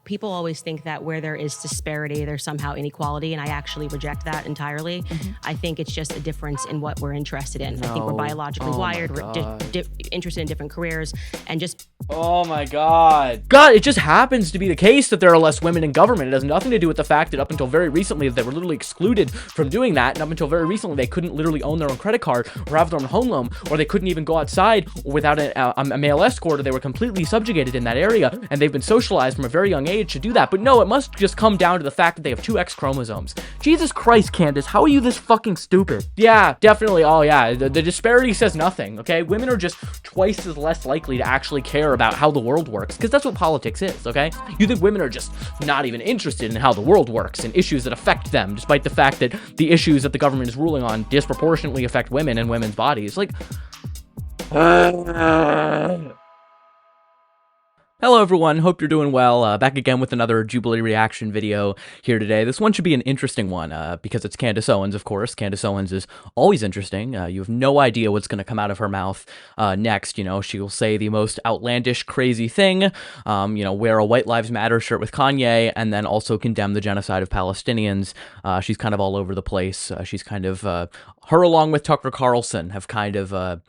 people always think that where there is disparity, there's somehow inequality, and I actually reject that entirely. I think it's just a difference in what we're interested in. I think we're biologically wired, we're interested in different careers, and just... Oh my God, it just happens to be the case that there are less women in government. It has nothing to do with the fact that up until very recently they were literally excluded from doing that, and up until very recently they couldn't literally own their own credit card or have their own home loan, or they couldn't even go outside without a male escort, or they were completely subjugated in that area, and they've been socialized from a very young age to do that. But no, it must just come down to the fact that they have 2 X chromosomes. Jesus Christ, Candace, how are you this fucking stupid? Yeah, definitely. Oh yeah, the disparity says nothing, okay? Women are just twice as less likely to actually care about how the world works, because that's what politics is, okay? You think women are just not even interested in how the world works and issues that affect them, despite the fact that the issues that the government is ruling on disproportionately affect women and women's bodies. Like... Hello everyone, hope you're doing well. Back again with another Jubilee reaction video here today. This one should be an interesting one, because it's Candace Owens, of course. Candace Owens is always interesting. You have no idea what's going to come out of her mouth next. You know, she will say the most outlandish, crazy thing, you know, wear a White Lives Matter shirt with Kanye, and then also condemn the genocide of Palestinians. She's kind of all over the place. She's kind of, her along with Tucker Carlson have kind of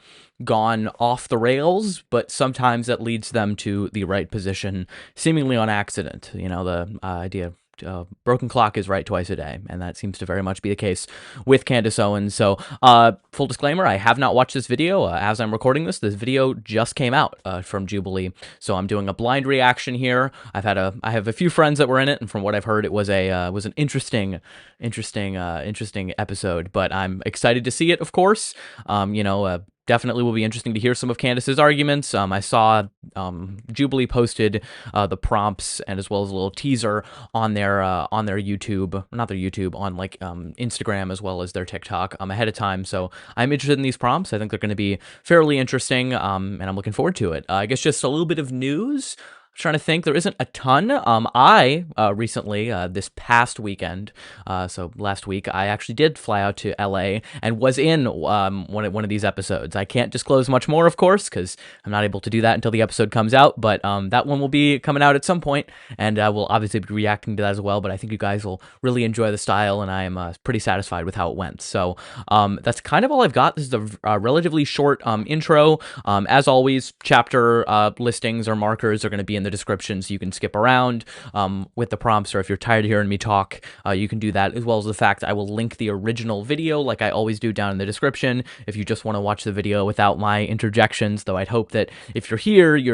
gone off the rails, but sometimes that leads them to the right position, seemingly on accident. You know, the idea broken clock is right twice a day, and that seems to very much be the case with Candace Owens. So, full disclaimer, I have not watched this video. As I'm recording this video just came out from Jubilee, so I'm doing a blind reaction here. I have a few friends that were in it, and from what I've heard, it was an interesting episode. But I'm excited to see it, of course. You know, definitely will be interesting to hear some of Candace's arguments. I saw Jubilee posted the prompts and as well as a little teaser on their YouTube, not their YouTube, on like Instagram as well as their TikTok ahead of time. So I'm interested in these prompts. I think they're going to be fairly interesting, and I'm looking forward to it. I guess just a little bit of news. Trying to think, there isn't a ton. I recently, this past weekend, so last week, I actually did fly out to LA and was in one of these episodes. I can't disclose much more, of course, because I'm not able to do that until the episode comes out, but that one will be coming out at some point, and we'll obviously be reacting to that as well. But I think you guys will really enjoy the style, and I am pretty satisfied with how it went. So that's kind of all I've got. This is a relatively short intro. As always, chapter listings or markers are going to be in the description, so you can skip around with the prompts, or if you're tired of hearing me talk, you can do that, as well as the fact I will link the original video like I always do down in the description if you just want to watch the video without my interjections, though I'd hope that if you're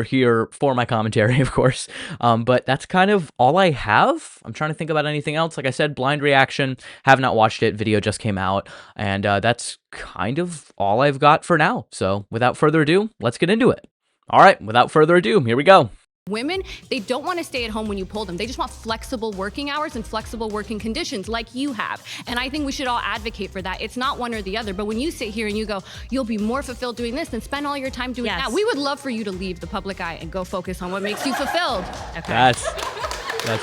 here for my commentary, of course. But that's kind of all I have. I'm trying to think about anything else. Like I said, blind reaction, have not watched it, video just came out, and that's kind of all I've got for now. So without further ado, let's get into it. All right, without further ado, here we go. Women, they don't want to stay at home when you pull them. They just want flexible working hours and flexible working conditions like you have. And I think we should all advocate for that. It's not one or the other. But when you sit here and you go, you'll be more fulfilled doing this, then spend all your time doing that. We would love for you to leave the public eye and go focus on what makes you fulfilled. Okay. That's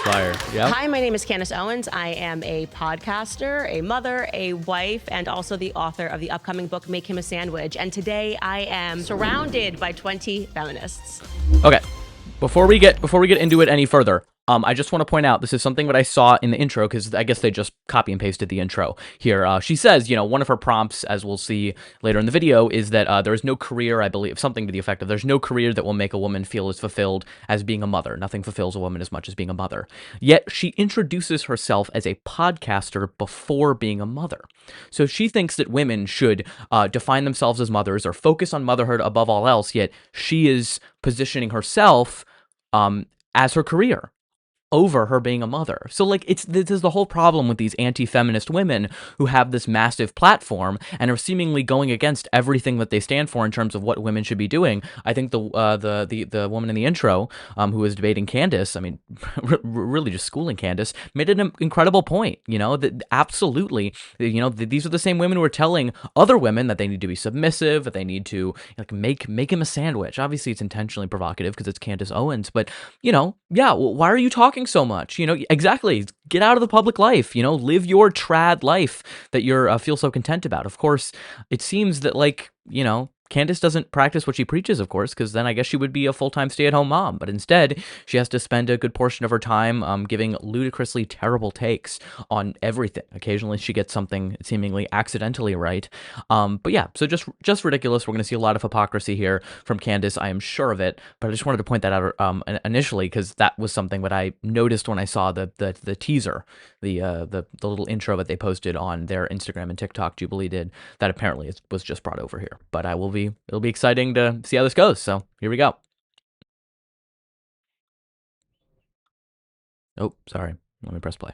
fire. Yeah. Hi, my name is Candace Owens. I am a podcaster, a mother, a wife, and also the author of the upcoming book, Make Him a Sandwich. And today I am surrounded by 20 feminists. Okay. Before we get into it any further, I just want to point out, this is something that I saw in the intro, because I guess they just copy and pasted the intro here. She says, you know, one of her prompts, as we'll see later in the video, is that there is no career, I believe, something to the effect of, there's no career that will make a woman feel as fulfilled as being a mother. Nothing fulfills a woman as much as being a mother. Yet she introduces herself as a podcaster before being a mother. So she thinks that women should define themselves as mothers or focus on motherhood above all else, yet she is positioning herself as her career over her being a mother. So like, this is the whole problem with these anti-feminist women who have this massive platform and are seemingly going against everything that they stand for in terms of what women should be doing. I think the woman in the intro who was debating Candace, I mean, really just schooling Candace, made an incredible point. You know, that absolutely, you know, these are the same women who are telling other women that they need to be submissive, that they need to like make him a sandwich. Obviously, it's intentionally provocative because it's Candace Owens, but you know, yeah, well, why are you talking so much? You know, exactly. Get out of the public life. You know, live your trad life that you're feel so content about. Of course, it seems that, like, you know, Candace doesn't practice what she preaches, of course, because then I guess she would be a full-time stay-at-home mom. But instead, she has to spend a good portion of her time giving ludicrously terrible takes on everything. Occasionally, she gets something seemingly accidentally right. But yeah, so just ridiculous. We're going to see a lot of hypocrisy here from Candace. I am sure of it. But I just wanted to point that out initially, because that was something that I noticed when I saw the teaser, the little intro that they posted on their Instagram and TikTok. Jubilee did that. Apparently was just brought over here. But it'll be exciting to see how this goes. So here we go. Oh, sorry. Let me press play.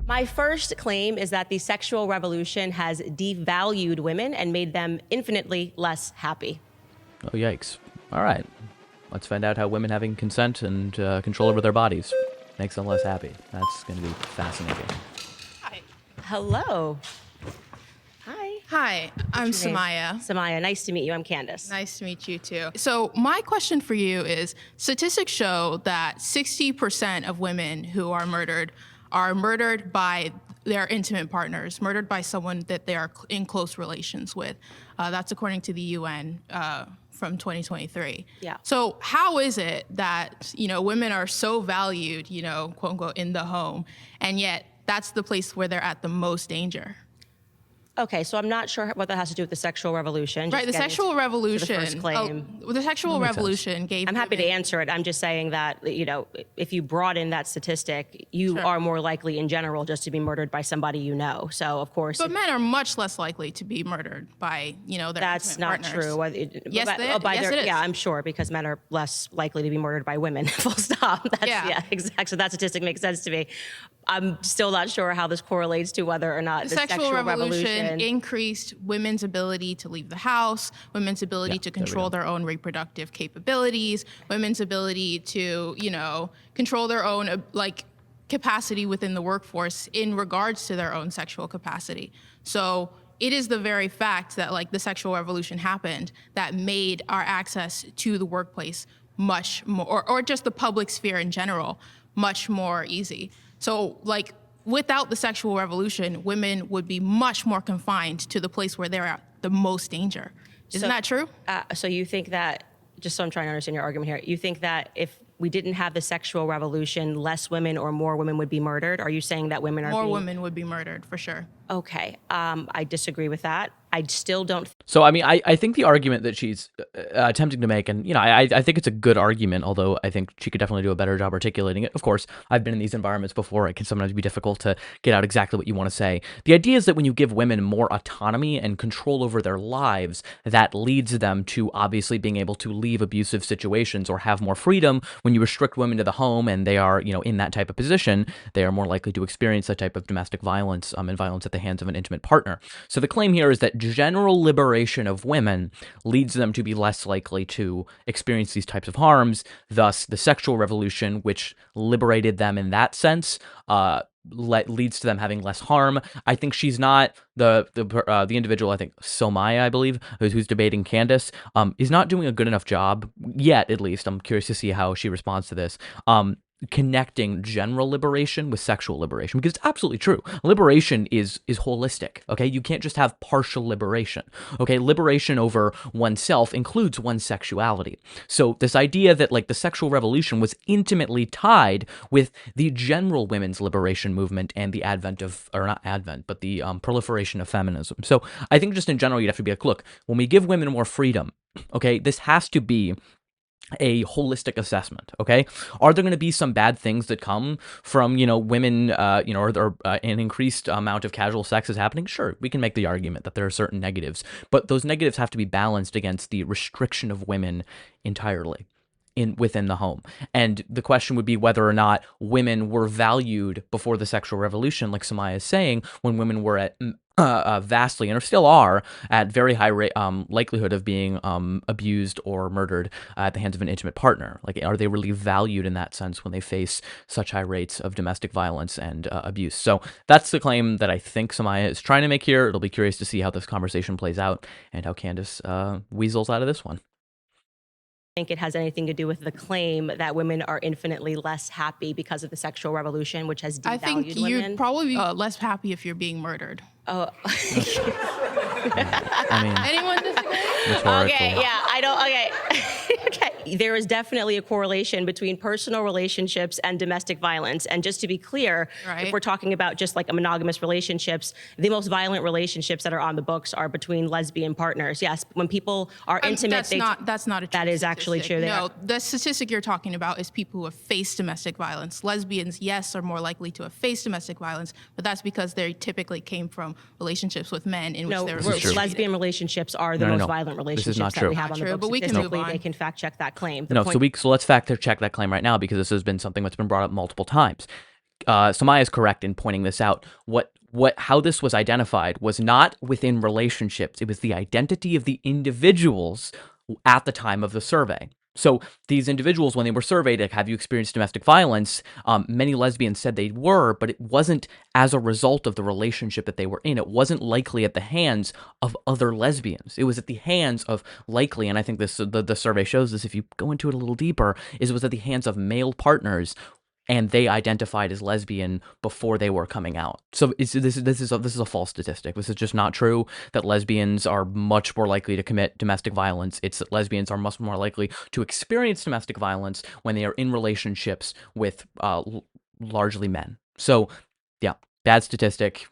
My first claim is that the sexual revolution has devalued women and made them infinitely less happy. Oh, yikes. All right. Let's find out how women having consent and control over their bodies makes them less happy. That's going to be fascinating. Hi. Hello. Hi, I'm Samaya. Samaya, nice to meet you. I'm Candace. Nice to meet you too. So my question for you is, statistics show that 60% of women who are murdered by their intimate partners, murdered by someone that they are in close relations with. That's according to the UN from 2023. Yeah. So how is it that, women are so valued, quote unquote, in the home, and yet that's the place where they're at the most danger? Okay, so I'm not sure what that has to do with the sexual revolution. Right, the sexual revolution. The first claim. The sexual revolution gave. I'm happy to answer it. I'm just saying that, if you broaden that statistic, you are more likely in general just to be murdered by somebody you know. So, of course. But men are much less likely to be murdered by, their That's not partners. true. Yes, it is. Yeah, I'm sure, because men are less likely to be murdered by women. Full stop. Yeah, exactly. So that statistic makes sense to me. I'm still not sure how this correlates to whether or not the sexual revolution increased women's ability to leave the house, women's ability to control their own reproductive capabilities, women's ability to, control their own capacity within the workforce in regards to their own sexual capacity. So it is the very fact that the sexual revolution happened that made our access to the workplace much more, or just the public sphere in general, much more easy. So without the sexual revolution, women would be much more confined to the place where they're at the most danger. Isn't that true? So you think that, just so I'm trying to understand your argument here, you think that if we didn't have the sexual revolution, less women or more women would be murdered? Are you saying that women are more women would be murdered, for sure. Okay. I disagree with that. I still don't. So, I mean, I think the argument that she's attempting to make, and, I think it's a good argument, although I think she could definitely do a better job articulating it. Of course, I've been in these environments before. It can sometimes be difficult to get out exactly what you want to say. The idea is that when you give women more autonomy and control over their lives, that leads them to obviously being able to leave abusive situations or have more freedom. When you restrict women to the home and they are, in that type of position, they are more likely to experience that type of domestic violence and violence at the hands of an intimate partner. So the claim here is that general liberation of women leads them to be less likely to experience these types of harms. Thus, the sexual revolution, which liberated them in that sense, leads to them having less harm. I think she's not the individual. I think Somaya, I believe, who's debating Candace, is not doing a good enough job yet. At least I'm curious to see how she responds to this. Connecting general liberation with sexual liberation, because it's absolutely true. Liberation is holistic, okay? You can't just have partial liberation, okay? Liberation over oneself includes one's sexuality. So this idea that the sexual revolution was intimately tied with the general women's liberation movement and the the proliferation of feminism. So I think just in general, you'd have to be look, when we give women more freedom, okay, this has to be a holistic assessment, okay? Are there going to be some bad things that come from, women, or an increased amount of casual sex is happening? Sure, we can make the argument that there are certain negatives, but those negatives have to be balanced against the restriction of women entirely within the home. And the question would be whether or not women were valued before the sexual revolution, like Samaya is saying, when women were at vastly, and still are, at very high likelihood of being abused or murdered at the hands of an intimate partner. Are they really valued in that sense when they face such high rates of domestic violence and abuse? So that's the claim that I think Samaya is trying to make here. It'll be curious to see how this conversation plays out and how Candace weasels out of this one. Think it has anything to do with the claim that women are infinitely less happy because of the sexual revolution, which has devalued women? I think you'd probably be less happy if you're being murdered. Oh. I mean, anyone disagree? Rhetorical. Okay, yeah, I don't, okay. Okay. There is definitely a correlation between personal relationships and domestic violence. And just to be clear, if we're talking about just like a monogamous relationships, the most violent relationships that are on the books are between lesbian partners. Yes, when people are intimate, that's not a true that is actually true. No, the statistic you're talking about is people who have faced domestic violence. Lesbians, yes, are more likely to have faced domestic violence, but that's because they typically came from relationships with men in which they were lesbian relationships are the most violent relationships that we have on the books. But we can move on. They can fact check that claim. So let's fact check that claim right now, because this has been something that's been brought up multiple times. Samaya is correct in pointing this out. How this was identified was not within relationships. It was the identity of the individuals at the time of the survey. So these individuals, when they were surveyed, like, have you experienced domestic violence? Many lesbians said they were, but it wasn't as a result of the relationship that they were in. It wasn't likely at the hands of other lesbians. It was at the hands of likely, and I think the survey shows this if you go into it a little deeper, it was at the hands of male partners, and they identified as lesbian before they were coming out. So this is a false statistic. This is just not true that lesbians are much more likely to commit domestic violence. It's that lesbians are much more likely to experience domestic violence when they are in relationships with largely men. So yeah, bad statistic.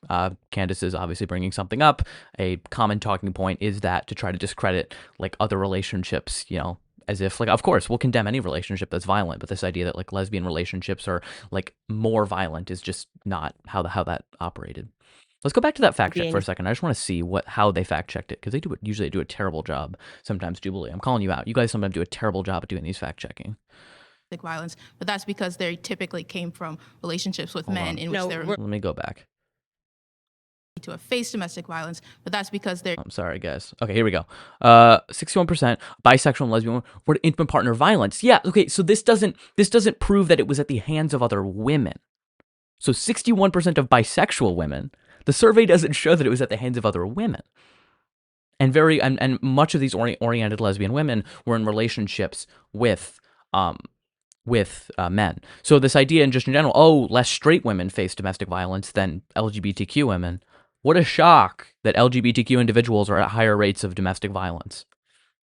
Candace is obviously bringing something up. A common talking point is that to try to discredit like other relationships, as if, like, of course, we'll condemn any relationship that's violent, but this idea that, like, lesbian relationships are, like, more violent is just not how that operated. Let's go back to that fact check for a second. I just want to see how they fact checked it, because they usually do a terrible job sometimes, Jubilee. I'm calling you out. You guys sometimes do a terrible job at doing these fact checking. Violence, but that's because they typically came from relationships with men in which they were... Let me go back. To have faced domestic violence, but that's because they're... I'm sorry, guys. Okay, here we go. 61% bisexual and lesbian report intimate partner violence. Yeah, okay, so this doesn't prove that it was at the hands of other women. So 61% of bisexual women, the survey doesn't show that it was at the hands of other women. And much of these oriented lesbian women were in relationships with men. So this idea in general, less straight women face domestic violence than LGBTQ women. What a shock that LGBTQ individuals are at higher rates of domestic violence.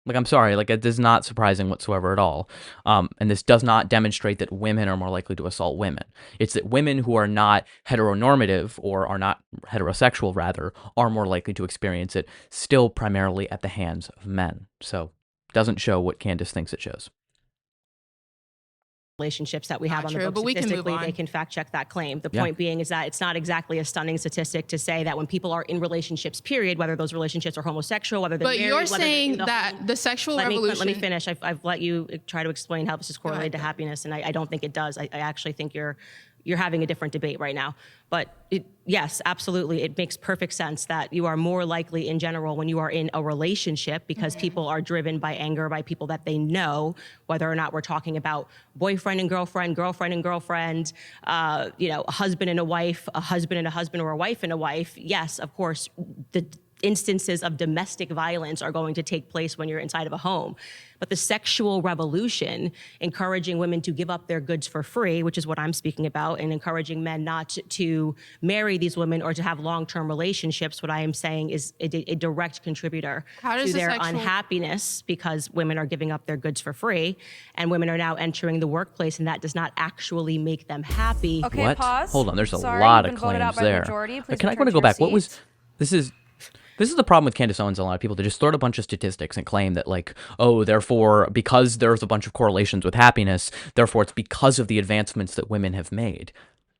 Like, I'm sorry, like, it is not surprising whatsoever at all. And this does not demonstrate that women are more likely to assault women. It's that women who are not heteronormative, or are not heterosexual, rather, are more likely to experience it, still primarily at the hands of men. So, doesn't show what Candace thinks it shows. Relationships that we have on the books, statistically, they can fact check that claim. The point being is that it's not exactly a stunning statistic to say that when people are in relationships, period, whether those relationships are homosexual, whether they're married, you're saying that the sexual revolution... Let me finish. I've let you try to explain how this is correlated to happiness, and I don't think it does. I actually think you're having a different debate right now. But yes, absolutely, it makes perfect sense that you are more likely in general when you are in a relationship, because people are driven by anger by people that they know, whether or not we're talking about boyfriend and girlfriend, girlfriend and girlfriend, a husband and a wife, a husband and a husband, or a wife and a wife. Yes, of course, the instances of domestic violence are going to take place when you're inside of a home. But the sexual revolution, encouraging women to give up their goods for free, which is what I'm speaking about, and encouraging men not to marry these women or to have long-term relationships, what I am saying is a direct contributor to their unhappiness, because women are giving up their goods for free, and women are now entering the workplace, and that does not actually make them happy. Okay, what? Pause. Hold on, there's a lot of claims there. I want to go back. This is the problem with Candace Owens and a lot of people. They just throw out a bunch of statistics and claim that, like, therefore, because there's a bunch of correlations with happiness, therefore it's because of the advancements that women have made.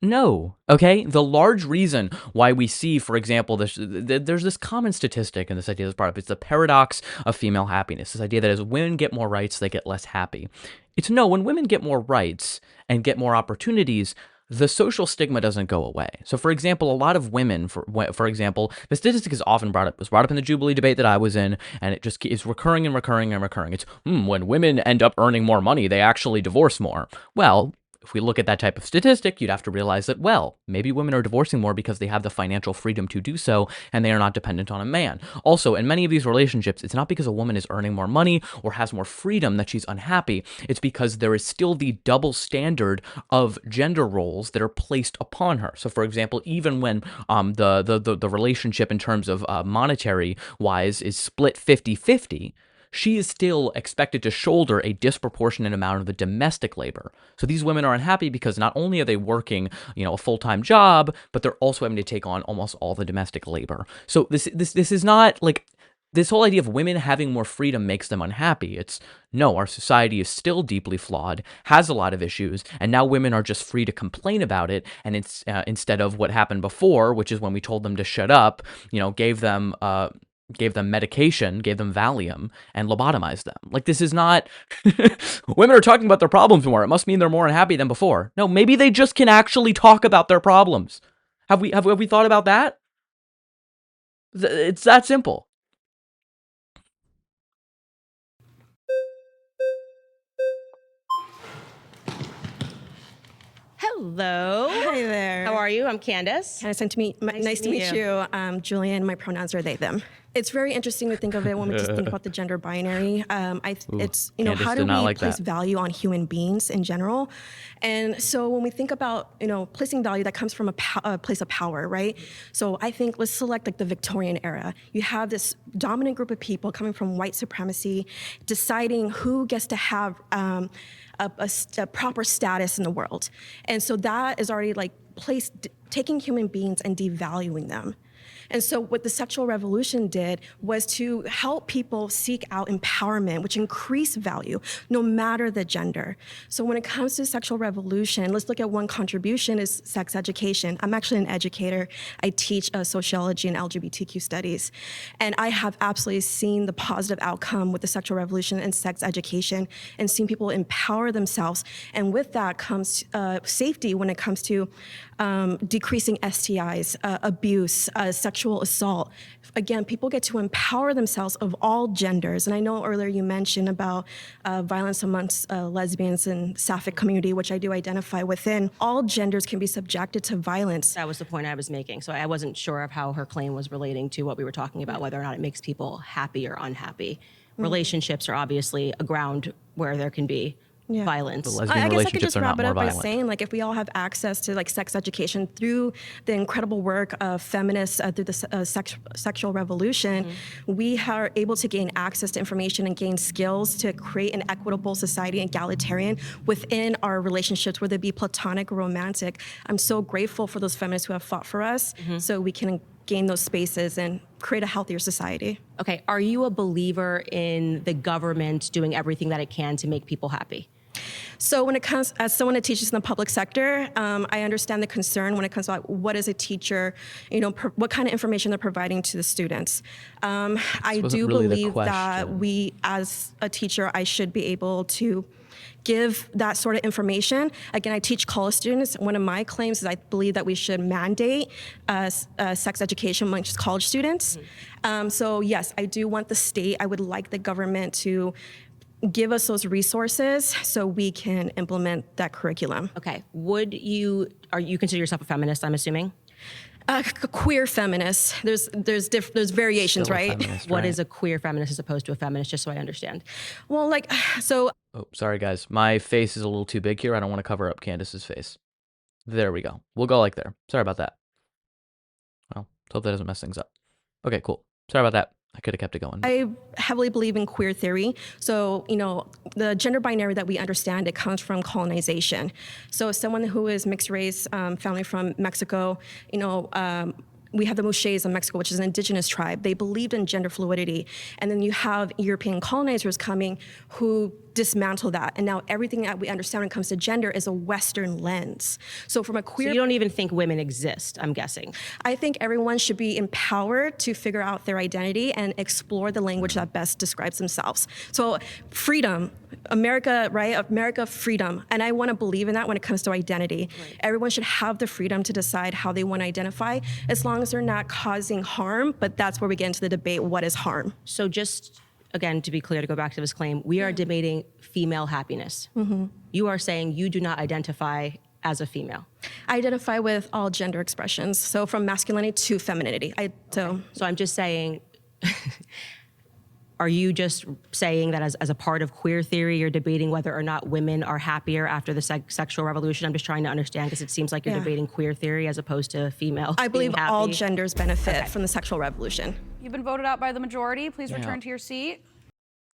No, okay? The large reason why we see, for example, there's this common statistic, and this idea is brought up, it's the paradox of female happiness. This idea that as women get more rights, they get less happy. It's no, when women get more rights and get more opportunities, the social stigma doesn't go away. So, for example, a lot of women, for example, the statistic is often brought up. It was brought up in the Jubilee debate that I was in, and it just is recurring and recurring and recurring. It's, when women end up earning more money, they actually divorce more. Well, if we look at that type of statistic, you'd have to realize that, well, maybe women are divorcing more because they have the financial freedom to do so and they are not dependent on a man. Also, in many of these relationships, it's not because a woman is earning more money or has more freedom that she's unhappy. It's because there is still the double standard of gender roles that are placed upon her. So, for example, even when the relationship in terms of monetary wise is split 50-50, she is still expected to shoulder a disproportionate amount of the domestic labor. So these women are unhappy because not only are they working, a full-time job, but they're also having to take on almost all the domestic labor. So this is not like this whole idea of women having more freedom makes them unhappy. It's no, our society is still deeply flawed, has a lot of issues, and now women are just free to complain about it. And it's instead of what happened before, which is when we told them to shut up, gave them medication, gave them Valium, and lobotomized them. Like, this is not women are talking about their problems more. It must mean they're more unhappy than before. No, maybe they just can actually talk about their problems. Have we thought about that? It's that simple. Hello. Hi there. How are you? I'm Candace. Nice to meet you. Julian, my pronouns are they, them. It's very interesting to think of it when we just think about the gender binary. It's, how do we place value on human beings in general? And so when we think about, placing value, that comes from a place of power, right? So I think let's select like the Victorian era. You have this dominant group of people coming from white supremacy, deciding who gets to have a proper status in the world. And so that is already like taking human beings and devaluing them. And so what the sexual revolution did was to help people seek out empowerment, which increased value, no matter the gender. So when it comes to sexual revolution, let's look at one contribution is sex education. I'm actually an educator. I teach sociology and LGBTQ studies. And I have absolutely seen the positive outcome with the sexual revolution and sex education and seen people empower themselves. And with that comes safety when it comes to decreasing STIs, abuse, sexual assault. Again, people get to empower themselves of all genders. And I know earlier you mentioned about violence amongst lesbians and sapphic community, which I do identify within. All genders can be subjected to violence. That was the point I was making. So I wasn't sure of how her claim was relating to what we were talking about, whether or not it makes people happy or unhappy. Relationships are obviously a ground where there can be violence. But lesbian relationships are not more violent. I guess I could just wrap it up by saying, like, if we all have access to like sex education through the incredible work of feminists through the sexual revolution, we are able to gain access to information and gain skills to create an equitable society, egalitarian within our relationships, whether it be platonic or romantic. I'm so grateful for those feminists who have fought for us, so we can gain those spaces and create a healthier society. Okay, are you a believer in the government doing everything that it can to make people happy? So when it comes, as someone that teaches in the public sector, I understand the concern when it comes to like, what is a teacher, what kind of information they're providing to the students. I do believe that we, as a teacher, I should be able to give that sort of information. Again, I teach college students. One of my claims is I believe that we should mandate sex education amongst college students. So yes, I do want the state, I would like the government to give us those resources so we can implement that curriculum. Okay, you consider yourself a feminist, I'm assuming? Queer feminist. There's variations, Still right? Feminist, What right? is a queer feminist as opposed to a feminist, just so I understand? Well, Oh, sorry guys. My face is a little too big here. I don't want to cover up Candace's face. There we go. We'll go like there. Sorry about that. Well, hope that doesn't mess things up. Okay, cool. Sorry about that. I could have kept it going. I heavily believe in queer theory. So, the gender binary that we understand, it comes from colonization. So someone who is mixed race, family from Mexico, we have the Muxés in Mexico, which is an indigenous tribe. They believed in gender fluidity. And then you have European colonizers coming who dismantle that. And now everything that we understand when it comes to gender is a Western lens. So from a queer... So you don't even think women exist, I'm guessing. I think everyone should be empowered to figure out their identity and explore the language that best describes themselves. So freedom, America, right? America, freedom. And I want to believe in that when it comes to identity. Right. Everyone should have the freedom to decide how they want to identify, as long as they're not causing harm. But that's where we get into the debate, what is harm? So just again, to be clear, to go back to this claim, we are debating female happiness. You are saying you do not identify as a female. I identify with all gender expressions, so from masculinity to femininity. So I'm just saying, are you just saying that as a part of queer theory, you're debating whether or not women are happier after the sexual revolution? I'm just trying to understand, because it seems like you're debating queer theory as opposed to female. I believe all genders benefit from the sexual revolution. You've been voted out by the majority. Please return to your seat.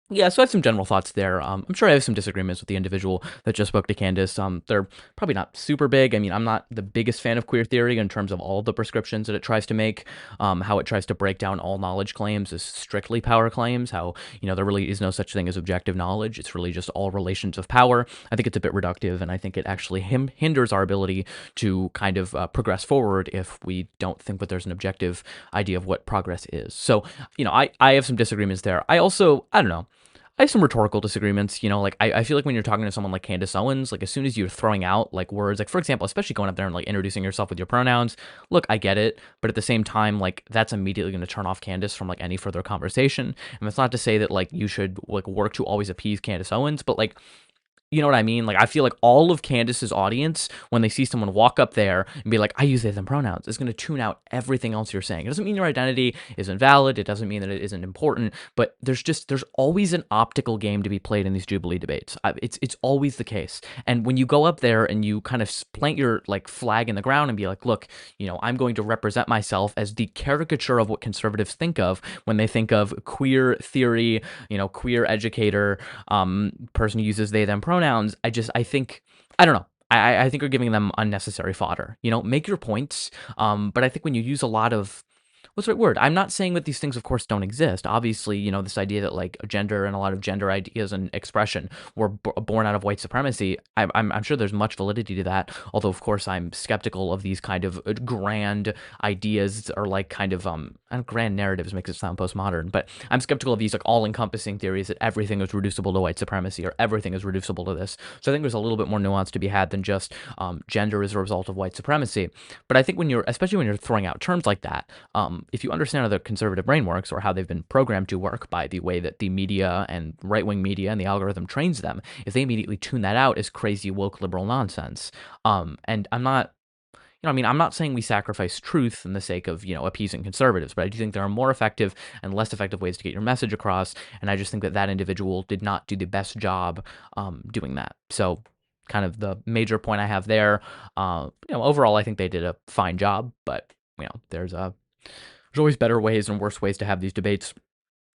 Yeah, so I have some general thoughts there. I'm sure I have some disagreements with the individual that just spoke to Candace. They're probably not super big. I mean, I'm not the biggest fan of queer theory in terms of all the prescriptions that it tries to make, how it tries to break down all knowledge claims as strictly power claims, how, there really is no such thing as objective knowledge. It's really just all relations of power. I think it's a bit reductive, and I think it actually hinders our ability to kind of progress forward if we don't think that there's an objective idea of what progress is. So, I have some disagreements there. I don't know. I have some rhetorical disagreements, I feel like when you're talking to someone like Candace Owens, like as soon as you're throwing out like words, like for example, especially going up there and like introducing yourself with your pronouns, look, I get it, but at the same time, like that's immediately going to turn off Candace from like any further conversation. And that's not to say that like you should like work to always appease Candace Owens, but like, you know what I mean? Like, I feel like all of Candace's audience, when they see someone walk up there and be like, I use they, them pronouns, is going to tune out everything else you're saying. It doesn't mean your identity isn't valid. It doesn't mean that it isn't important. But there's always an optical game to be played in these Jubilee debates. It's always the case. And when you go up there and you kind of plant your like flag in the ground and be like, look, I'm going to represent myself as the caricature of what conservatives think of when they think of queer theory, queer educator, person who uses they, them pronouns. I think, I don't know. I think you're giving them unnecessary fodder. Make your points. But I think when you use a lot of, what's the right word? I'm not saying that these things, of course, don't exist. Obviously, this idea that like gender and a lot of gender ideas and expression were born out of white supremacy. I'm sure there's much validity to that. Although, of course, I'm skeptical of these kind of grand ideas or like kind of grand narratives makes it sound postmodern. But I'm skeptical of these like all-encompassing theories that everything is reducible to white supremacy or everything is reducible to this. So I think there's a little bit more nuance to be had than just gender is a result of white supremacy. But I think especially when you're throwing out terms like that, if you understand how the conservative brain works or how they've been programmed to work by the way that the media and right-wing media and the algorithm trains them, is they immediately tune that out as crazy woke liberal nonsense. And I'm not, I'm not saying we sacrifice truth in the sake of, appeasing conservatives, but I do think there are more effective and less effective ways to get your message across. And I just think that individual did not do the best job doing that. So kind of the major point I have there, overall, I think they did a fine job, but, there's always better ways and worse ways to have these debates.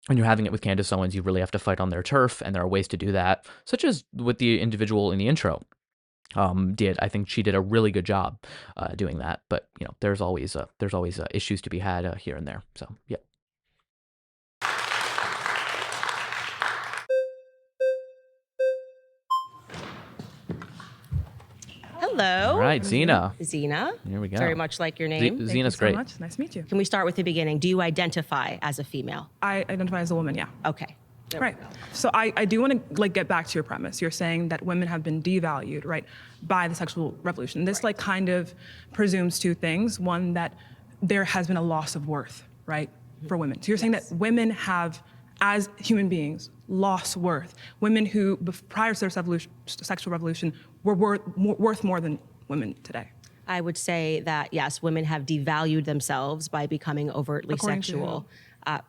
When you're having it with Candace Owens, you really have to fight on their turf, and there are ways to do that, such as with the individual in the intro did. I think she did a really good job doing that, but there's always issues to be had here and there. So yeah. Hello. All right, Zena. Zena. Here we go. Very much like your name. Zena's great. Thank you so much. Nice to meet you. Can we start with the beginning? Do you identify as a female? I identify as a woman, yeah. Okay. Right. So I do want to get back to your premise. You're saying that women have been devalued, right, by the sexual revolution. This kind of presumes two things. One, that there has been a loss of worth, right, for women. So you're saying that women have, as human beings, lost worth. Women who, prior to their sexual revolution, were worth more than women today. I would say that, yes, women have devalued themselves by becoming overtly sexual.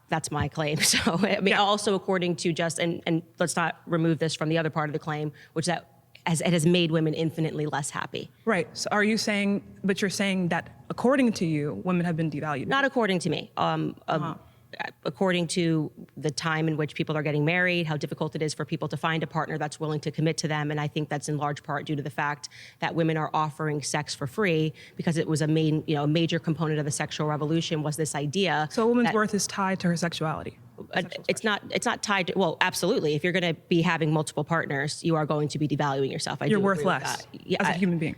That's my claim. So, also according to and let's not remove this from the other part of the claim, which it has made women infinitely less happy. Right. So you're saying that according to you, women have been devalued? Not according to me. According to the time in which people are getting married, how difficult it is for people to find a partner that's willing to commit to them. And I think that's in large part due to the fact that women are offering sex for free, because it was a major component of the sexual revolution was this idea. So a woman's worth is tied to her sexuality? It's not tied to, well, absolutely. If you're going to be having multiple partners, you are going to be devaluing yourself. You're worth less as a human being.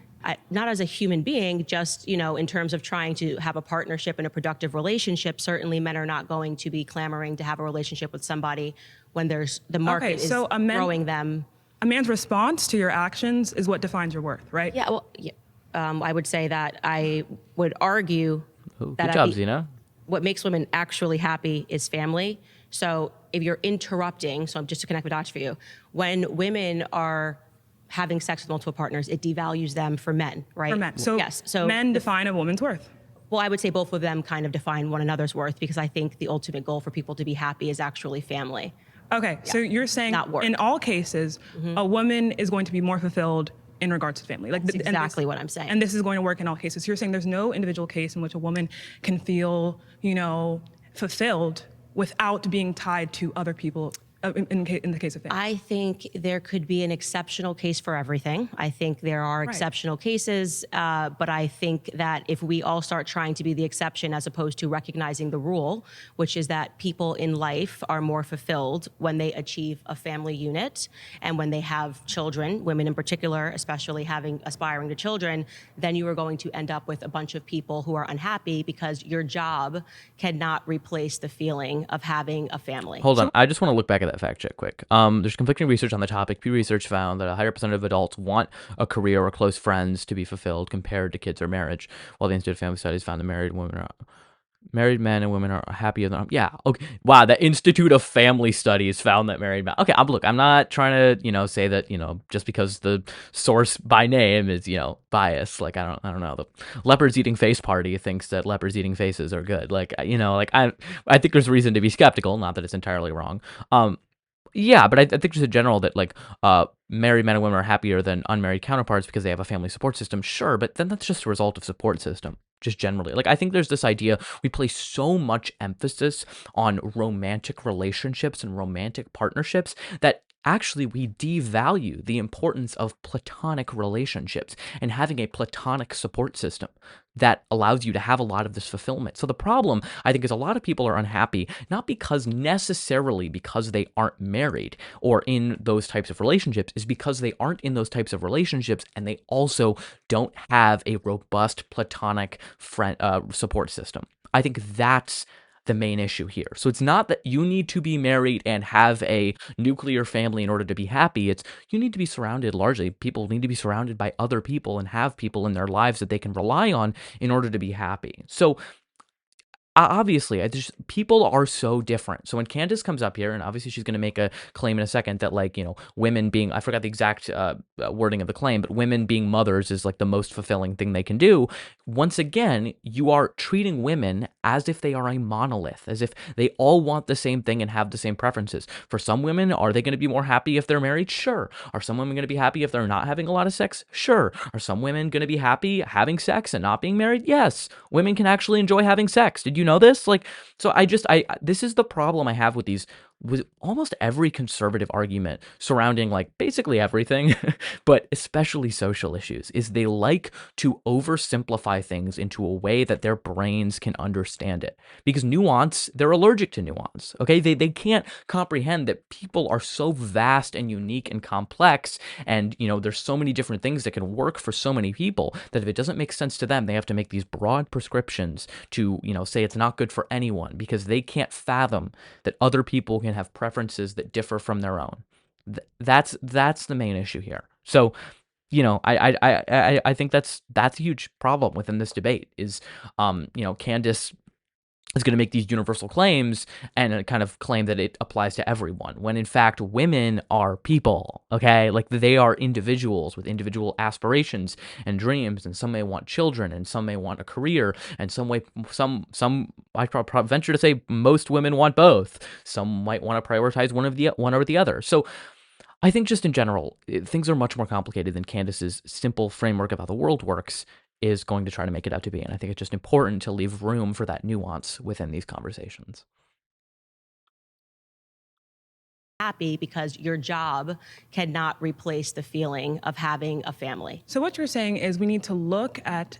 Not as a human being, just, in terms of trying to have a partnership and a productive relationship. Certainly men are not going to be clamoring to have a relationship with somebody when the market is throwing them. A man's response to your actions is what defines your worth, right? Yeah, well, I would say that I would argue that good job, Zena. what makes women actually happy is family. So if you're interrupting, so just to connect the dots for you, when women are having sex with multiple partners, it devalues them for men, right? For men. So, yes. So men define a woman's worth. Well, I would say both of them kind of define one another's worth, because I think the ultimate goal for people to be happy is actually family. Okay, so you're saying Not work. in all cases, a woman is going to be more fulfilled in regards to family. That's exactly what I'm saying. And this is going to work in all cases. So you're saying there's no individual case in which a woman can feel, fulfilled without being tied to other people in the case of family. I think there could be an exceptional case for everything. I think there are exceptional cases, but I think that if we all start trying to be the exception as opposed to recognizing the rule, which is that people in life are more fulfilled when they achieve a family unit and when they have children, women in particular, especially aspiring to children, then you are going to end up with a bunch of people who are unhappy because your job cannot replace the feeling of having a family. Hold on, I just want to look back at that fact check quick. There's conflicting research on the topic. Pew Research found that a higher percentage of adults want a career or close friends to be fulfilled compared to kids or marriage, while the Institute of Family Studies found that married men and women are happier than... Yeah, okay. Wow, the Institute of Family Studies found that married men... Okay, I'm not trying to, say that, just because the source by name is, biased. Like, I don't know. The leopards eating face party thinks that leopards eating faces are good. Like, I think there's reason to be skeptical, not that it's entirely wrong. Yeah, but I think just in general that married men and women are happier than unmarried counterparts because they have a family support system. Sure, but then that's just a result of support system, just generally. Like, I think there's this idea we place so much emphasis on romantic relationships and romantic partnerships that actually we devalue the importance of platonic relationships and having a platonic support system that allows you to have a lot of this fulfillment. So the problem, I think, is a lot of people are unhappy, not necessarily because they aren't married or in those types of relationships, is because they aren't in those types of relationships and they also don't have a robust platonic support system. I think that's the main issue here. So it's not that you need to be married and have a nuclear family in order to be happy. It's you need to be surrounded, largely, people need to be surrounded by other people and have people in their lives that they can rely on in order to be happy. So obviously, people are so different. So when Candace comes up here, and obviously she's going to make a claim in a second that, women being, I forgot the exact wording of the claim, but women being mothers is like the most fulfilling thing they can do. Once again, you are treating women as if they are a monolith, as if they all want the same thing and have the same preferences. For some women, are they going to be more happy if they're married? Sure. Are some women going to be happy if they're not having a lot of sex? Sure. Are some women going to be happy having sex and not being married? Yes. Women can actually enjoy having sex. Did you know this? This is the problem I have with almost every conservative argument surrounding basically everything, but especially social issues, is they like to oversimplify things into a way that their brains can understand it. Because nuance, they're allergic to nuance, okay? They can't comprehend that people are so vast and unique and complex, and, there's so many different things that can work for so many people that if it doesn't make sense to them, they have to make these broad prescriptions to, say it's not good for anyone because they can't fathom that other people can have preferences that differ from their own. That's the main issue here. So, I think that's a huge problem within this debate is, Candace is going to make these universal claims and kind of claim that it applies to everyone, when in fact women are people, okay? They are individuals with individual aspirations and dreams, and some may want children and some may want a career, and some I probably venture to say most women want both. Some might want to prioritize one over the other. So I think just in general, things are much more complicated than Candace's simple framework of how the world works is going to try to make it out to be. And I think it's just important to leave room for that nuance within these conversations. Happy because your job cannot replace the feeling of having a family. So what you're saying is we need to look at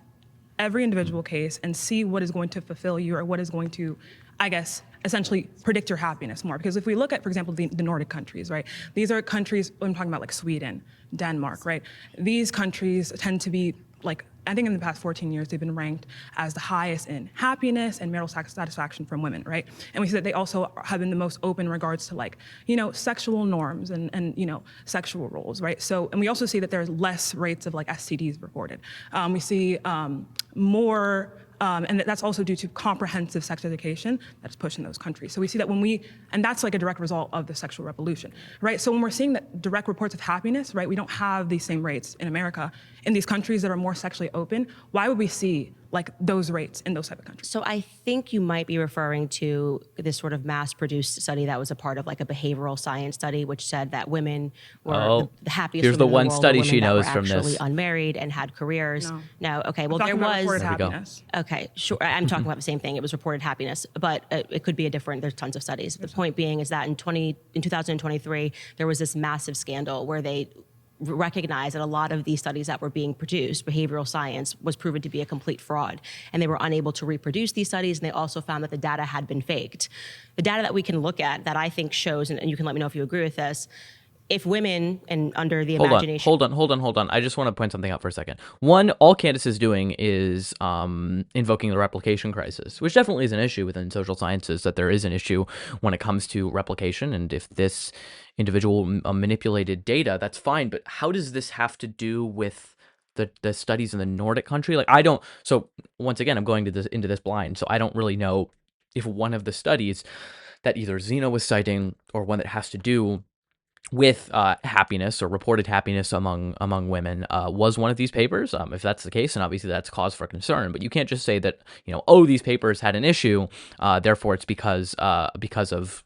every individual case and see what is going to fulfill you or what is going to, I guess, essentially predict your happiness more. Because if we look at, for example, the Nordic countries, right? These are countries, I'm talking about Sweden, Denmark, right? These countries tend to be I think in the past 14 years, they've been ranked as the highest in happiness and marital satisfaction from women, right? And we see that they also have been the most open in regards to sexual norms and sexual roles, right? So, and we also see that there's less rates of STDs reported. We see more And that's also due to comprehensive sex education that's pushed in those countries. So we see that and that's like a direct result of the sexual revolution, right? So when we're seeing that direct reports of happiness, right, we don't have these same rates in America. In these countries that are more sexually open, why would we see like those rates in those type of countries? So I think you might be referring to this sort of mass-produced study that was a part of like a behavioral science study, which said that women were the happiest. Here's the women in one world study were women she that knows were from actually this. unmarried and had careers. No. Okay. Well, there Talking about was. reported There we go. happiness. Okay, sure. I'm talking about the same thing. It was reported happiness, but it could be there's tons of studies. The point being is that in 2023, there was this massive scandal where they recognized that a lot of these studies that were being produced, behavioral science, was proven to be a complete fraud. And they were unable to reproduce these studies, and they also found that the data had been faked. The data that we can look at that I think shows, and you can let me know if you agree with this, if women and under the imagination... Hold on. I just want to point something out for a second. One, all Candace is doing is invoking the replication crisis, which definitely is an issue within social sciences, that there is an issue when it comes to replication. And if this individual manipulated data, that's fine. But how does this have to do with the studies in the Nordic country? Like, I don't... So once again, I'm going into this blind. So I don't really know if one of the studies that either Zena was citing or one that has to do with happiness or reported happiness among women was one of these papers. If that's the case, and obviously that's cause for concern, but you can't just say that, these papers had an issue, therefore it's because of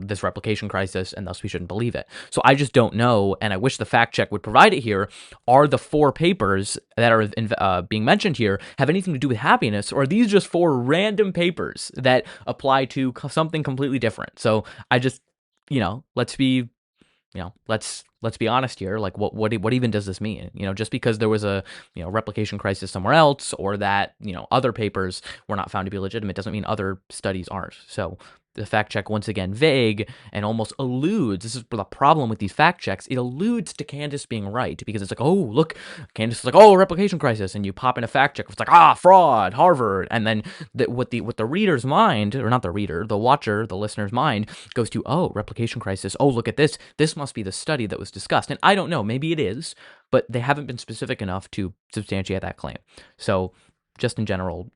this replication crisis, and thus we shouldn't believe it. So I just don't know, and I wish the fact check would provide it here. Are the 4 papers that are being mentioned here have anything to do with happiness, or are these just 4 random papers that apply to something completely different? So I just, let's be honest here. Like, what even does this mean? Just because there was a replication crisis somewhere else, or that other papers were not found to be legitimate, doesn't mean other studies aren't. So the fact check, once again, vague and almost alludes. This is the problem with these fact checks. It alludes to Candace being right, because it's like, oh, look, Candace is like, oh, replication crisis, and you pop in a fact check. It's like, fraud, Harvard, and then what the reader's mind, or not the reader, the watcher, the listener's mind goes to, oh, replication crisis. Oh, look at this. This must be the study that was discussed. And I don't know, maybe it is, but they haven't been specific enough to substantiate that claim. So just in general,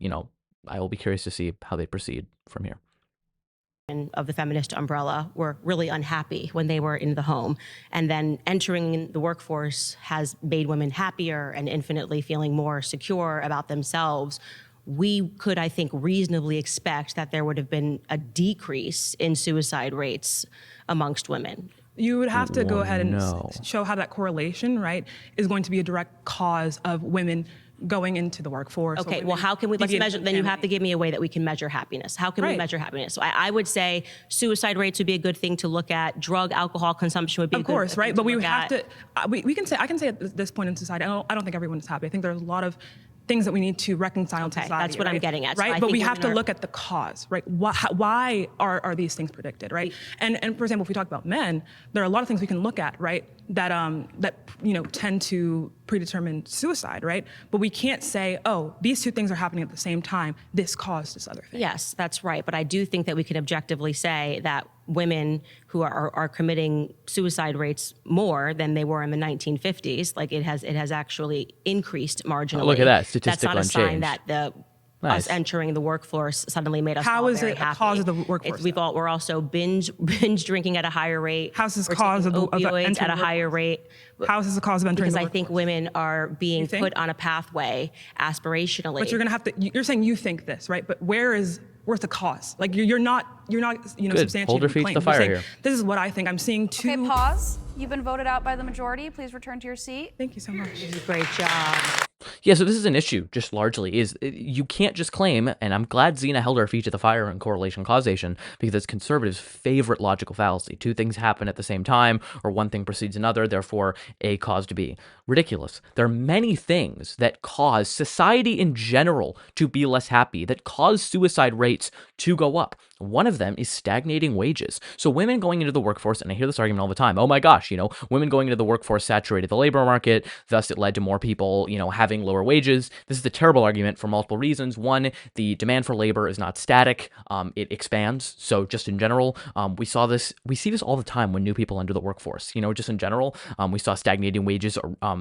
I will be curious to see how they proceed from here. Of the feminist umbrella were really unhappy when they were in the home, and then entering the workforce has made women happier and infinitely feeling more secure about themselves. We could, I think, reasonably expect that there would have been a decrease in suicide rates amongst women. You would have to go ahead and show how that correlation, right, is going to be a direct cause of women going into the workforce. Okay, well, how can we, let's measure, then you have to give me a way that we can measure happiness. How can we measure happiness? So I would say suicide rates would be a good thing to look at. Drug, alcohol consumption would be a good thing to look at. Of course, right? But we would have to, I can say at this point in society, I don't think everyone is happy. I think there's a lot of things that we need to reconcile in society. That's what I'm getting at. Right, so but we have to look at the cause, right? Why are these things predicted, right? And for example, if we talk about men, there are a lot of things we can look at, right? That tend to predetermine suicide, right? But we can't say, oh, these 2 things are happening at the same time. This caused this other thing. Yes, that's right. But I do think that we can objectively say that women who are committing suicide rates more than they were in the 1950s, like it has actually increased marginally. Look at that statistic. That's not a sign that us entering the workforce suddenly made us How is very it happy. A cause of the workforce? We're also binge drinking at a higher rate. How's this cause of opioids at a higher rate? How is this a cause of entering the workforce? Because I think women are being put on a pathway aspirationally. But you're gonna have to. You're saying you think this, right? But where's the cause? Like you're not substantiating Hold your feet to the fire here. This is what I think. I'm seeing 2. Okay, pause. You've been voted out by the majority. Please return to your seat. Thank you so much. Great job. Yeah, so this is an issue, just largely, is you can't just claim, and I'm glad Zena held her feet to the fire in correlation causation, because it's conservatives' favorite logical fallacy. 2 things happen at the same time, or one thing precedes another, therefore A cause to B. Ridiculous. There are many things that cause society in general to be less happy, that cause suicide rates to go up. One of them is stagnating wages. So women going into the workforce, and I hear this argument all the time, oh my gosh, women going into the workforce saturated the labor market, thus it led to more people, having having lower wages. This is a terrible argument for multiple reasons. One, the demand for labor is not static. It expands. So just in general, we see this all the time when new people enter the workforce. Just in general, we saw stagnating wages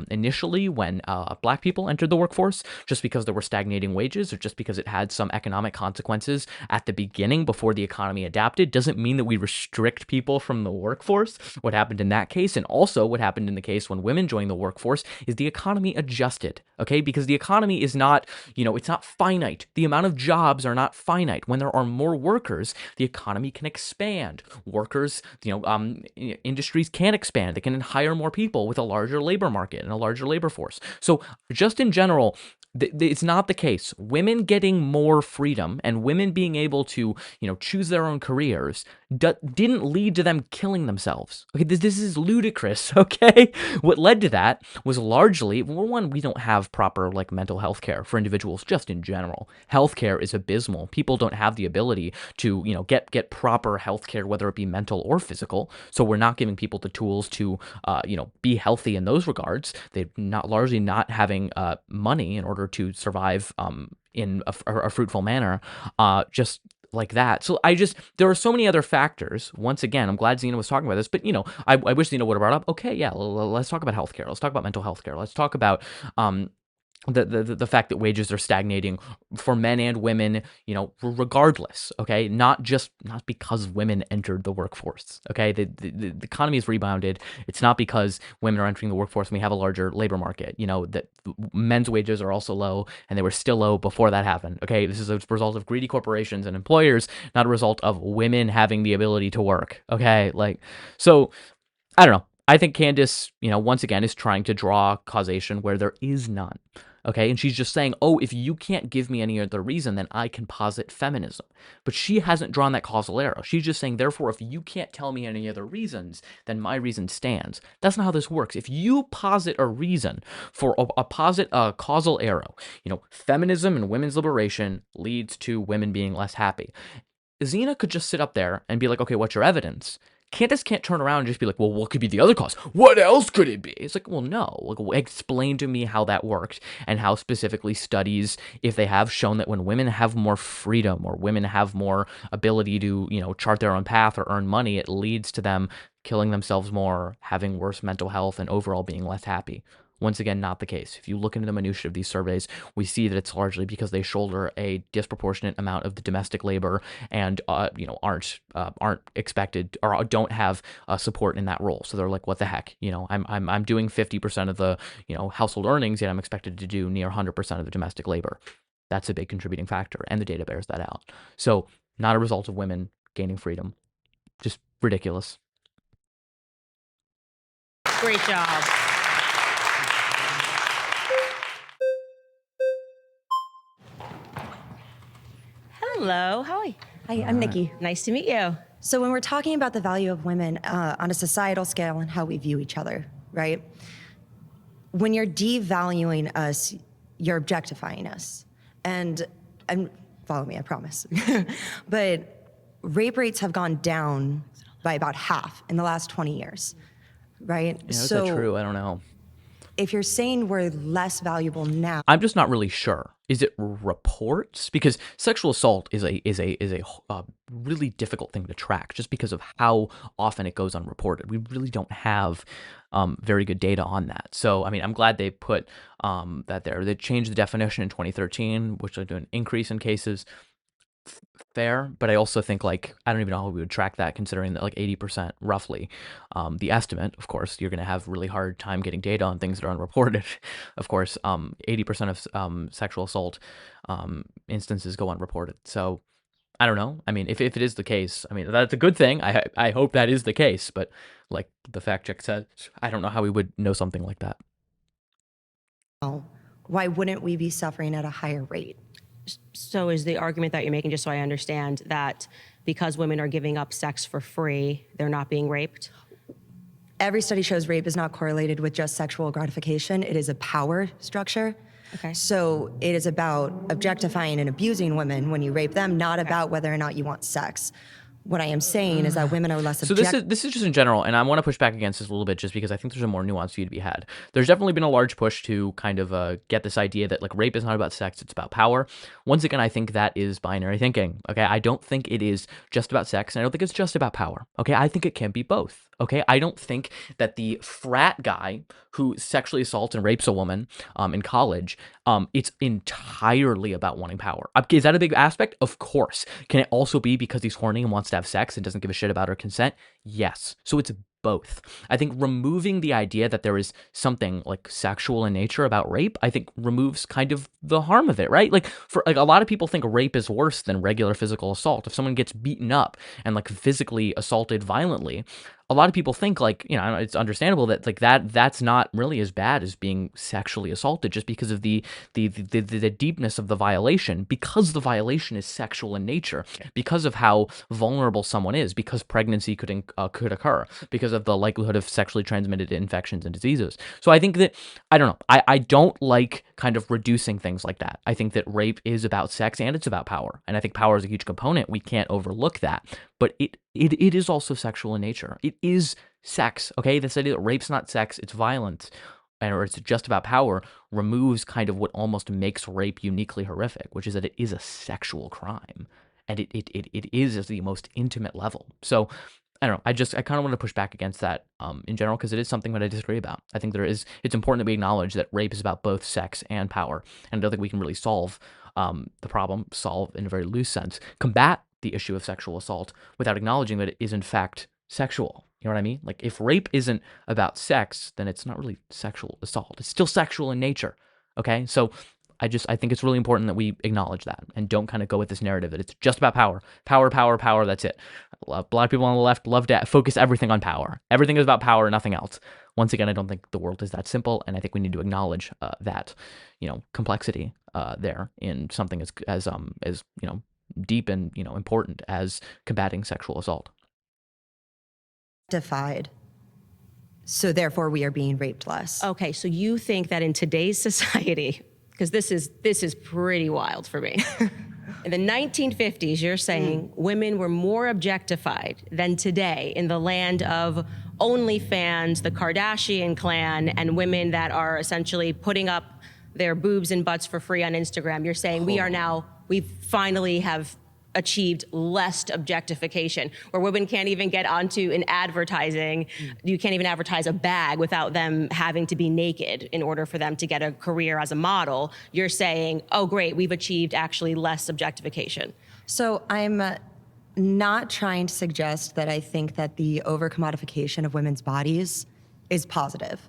initially when Black people entered the workforce, just because there were stagnating wages or just because it had some economic consequences at the beginning before the economy adapted, doesn't mean that we restrict people from the workforce. What happened in that case, and also what happened in the case when women joined the workforce, is the economy adjusted, okay? Because the economy is not, it's not finite. The amount of jobs are not finite. When there are more workers, the economy can expand. Workers, industries can expand. They can hire more people with a larger labor market and a larger labor force. So just in general, it's not the case. Women getting more freedom and women being able to, choose their own careers didn't lead to them killing themselves. Okay, this is ludicrous, okay? What led to that was largely, one, we don't have proper mental health care for individuals just in general. Healthcare is abysmal. People don't have the ability to, get proper health care, whether it be mental or physical. So we're not giving people the tools to, be healthy in those regards. They're largely not having money in order to survive in a fruitful manner, just like that. So there are so many other factors. Once again, I'm glad Zena was talking about this, but I wish Zena would have brought up, okay, yeah, let's talk about healthcare. Let's talk about mental health care. Let's talk about the fact that wages are stagnating for men and women, regardless, okay? Not because women entered the workforce, okay? The economy is rebounded. It's not because women are entering the workforce and we have a larger labor market, that men's wages are also low and they were still low before that happened, okay? This is a result of greedy corporations and employers, not a result of women having the ability to work, okay? So I don't know. I think Candace, once again, is trying to draw causation where there is none. Okay, and she's just saying, oh, if you can't give me any other reason, then I can posit feminism. But she hasn't drawn that causal arrow. She's just saying, therefore, if you can't tell me any other reasons, then my reason stands. That's not how this works. If you posit a reason for a causal arrow, feminism and women's liberation leads to women being less happy. Zena could just sit up there and be like, okay, what's your evidence? Candace can't turn around and just be like, well, what could be the other cause? What else could it be? It's like, well, no. Explain to me how that worked and how specifically studies, if they have shown that when women have more freedom or women have more ability to, chart their own path or earn money, it leads to them killing themselves more, having worse mental health, and overall being less happy. Once again, not the case. If you look into the minutiae of these surveys, we see that it's largely because they shoulder a disproportionate amount of the domestic labor and aren't expected or don't have support in that role. So they're like, what the heck? I'm doing 50% of the household earnings, yet I'm expected to do near 100% of the domestic labor. That's a big contributing factor, and the data bears that out. So not a result of women gaining freedom. Just ridiculous. Great job. Hello. Hi. Hi, I'm Nikki. Nice to meet you. So when we're talking about the value of women on a societal scale and how we view each other, right? When you're devaluing us, you're objectifying us. And follow me, I promise. But rape rates have gone down by about half in the last 20 years, right? Yeah, is that true? I don't know. If you're saying we're less valuable now, I'm just not really sure. Is it reports? Because sexual assault is a really difficult thing to track, just because of how often it goes unreported. We really don't have very good data on that. So, I mean, I'm glad they put that there. They changed the definition in 2013, which led to an increase in cases. Fair, but I also think I don't even know how we would track that, considering that 80% roughly, the estimate. Of course, you're going to have really hard time getting data on things that are unreported. Of course, 80% of sexual assault instances go unreported. So I don't know. I mean, if it is the case, I mean, that's a good thing. I hope that is the case. But like the fact check said, I don't know how we would know something like that. Why wouldn't we be suffering at a higher rate? So is the argument that you're making, just so I understand, that because women are giving up sex for free, they're not being raped? Every study shows rape is not correlated with just sexual gratification. It is a power structure. Okay. So it is about objectifying and abusing women when you rape them, not about whether or not you want sex. What I am saying is that women are less So this is just in general, and I want to push back against this a little bit just because I think there's a more nuanced view to be had. There's definitely been a large push to kind of get this idea that like rape is not about sex, it's about power. Once again, I think that is binary thinking. Okay, I don't think it is just about sex, and I don't think it's just about power. Okay, I think it can be both. Okay, I don't think that the frat guy who sexually assaults and rapes a woman in college, it's entirely about wanting power. Is that a big aspect? Of course. Can it also be because he's horny and wants to have sex and doesn't give a shit about her consent? Yes. So it's both. I think removing the idea that there is something like sexual in nature about rape, I think removes kind of the harm of it, right? Like for like a lot of people think rape is worse than regular physical assault. If someone gets beaten up and like physically assaulted violently, a lot of people think like, you know, it's understandable that like that's not really as bad as being sexually assaulted just because of the deepness of the violation, because the violation is sexual in nature, because of how vulnerable someone is, because pregnancy could occur, because of the likelihood of sexually transmitted infections and diseases. So I think that, I don't know, I don't like kind of reducing things like that. I think that rape is about sex and it's about power. And I think power is a huge component. We can't overlook that. But it is also sexual in nature. It is sex, okay? This idea that rape's not sex, it's violence, or it's just about power, removes kind of what almost makes rape uniquely horrific, which is that it is a sexual crime. And it is at the most intimate level. So I don't know. I kind of want to push back against that in general because it is something that I disagree about. I think it's important that we acknowledge that rape is about both sex and power. And I don't think we can really solve the problem, solve in a very loose sense, combat the issue of sexual assault without acknowledging that it is in fact sexual. You know what I mean? Like if rape isn't about sex, then it's not really sexual assault. It's still sexual in nature. Okay? So I think it's really important that we acknowledge that and don't kind of go with this narrative that it's just about power. Power, power, power, that's it. A lot of people on the left love to focus everything on power. Everything is about power, nothing else. Once again, I don't think the world is that simple, and I think we need to acknowledge that, you know, complexity there in something as you know, deep and, you know, important as combating sexual assault. Defied. So therefore we are being raped less. Okay, so you think that in today's society, because this is pretty wild for me. In the 1950s, you're saying women were more objectified than today in the land of OnlyFans, the Kardashian clan, and women that are essentially putting up their boobs and butts for free on Instagram. You're saying we finally have achieved less objectification, where women can't even get onto an advertising. You can't even advertise a bag without them having to be naked in order for them to get a career as a model. You're saying, oh, great, we've achieved actually less objectification. So I'm not trying to suggest that I think that the over-commodification of women's bodies is positive.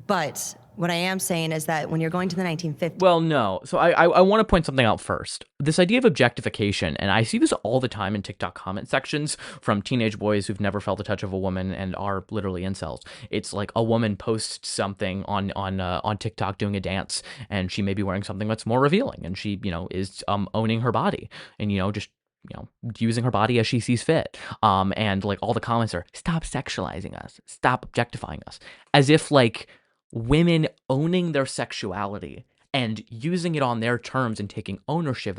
But what I am saying is that when you're going to the 1950s... Well, no. So I want to point something out first. This idea of objectification, and I see this all the time in TikTok comment sections from teenage boys who've never felt the touch of a woman and are literally incels. It's like a woman posts something on TikTok doing a dance, and she may be wearing something that's more revealing, and she, you know, is owning her body, and, you know, just, you know, using her body as she sees fit. And like all the comments are, stop sexualizing us, stop objectifying us, as if like women owning their sexuality and using it on their terms and taking ownership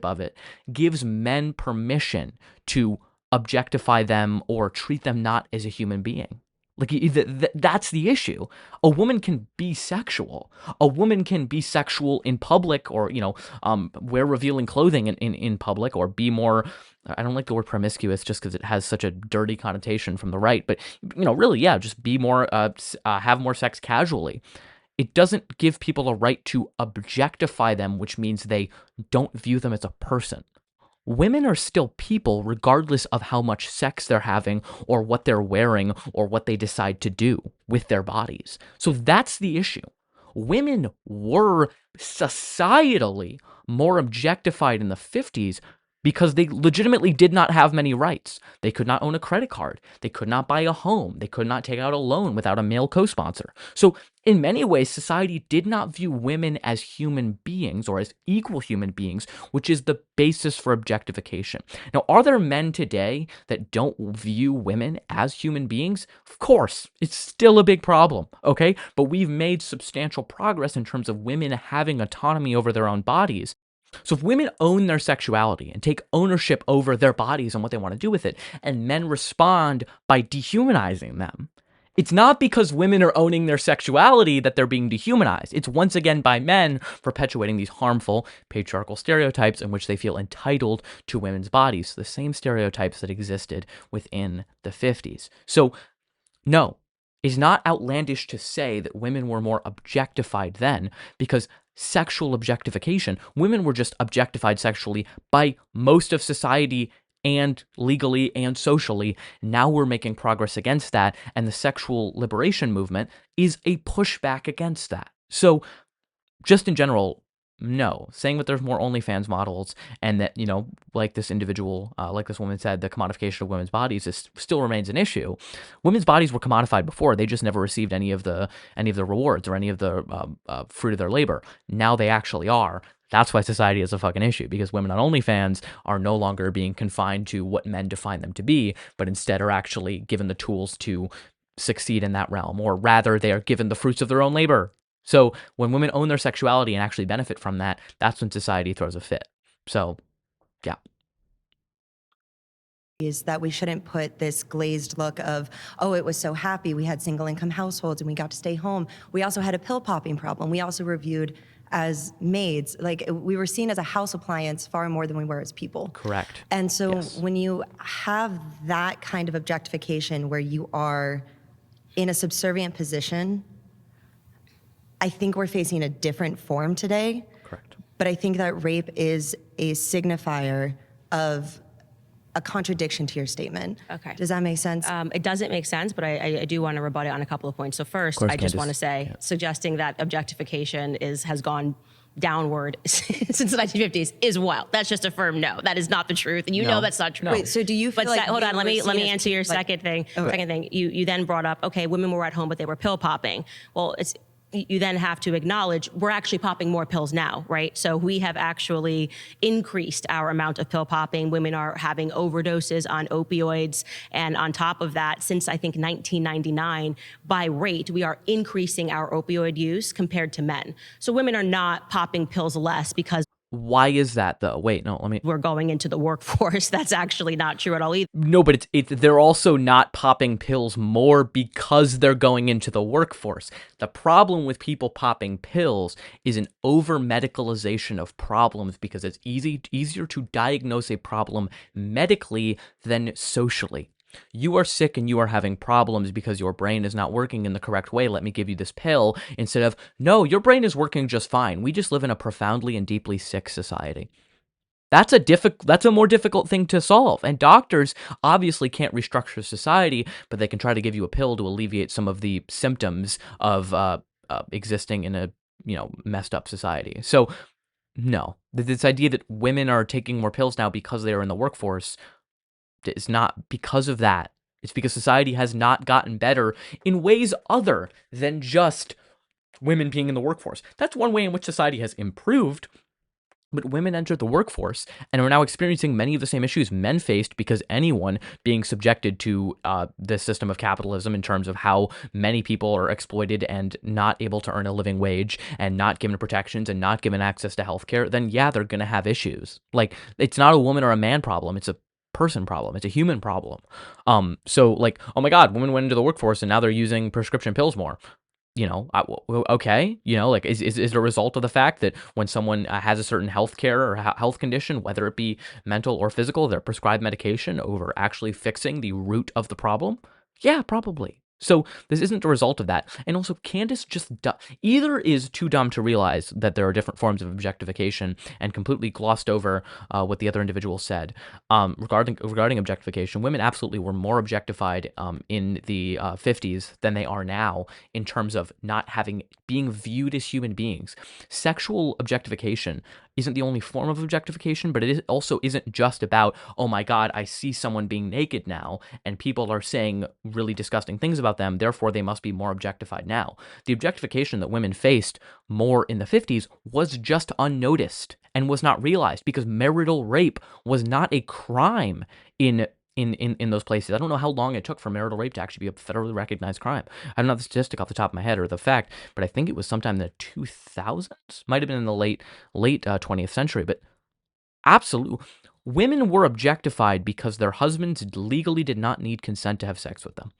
of it gives men permission to objectify them or treat them not as a human being. Like that's the issue. A woman can be sexual. A woman can be sexual in public, or, you know, wear revealing clothing in public, or be more, I don't like the word promiscuous just because it has such a dirty connotation from the right, but, you know, really, yeah, just be more, have more sex casually. It doesn't give people a right to objectify them, which means they don't view them as a person. Women are still people regardless of how much sex they're having or what they're wearing or what they decide to do with their bodies. So that's the issue. Women were societally more objectified in the 50s because they legitimately did not have many rights. They could not own a credit card. They could not buy a home. They could not take out a loan without a male co-sponsor. So in many ways, society did not view women as human beings or as equal human beings, which is the basis for objectification. Now, are there men today that don't view women as human beings? Of course, it's still a big problem, okay? But we've made substantial progress in terms of women having autonomy over their own bodies. So if women own their sexuality and take ownership over their bodies and what they want to do with it, and men respond by dehumanizing them, it's not because women are owning their sexuality that they're being dehumanized. It's once again by men perpetuating these harmful patriarchal stereotypes in which they feel entitled to women's bodies, the same stereotypes that existed within the 50s. So, no, it's not outlandish to say that women were more objectified then, because sexual objectification, women were just objectified sexually by most of society and legally and socially. Now we're making progress against that, and the sexual liberation movement is a pushback against that. So just in general, no. Saying that there's more OnlyFans models and that, you know, like this individual, like this woman said, the commodification of women's bodies still remains an issue. Women's bodies were commodified before. They just never received any of the rewards or any of the fruit of their labor. Now they actually are. That's why society is a fucking issue, because women on OnlyFans are no longer being confined to what men define them to be, but instead are actually given the tools to succeed in that realm, or rather they are given the fruits of their own labor. So when women own their sexuality and actually benefit from that, that's when society throws a fit. So, yeah. Is that we shouldn't put this glazed look of, oh, it was so happy, we had single income households and we got to stay home. We also had a pill popping problem. We also were viewed as maids. Like, we were seen as a house appliance far more than we were as people. Correct. And so when you have that kind of objectification where you are in a subservient position, I think we're facing a different form today. Correct. But I think that rape is a signifier of a contradiction to your statement. Okay. Does that make sense? It doesn't make sense, but I do want to rebut it on a couple of points. So first, course, I just Candace. want to say, suggesting that objectification has gone downward since the 1950s is wild. That's just a firm no. That is not the truth, and you know that's not true. Wait, so do you feel like hold on, we let me were seen answer as your like- second thing. Okay. Second thing, you then brought up, okay, women were at home, but they were pill popping. Well, you then have to acknowledge we're actually popping more pills now, right? So we have actually increased our amount of pill popping. Women are having overdoses on opioids. And on top of that, since I think 1999, by rate, we are increasing our opioid use compared to men. So women are not popping pills less because Why is that though? Wait, no, let me. we're going into the workforce. That's actually not true at all either. No, but they're also not popping pills more because they're going into the workforce. The problem with people popping pills is an over-medicalization of problems, because it's easier to diagnose a problem medically than socially. You are sick and you are having problems because your brain is not working in the correct way. Let me give you this pill, instead of, no, your brain is working just fine. We just live in a profoundly and deeply sick society. That's a more difficult thing to solve. And doctors obviously can't restructure society, but they can try to give you a pill to alleviate some of the symptoms of existing in a messed up society. So no, this idea that women are taking more pills now because they are in the workforce, it's not because of that. It's because society has not gotten better in ways other than just women being in the workforce. That's one way in which society has improved. But women entered the workforce and are now experiencing many of the same issues men faced, because anyone being subjected to this system of capitalism in terms of how many people are exploited and not able to earn a living wage and not given protections and not given access to healthcare, then yeah, they're going to have issues. Like, it's not a woman or a man problem. It's a person problem. It's a human problem. So like, oh my God, women went into the workforce and now they're using prescription pills more. Okay, like, is it a result of the fact that when someone has a certain health care or health condition, whether it be mental or physical, they're prescribed medication over actually fixing the root of the problem? Yeah, probably. So this isn't a result of that. And also, Candace just either is too dumb to realize that there are different forms of objectification and completely glossed over what the other individual said. Regarding objectification, women absolutely were more objectified in the 50s than they are now, in terms of not being viewed as human beings. Sexual objectification isn't the only form of objectification, but it also isn't just about, oh my God, I see someone being naked now and people are saying really disgusting things about them, therefore they must be more objectified now. The objectification that women faced more in the 50s was just unnoticed and was not realized, because marital rape was not a crime in in those places. I don't know how long it took for marital rape to actually be a federally recognized crime. I don't know the statistic off the top of my head or the fact, but I think it was sometime in the 2000s. Might have been in the late 20th century. But absolutely, women were objectified because their husbands legally did not need consent to have sex with them.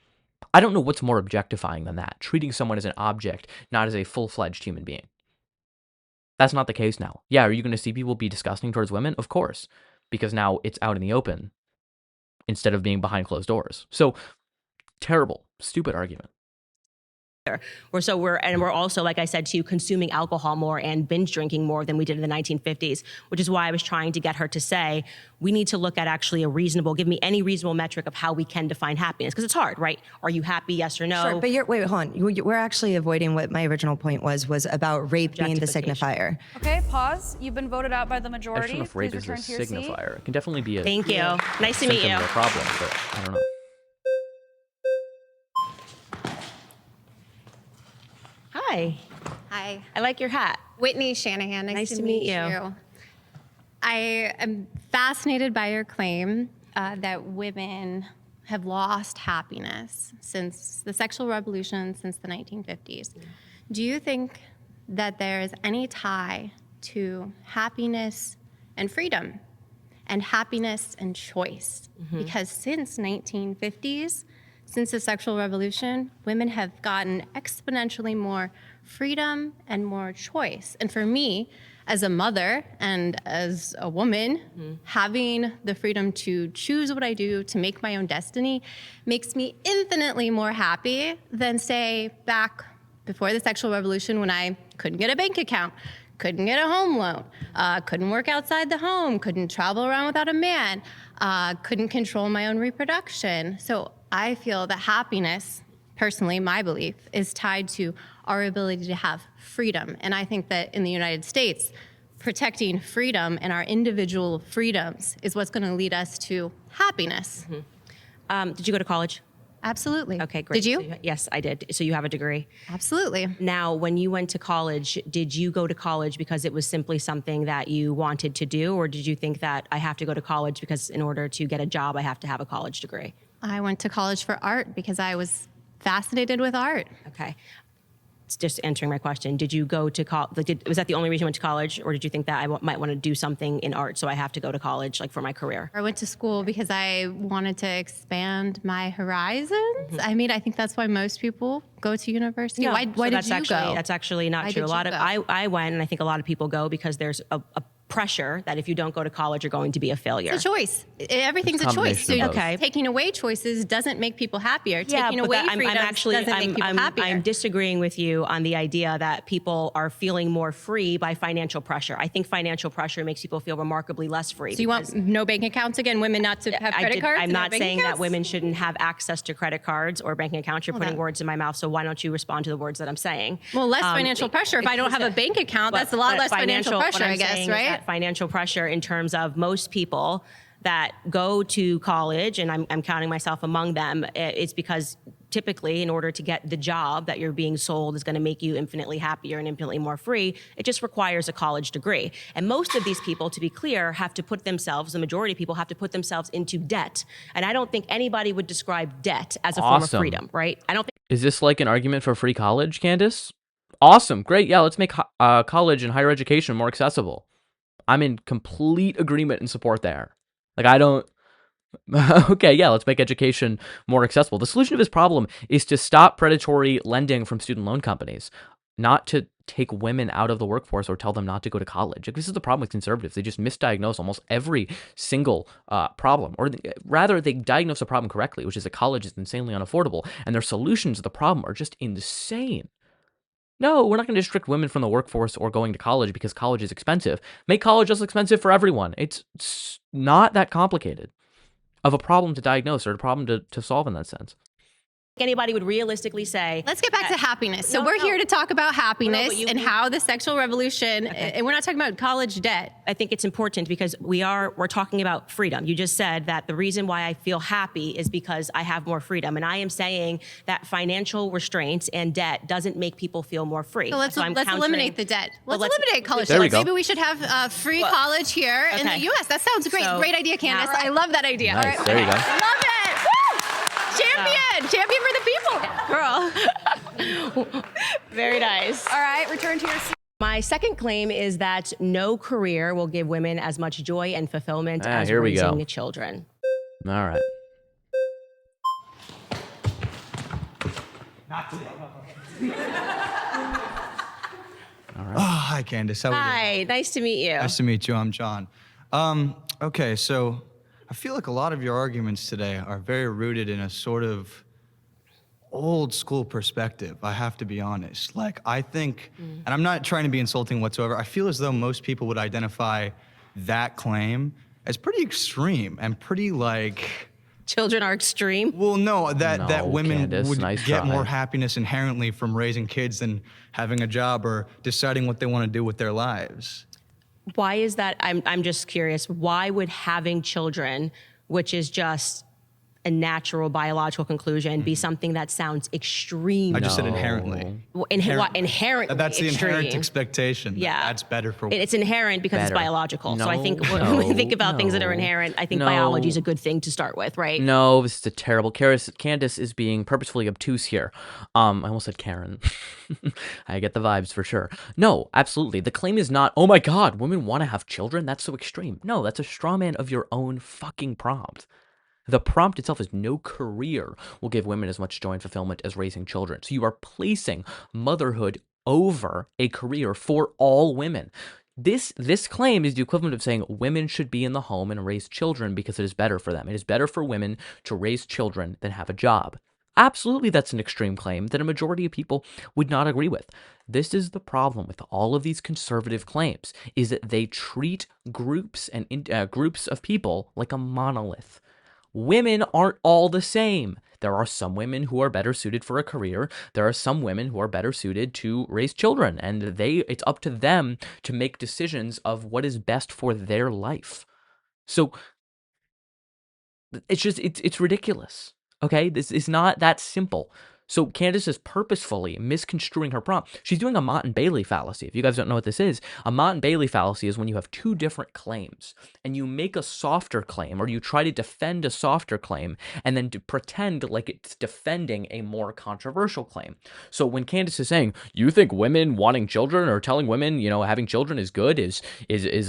I don't know what's more objectifying than that, treating someone as an object, not as a full-fledged human being. That's not the case now. Yeah, are you going to see people be disgusting towards women? Of course, because now it's out in the open instead of being behind closed doors. So, terrible, stupid argument. We're also, like I said to you, consuming alcohol more and binge drinking more than we did in the 1950s, which is why I was trying to get her to say, we need to look at actually give me any reasonable metric of how we can define happiness, because it's hard, right? Are you happy, yes or no? Sure, but wait, hold on. We're actually avoiding what my original point was about rape being the signifier. Okay, pause. You've been voted out by the majority. I don't know if rape is a signifier. It can definitely be a Thank you. Nice to meet you. Problem, but I don't know. Hi. Hi. I like your hat. Whitney Shanahan. Nice to meet you. I am fascinated by your claim that women have lost happiness since the sexual revolution, since the 1950s. Do you think that there is any tie to happiness and freedom and happiness and choice? Because since 1950s, since the sexual revolution, women have gotten exponentially more freedom and more choice. And for me, as a mother and as a woman, having the freedom to choose what I do, to make my own destiny, makes me infinitely more happy than, say, back before the sexual revolution when I couldn't get a bank account, couldn't get a home loan, couldn't work outside the home, couldn't travel around without a man, couldn't control my own reproduction. So I feel that happiness, personally, my belief, is tied to our ability to have freedom. And I think that in the United States, protecting freedom and our individual freedoms is what's going to lead us to happiness. Did you go to college? Absolutely. Okay, great. Did you? Yes, I did. So you have a degree? Absolutely. Now, when you went to college, did you go to college because it was simply something that you wanted to do, or did you think that I have to go to college because in order to get a job, I have to have a college degree? I went to college for art because I was fascinated with art. Okay. It's just answering my question. Did you go to college? Was that the only reason you went to college, or did you think that I might want to do something in art, so I have to go to college, like for my career? I went to school because I wanted to expand my horizons. I mean, I think that's why most people go to university. No, Why did you go? That's actually not true. I went, and I think a lot of people go because there's a pressure that if you don't go to college, you're going to be a failure. It's a choice. Everything's a choice. So taking away choices doesn't make people happier. Taking away freedom doesn't make people happier. I'm disagreeing with you on the idea that people are feeling more free by financial pressure. I think financial pressure makes people feel remarkably less free. So you want no bank accounts again, women not to have credit cards? I'm not saying that women shouldn't have access to credit cards or banking accounts. You're putting words in my mouth, so why don't you respond to the words that I'm saying? Well, less financial pressure. If I don't have a bank account, that's a lot less financial pressure, I guess, right? Financial pressure in terms of most people that go to college, and I'm counting myself among them, it's because typically in order to get the job that you're being sold is going to make you infinitely happier and infinitely more free, it just requires a college degree. And most of these people, to be clear, have to put themselves, the majority of people have to put themselves into debt. And I don't think anybody would describe debt as a form of freedom, right? I don't think. Is this like an argument for free college, Candace? Awesome. Great. Yeah, let's make college and higher education more accessible. I'm in complete agreement and support there. Like, I don't... Okay, yeah, let's make education more accessible. The solution to this problem is to stop predatory lending from student loan companies, not to take women out of the workforce or tell them not to go to college. Like, this is the problem with conservatives. They just misdiagnose almost every single problem. Or rather, they diagnose a problem correctly, which is that college is insanely unaffordable, and their solutions to the problem are just insane. No, we're not going to restrict women from the workforce or going to college because college is expensive. Make college less expensive for everyone. It's not that complicated of a problem to diagnose or a problem to solve in that sense. anybody would realistically say. Let's get back to happiness. So we're here to talk about happiness and how the sexual revolution, and we're not talking about college debt. I think it's important because we're talking about freedom. You just said that the reason why I feel happy is because I have more freedom. And I am saying that financial restraints and debt doesn't make people feel more free. So let's eliminate the debt. Let's eliminate college There we debt. go. Maybe we should have free college here in the U.S. That sounds great. Great idea, Candace. I love that idea. Nice. There you go. Love it. Woo! Champion for the people. Girl. Very nice. All right, return to your seat. My second claim is that no career will give women as much joy and fulfillment as here we raising go. children. All right. Oh, hi, Candace. How are you? Hi, nice to meet you. Nice to meet you. I'm John. Okay, so I feel like a lot of your arguments today are very rooted in a sort of old school perspective, I have to be honest. Like, I think, and I'm not trying to be insulting whatsoever, I feel as though most people would identify that claim as pretty extreme and pretty like... Children are extreme? Well, no, that women Candace, would nice get try. more happiness inherently from raising kids than having a job or deciding what they want to do with their lives. Why is that? I'm just curious. Why would having children, which is just a natural biological conclusion, be something that sounds extreme? I just said inherently. Inherently That's the extreme. inherent expectation. Yeah. That's better for It's inherent because it's Better. biological. No, So I think when we think about things that are inherent, I think no. biology is a good thing to start with, right? No, this is a terrible. Candace is being purposefully obtuse here. I almost said Karen. I get the vibes for sure. No, absolutely. The claim is not, oh my God, women want to have children? That's so extreme. No, that's a straw man of your own fucking prompt. The prompt itself is no career will give women as much joy and fulfillment as raising children. So you are placing motherhood over a career for all women. This claim is the equivalent of saying women should be in the home and raise children because it is better for them. It is better for women to raise children than have a job. Absolutely, that's an extreme claim that a majority of people would not agree with. This is the problem with all of these conservative claims, is that they treat groups and groups of people like a monolith. Women aren't all the same. There are some women who are better suited for a career. There are some women who are better suited to raise children, and it's up to them to make decisions of what is best for their life. So it's ridiculous. Okay, this is not that simple. So Candace is purposefully misconstruing her prompt. She's doing a Mott and Bailey fallacy. If you guys don't know what this is, a Mott and Bailey fallacy is when you have two different claims and you make a softer claim or you try to defend a softer claim and then to pretend like it's defending a more controversial claim. So when Candace is saying, you think women wanting children or telling women, having children is good, is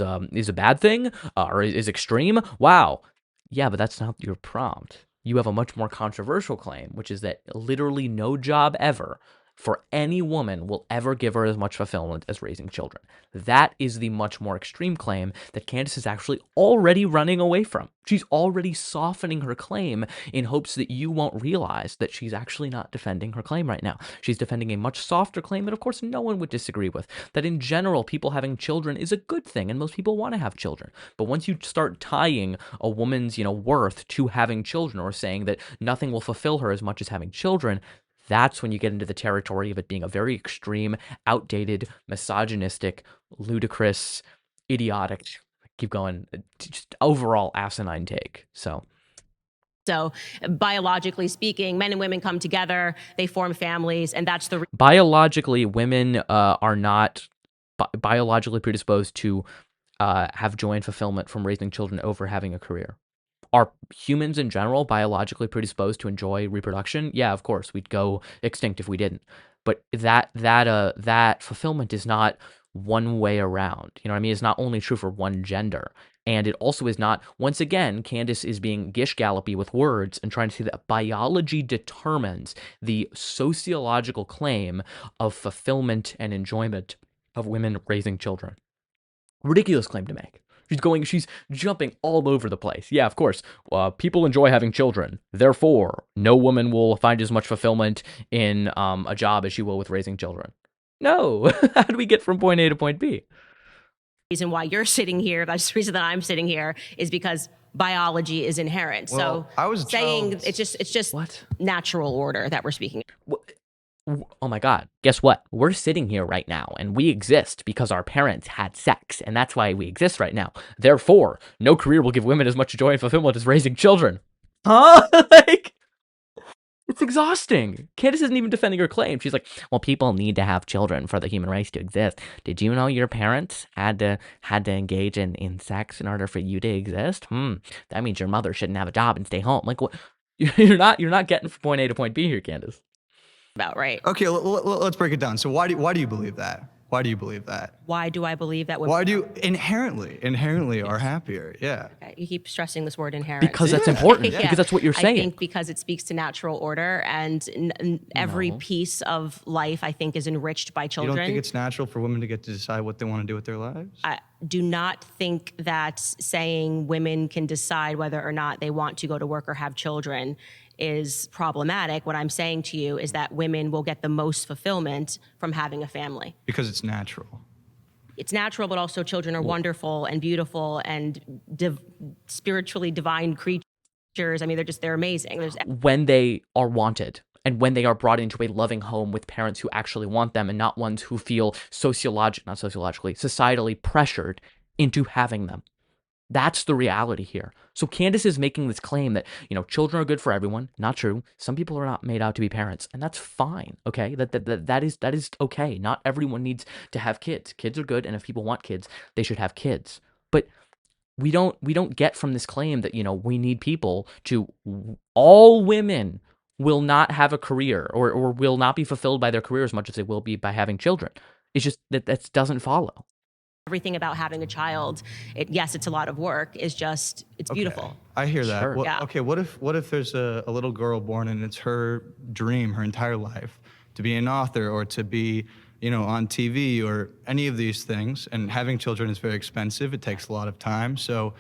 a bad thing or is extreme? Wow. Yeah, but that's not your prompt. You have a much more controversial claim, which is that literally no job ever for any woman will ever give her as much fulfillment as raising children. That is the much more extreme claim that Candace is actually already running away from. She's already softening her claim in hopes that you won't realize that she's actually not defending her claim right now. She's defending a much softer claim that, of course, no one would disagree with, that in general, people having children is a good thing, and most people want to have children. But once you start tying a woman's, worth to having children or saying that nothing will fulfill her as much as having children, that's when you get into the territory of it being a very extreme, outdated, misogynistic, ludicrous, idiotic, keep going, just overall asinine take. So biologically speaking, men and women come together, they form families, and that's the... Biologically, women are not biologically predisposed to have joy and fulfillment from raising children over having a career. Are humans in general biologically predisposed to enjoy reproduction? Yeah, of course. We'd go extinct if we didn't. But that fulfillment is not one way around. You know what I mean? It's not only true for one gender. And it also is not, once again, Candace is being gish-gallopy with words and trying to say that biology determines the sociological claim of fulfillment and enjoyment of women raising children. Ridiculous claim to make. She's jumping all over the place. Yeah, of course. People enjoy having children. Therefore, no woman will find as much fulfillment in a job as she will with raising children. No. How do we get from point A to point B? Reason why you're sitting here, that's the reason that I'm sitting here, is because biology is inherent. Well, so I was saying child- it's just What? natural order that we're speaking. Oh my God, guess what? We're sitting here right now and we exist because our parents had sex, and that's why we exist right now. Therefore, no career will give women as much joy and fulfillment as raising children. Huh? Like, it's exhausting. Candace isn't even defending her claim. She's like, well, people need to have children for the human race to exist. Did you know your parents had to engage in sex in order for you to exist? That means your mother shouldn't have a job and stay home. Like, what? You're not getting from point A to point B here, Candace. About right. Okay, let's break it down. So why do you believe that? Why do you believe that? Why do I believe that women? Why do you inherently are happier? Yeah. Okay, you keep stressing this word inherent. Because that's important. Yeah. Because that's what you're saying. I think because it speaks to natural order, and every piece of life, I think, is enriched by You children. don't think it's natural for women to get to decide what they want to do with their lives? I do not think that saying women can decide whether or not they want to go to work or have children is problematic. What I'm saying to you is that women will get the most fulfillment from having a family. Because it's natural. It's natural, but also children are wonderful and beautiful and spiritually divine creatures. I mean, they're amazing. When they are wanted and when they are brought into a loving home with parents who actually want them and not ones who feel societally pressured into having them. That's the reality here. So Candace is making this claim that, children are good for everyone. Not true. Some people are not made out to be parents, and that's fine. Okay, that is okay. Not everyone needs to have kids. Kids are good, and if people want kids, they should have kids. But we don't get from this claim that we need people to. All women will not have a career or will not be fulfilled by their career as much as they will be by having children. It's just that doesn't follow. Everything about having a child, yes, it's a lot of work. It's beautiful. I hear that. Sure. Well, Yeah. Okay, what if there's a little girl born and it's her dream her entire life to be an author or to be, on TV or any of these things, and having children is very expensive. It takes a lot of time. So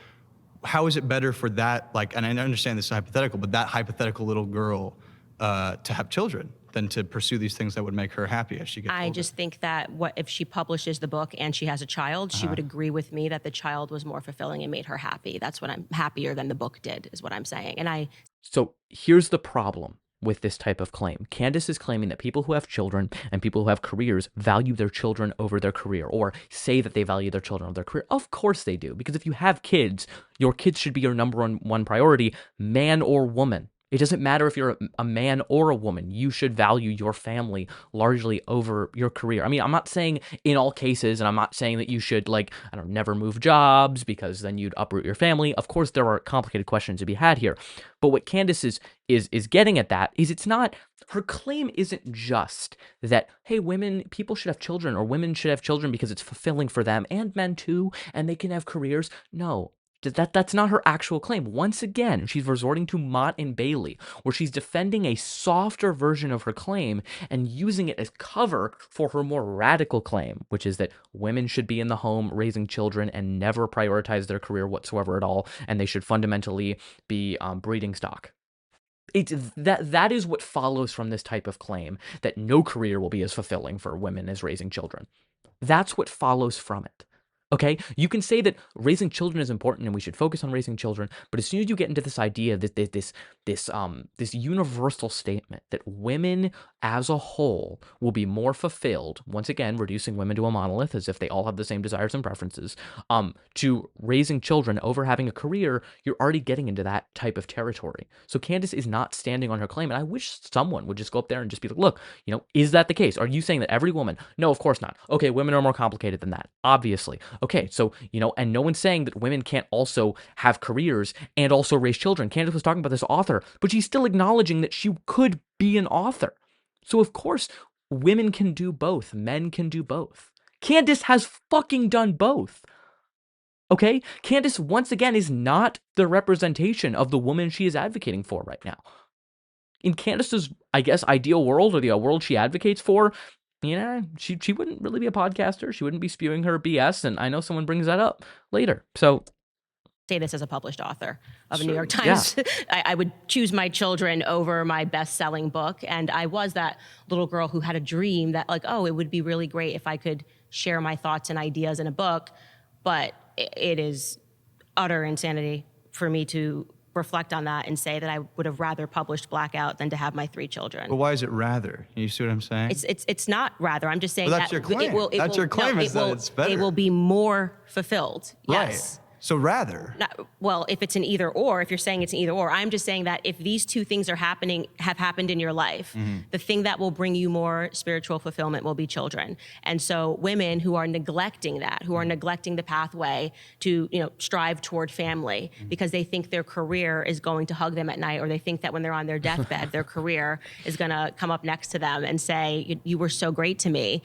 how is it better for that, and I understand this is hypothetical, but that hypothetical little girl to have children than to pursue these things that would make her happy as she gets older? I just think that if she publishes the book and she has a child, she would agree with me that the child was more fulfilling and made her happy. That's what I'm happier than the book did, is what I'm saying. So here's the problem with this type of claim. Candace is claiming that people who have children and people who have careers value their children over their career, or say that they value their children over their career. Of course they do, because if you have kids, your kids should be your number one priority, man or woman. It doesn't matter if you're a man or a woman. You should value your family largely over your career. I mean, I'm not saying in all cases, and I'm not saying that you should, never move jobs because then you'd uproot your family. Of course, there are complicated questions to be had here. But what Candace is getting at that is her claim isn't just that, hey, people should have children, or women should have children because it's fulfilling for them, and men too, and they can have careers. No. That's not her actual claim. Once again, she's resorting to Mott and Bailey, where she's defending a softer version of her claim and using it as cover for her more radical claim, which is that women should be in the home raising children and never prioritize their career whatsoever at all, and they should fundamentally be breeding stock. That is what follows from this type of claim, that no career will be as fulfilling for women as raising children. That's what follows from it. Okay, you can say that raising children is important and we should focus on raising children, but as soon as you get into this idea that this universal statement that women as a whole will be more fulfilled, once again reducing women to a monolith as if they all have the same desires and preferences, to raising children over having a career, you're already getting into that type of territory. So Candace is not standing on her claim, and I wish someone would just go up there and just be like, look, is that the case? Are you saying that every woman? No, of course not. Okay, women are more complicated than that, obviously. Okay, so, and no one's saying that women can't also have careers and also raise children. Candace was talking about this author, but she's still acknowledging that she could be an author. So, of course, women can do both. Men can do both. Candace has fucking done both. Okay? Candace, once again, is not the representation of the woman she is advocating for right now. In Candace's, I guess, ideal world, or the world she advocates for, she wouldn't really be a podcaster. She wouldn't be spewing her BS, and I know someone brings that up later. So, say this as a published author of a New York Times. Yeah. I would choose my children over my best-selling book, and I was that little girl who had a dream that, it would be really great if I could share my thoughts and ideas in a book, but it is utter insanity. for me to reflect on that and say that I would have rather published Blackout than to have my 3 children. But why is it rather? You see what I'm saying? It's not rather. I'm just saying Well, that's that your claim. That's your claim is that it's better. It will be more fulfilled. Right. Yes. So rather. Well, if it's an either or, if you're saying it's an either or, I'm just saying that if these 2 things have happened in your life, the thing that will bring you more spiritual fulfillment will be children. And so women who are neglecting that, who are neglecting the pathway to, strive toward family because they think their career is going to hug them at night, or they think that when they're on their deathbed, their career is going to come up next to them and say, you were so great to me.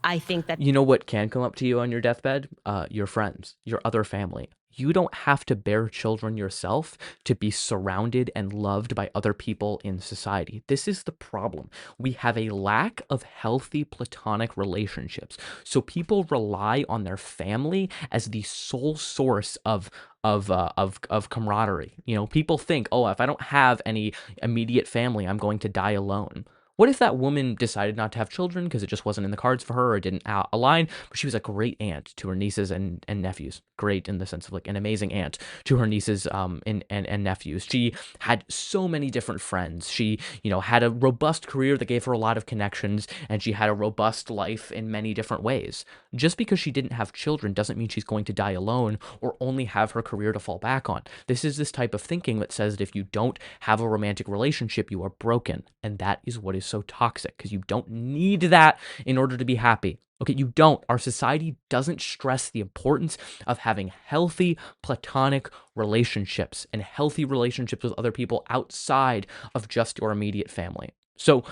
I think that... You know what can come up to you on your deathbed? Your friends, your other family. You don't have to bear children yourself to be surrounded and loved by other people in society. This is the problem. We have a lack of healthy platonic relationships. So people rely on their family as the sole source of camaraderie. People think, oh, if I don't have any immediate family, I'm going to die alone. What if that woman decided not to have children because it just wasn't in the cards for her or it didn't align, but she was a great aunt to her nieces and nephews? Great in the sense of like an amazing aunt to her nieces and nephews. She had so many different friends. She, had a robust career that gave her a lot of connections, and she had a robust life in many different ways. Just because she didn't have children doesn't mean she's going to die alone or only have her career to fall back on. This is this type of thinking that says that if you don't have a romantic relationship, you are broken. And that is what is so toxic, because you don't need that in order to be happy. Okay, you don't. Our society doesn't stress the importance of having healthy platonic relationships and healthy relationships with other people outside of just your immediate family. So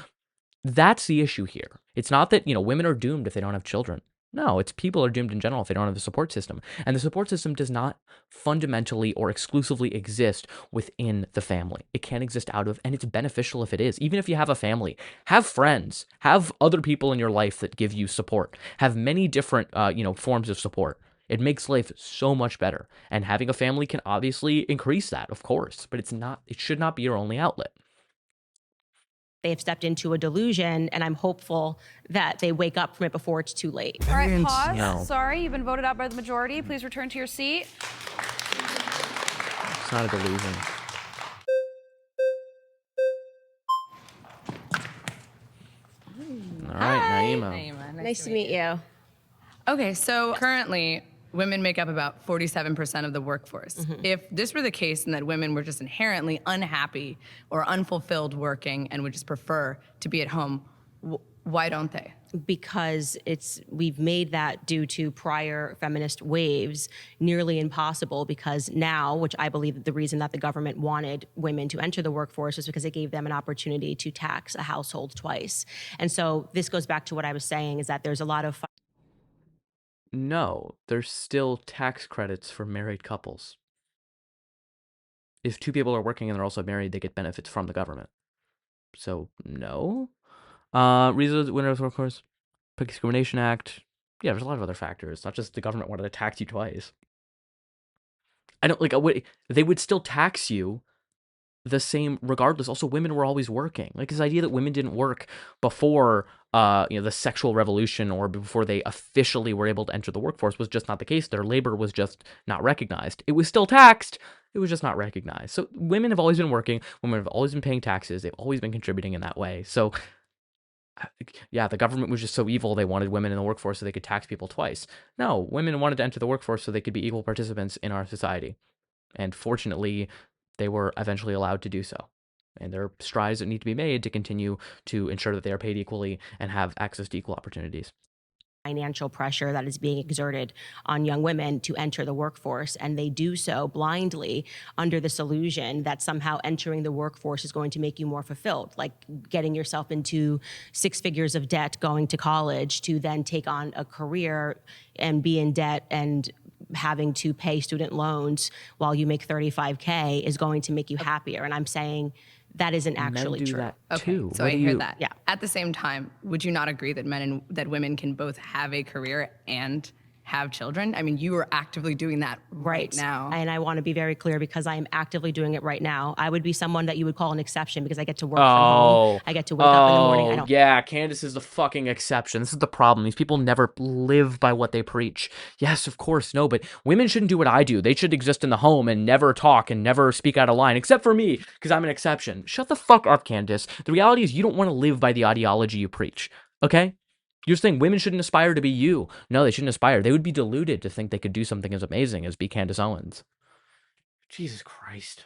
that's the issue here. It's not that, women are doomed if they don't have children. No, it's people are doomed in general if they don't have the support system. And the support system does not fundamentally or exclusively exist within the family. It can exist out of, and it's beneficial if it is. Even if you have a family, have friends, have other people in your life that give you support, have many different, forms of support. It makes life so much better. And having a family can obviously increase that, of course, but it should not be your only outlet. They have stepped into a delusion, and I'm hopeful that they wake up from it before it's too late. All right, pause. No. Sorry, you've been voted out by the majority. Please return to your seat. It's not a delusion. All right, Naima. Nice to meet you. Okay, so currently, women make up about 47% of the workforce. Mm-hmm. If this were the case and that women were just inherently unhappy or unfulfilled working and would just prefer to be at home, why don't they? Because we've made that, due to prior feminist waves, nearly impossible, because now, which I believe that the reason that the government wanted women to enter the workforce is because it gave them an opportunity to tax a household twice. And so this goes back to what I was saying, is that there's a lot of... No, there's still tax credits for married couples. If 2 people are working and they're also married, they get benefits from the government. So, no. Reasons, winners, of course. Discrimination Act. Yeah, there's a lot of other factors. It's not just the government wanted to tax you twice. I don't, they would still tax you the same regardless. Also, women were always working. Like, this idea that women didn't work before the sexual revolution or before they officially were able to enter the workforce was just not the case. Their labor was just not recognized. It was still taxed. It was just not recognized. So women have always been working. Women have always been paying taxes. They've always been contributing in that way. So yeah, the government was just so evil. They wanted women in the workforce so they could tax people twice. No, women wanted to enter the workforce so they could be equal participants in our society. And fortunately, they were eventually allowed to do so. And there are strides that need to be made to continue to ensure that they are paid equally and have access to equal opportunities. Financial pressure that is being exerted on young women to enter the workforce, and they do so blindly under this illusion that somehow entering the workforce is going to make you more fulfilled, like getting yourself into 6 figures of debt going to college to then take on a career and be in debt and having to pay student loans while you make $35K is going to make you happier. And I'm saying that isn't actually Men do true. That Okay, too. so I hear that. Yeah. At the same time, would you not agree that that women can both have a career and have children? I mean, you are actively doing that right now. And I want to be very clear because I am actively doing it right now. I would be someone that you would call an exception because I get to work from home. I get to wake up in the morning. I don't. Yeah, Candace is the fucking exception. This is the problem. These people never live by what they preach. Yes, of course, no, but women shouldn't do what I do. They should exist in the home and never talk and never speak out of line, except for me, because I'm an exception. Shut the fuck up, Candace. The reality is you don't want to live by the ideology you preach, okay? You're saying women shouldn't aspire to be you. No, they shouldn't aspire. They would be deluded to think they could do something as amazing as be Candace Owens. Jesus Christ.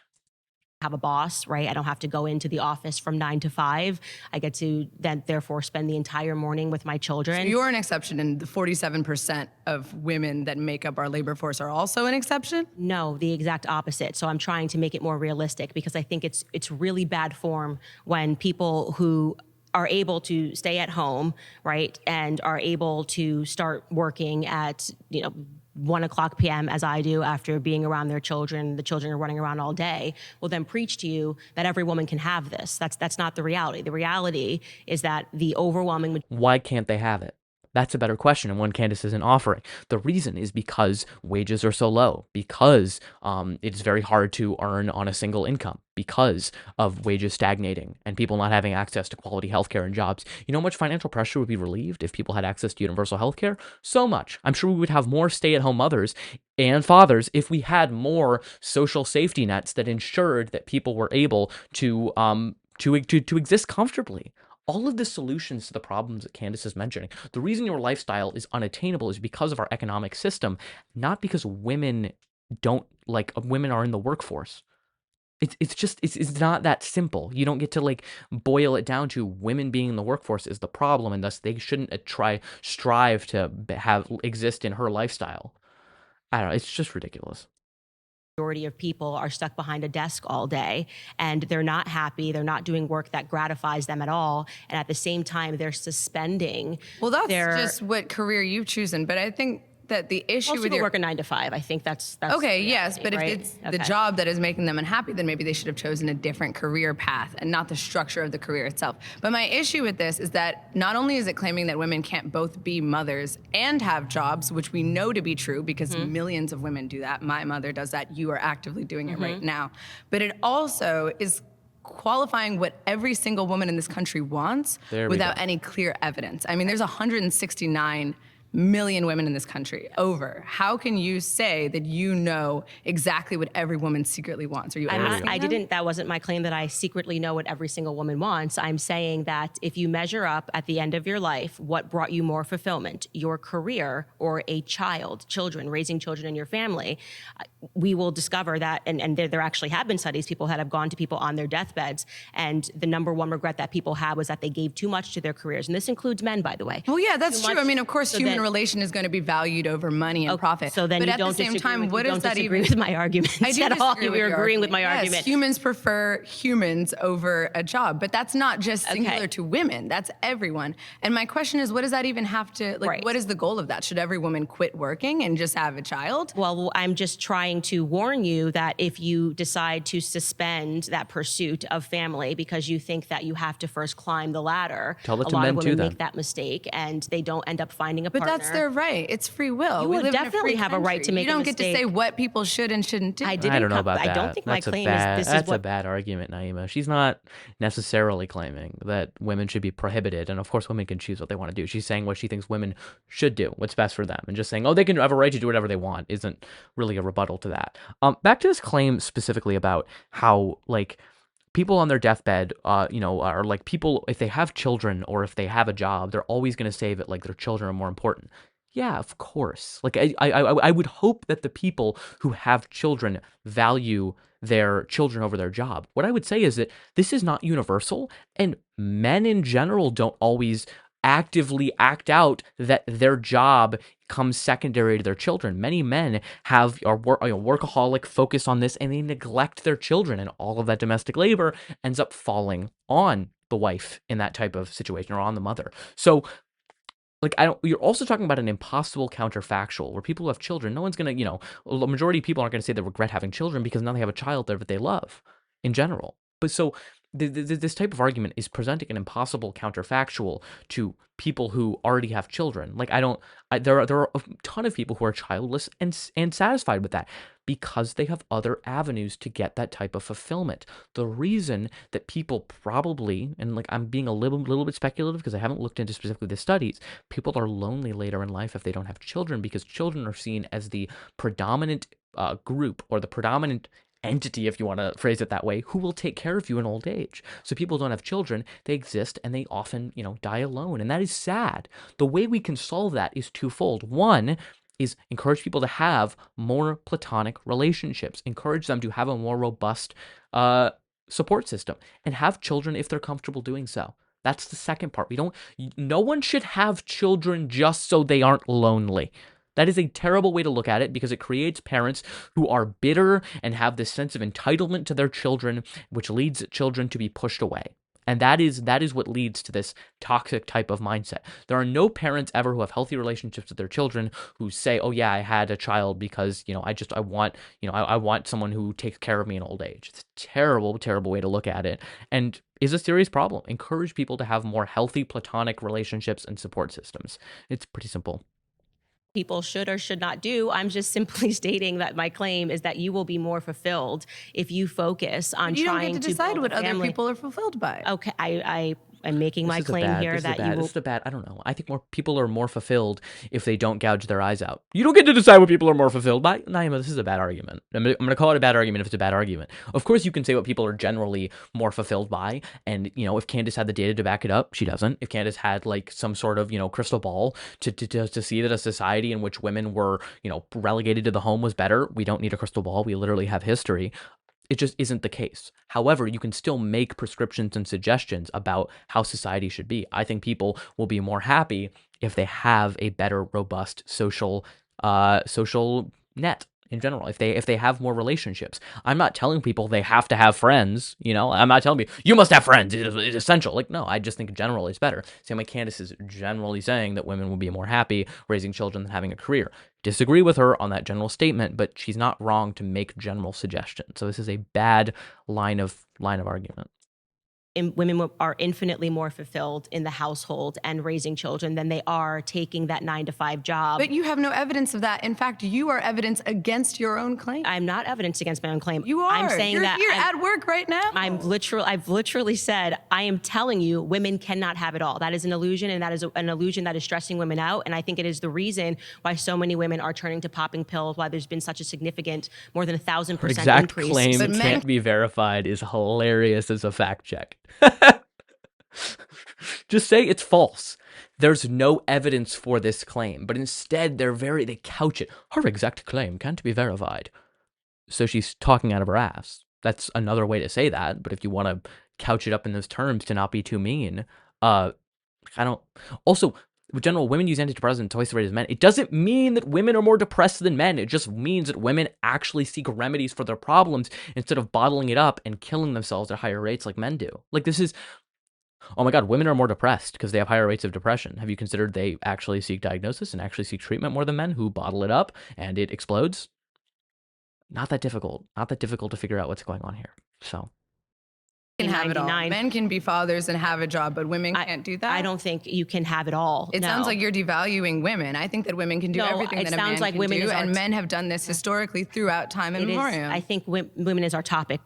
Have a boss, right? I don't have to go into the office from 9 to 5. I get to then therefore spend the entire morning with my children. So you're an exception, and the 47% of women that make up our labor force are also an exception? No, the exact opposite. So I'm trying to make it more realistic because I think it's really bad form when people who are able to stay at home, right, and are able to start working at, 1:00 p.m. as I do after being around their children, the children are running around all day, will then preach to you that every woman can have this. That's not the reality. The reality is that the overwhelming... Why can't they have it? That's a better question, and one Candace isn't offering. The reason is because wages are so low, because it's very hard to earn on a single income, because of wages stagnating and people not having access to quality healthcare and jobs. You know how much financial pressure would be relieved if people had access to universal healthcare? So much. I'm sure we would have more stay-at-home mothers and fathers if we had more social safety nets that ensured that people were able to exist comfortably. All of the solutions to the problems that Candace is mentioning, the reason your lifestyle is unattainable is because of our economic system, not because women are in the workforce. It's not that simple. You don't get to boil it down to women being in the workforce is the problem, and thus they shouldn't strive to exist in her lifestyle. I don't know. It's just ridiculous. Majority of people are stuck behind a desk all day and they're not happy. They're not doing work that gratifies them at all. And at the same time, they're suspending. Well, that's just what career you've chosen. But I think that the issue most with people work a 9 to 5. I think that's okay. reality, Yes, but right? if it's the job that is making them unhappy, then maybe they should have chosen a different career path and not the structure of the career itself. But my issue with this is that not only is it claiming that women can't both be mothers and have jobs, which we know to be true because millions of women do that. My mother does that. You are actively doing it right now. But it also is qualifying what every single woman in this country wants without any clear evidence. I mean, there's 169 million women in this country. How can you say that you know exactly what every woman secretly wants? Are you asking them? That wasn't my claim that I secretly know what every single woman wants. I'm saying that if you measure up at the end of your life, what brought you more fulfillment, your career or a children, raising children in your family, we will discover that, and there actually have been studies, people that have gone to people on their deathbeds, and the number one regret that people had was that they gave too much to their careers. And this includes men, by the way. Well, yeah, that's true. I mean, of course, human relation is going to be valued over money and profit. So then but you at don't the same time, what does that even? With my arguments I do at all. disagree with You're your agreeing with my yes, argument. Humans prefer humans over a job, but that's not just singular to women. That's everyone. And my question is, what does that even have to What is the goal of that? Should every woman quit working and just have a child? Well, I'm just trying to warn you that if you decide to suspend that pursuit of family because you think that you have to first climb the ladder, Tell it a to lot men of women too, make that mistake and they don't end up finding a partner. But that's their right. It's free will. You we would live definitely in a free have a right to make You a don't get to mistake. say what people should and shouldn't do. I don't know about that. I don't think my claim is this That's is what... a bad argument, Naima. She's not necessarily claiming that women should be prohibited, and of course women can choose what they want to do. She's saying what she thinks women should do, what's best for them, and just saying, they can have a right to do whatever they want isn't really a rebuttal to that. Back to this claim specifically about how, people on their deathbed, are people, if they have children or if they have a job, they're always going to say that, their children are more important. Yeah, of course. I would hope that the people who have children value their children over their job. What I would say is that this is not universal, and men in general don't always actively act out that their job comes secondary to their children. Many men are workaholic, focus on this, and they neglect their children, and all of that domestic labor ends up falling on the wife in that type of situation, or on the mother. So you're also talking about an impossible counterfactual where people who have children, no one's going to, the majority of people aren't going to say they regret having children because now they have a child there that they love in general. But so this type of argument is presenting an impossible counterfactual to people who already have children. Like, there are a ton of people who are childless and satisfied with that because they have other avenues to get that type of fulfillment. The reason that people probably, and like I'm being a little bit speculative because I haven't looked into specifically the studies, people are lonely later in life if they don't have children because children are seen as the predominant group or the predominant entity, if you want to phrase it that way, who will take care of you in old age. So people don't have children, they exist, and they often, die alone. And that is sad. The way we can solve that is twofold. One is encourage people to have more platonic relationships, encourage them to have a more robust support system, and have children if they're comfortable doing so. That's the second part. No one should have children just so they aren't lonely. That is a terrible way to look at it because it creates parents who are bitter and have this sense of entitlement to their children, which leads children to be pushed away. And that is what leads to this toxic type of mindset. There are no parents ever who have healthy relationships with their children who say, "Oh yeah, I had a child because, I want someone who takes care of me in old age." It's a terrible, terrible way to look at it and is a serious problem. Encourage people to have more healthy platonic relationships and support systems. It's pretty simple. People should or should not do. I'm just simply stating that my claim is that you will be more fulfilled if you focus on trying to You don't get to decide what other family. people are fulfilled by. Okay, I'm making my claim here that you will. This is a bad. I don't know. I think more people are more fulfilled if they don't gouge their eyes out. You don't get to decide what people are more fulfilled by. Naima, this is a bad argument. I'm going to call it a bad argument if it's a bad argument. Of course, you can say what people are generally more fulfilled by, and if Candace had the data to back it up, she doesn't. If Candace had like some sort of crystal ball to see that a society in which women were relegated to the home was better, we don't need a crystal ball. We literally have history. It just isn't the case. However, you can still make prescriptions and suggestions about how society should be. I think people will be more happy if they have a better, robust social net in general. If they have more relationships. I'm not telling people they have to have friends. I'm not telling you must have friends. It's essential. Like, no, I just think generally it's better. Same way Candace is generally saying that women will be more happy raising children than having a career. Disagree with her on that general statement, but she's not wrong to make general suggestions. So this is a bad line of argument. Women are infinitely more fulfilled in the household and raising children than they are taking that 9-to-5 job. But you have no evidence of that. In fact, you are evidence against your own claim. I'm not evidence against my own claim. You are. I'm saying you're that at work right now. I've literally said, I am telling you, women cannot have it all. That is an illusion, and that is an illusion that is stressing women out. And I think it is the reason why so many women are turning to popping pills, why there's been such a significant, more than 1,000% increase. Exact claim can't be verified is hilarious as a fact check. Just say it's false. There's no evidence for this claim, but instead they couch it. Her exact claim can't be verified. So she's talking out of her ass. That's another way to say that, but if you want to couch it up in those terms to not be too mean, Also, with general, women use antidepressants twice the rate as men. It doesn't mean that women are more depressed than men. It just means that women actually seek remedies for their problems instead of bottling it up and killing themselves at higher rates like men do. Like, this is... Oh my God, women are more depressed because they have higher rates of depression. Have you considered they actually seek diagnosis and actually seek treatment more than men who bottle it up and it explodes? Not that difficult. Not that difficult to figure out what's going on here. So... Can have it all. Men can be fathers and have a job, but women can't do that. I don't think you can have it all. It sounds like you're devaluing women. I think that women can do everything that a man can do, and men have done this historically throughout time immemorial. I think women is our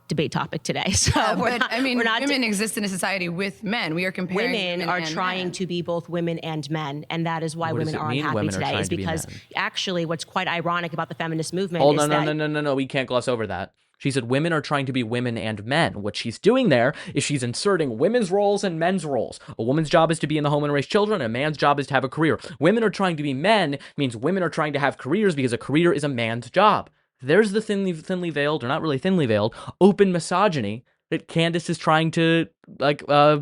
debate topic today. So women exist in a society with men. We are comparing women are trying to be both women and men, and that is why women are unhappy today. Is because actually, what's quite ironic about the feminist movement is that no, we can't gloss over that. She said women are trying to be women and men. What she's doing there is she's inserting women's roles and men's roles. A woman's job is to be in the home and raise children. A man's job is to have a career. Women are trying to be men means women are trying to have careers because a career is a man's job. There's the thinly veiled, or not really thinly veiled, open misogyny that Candace is trying to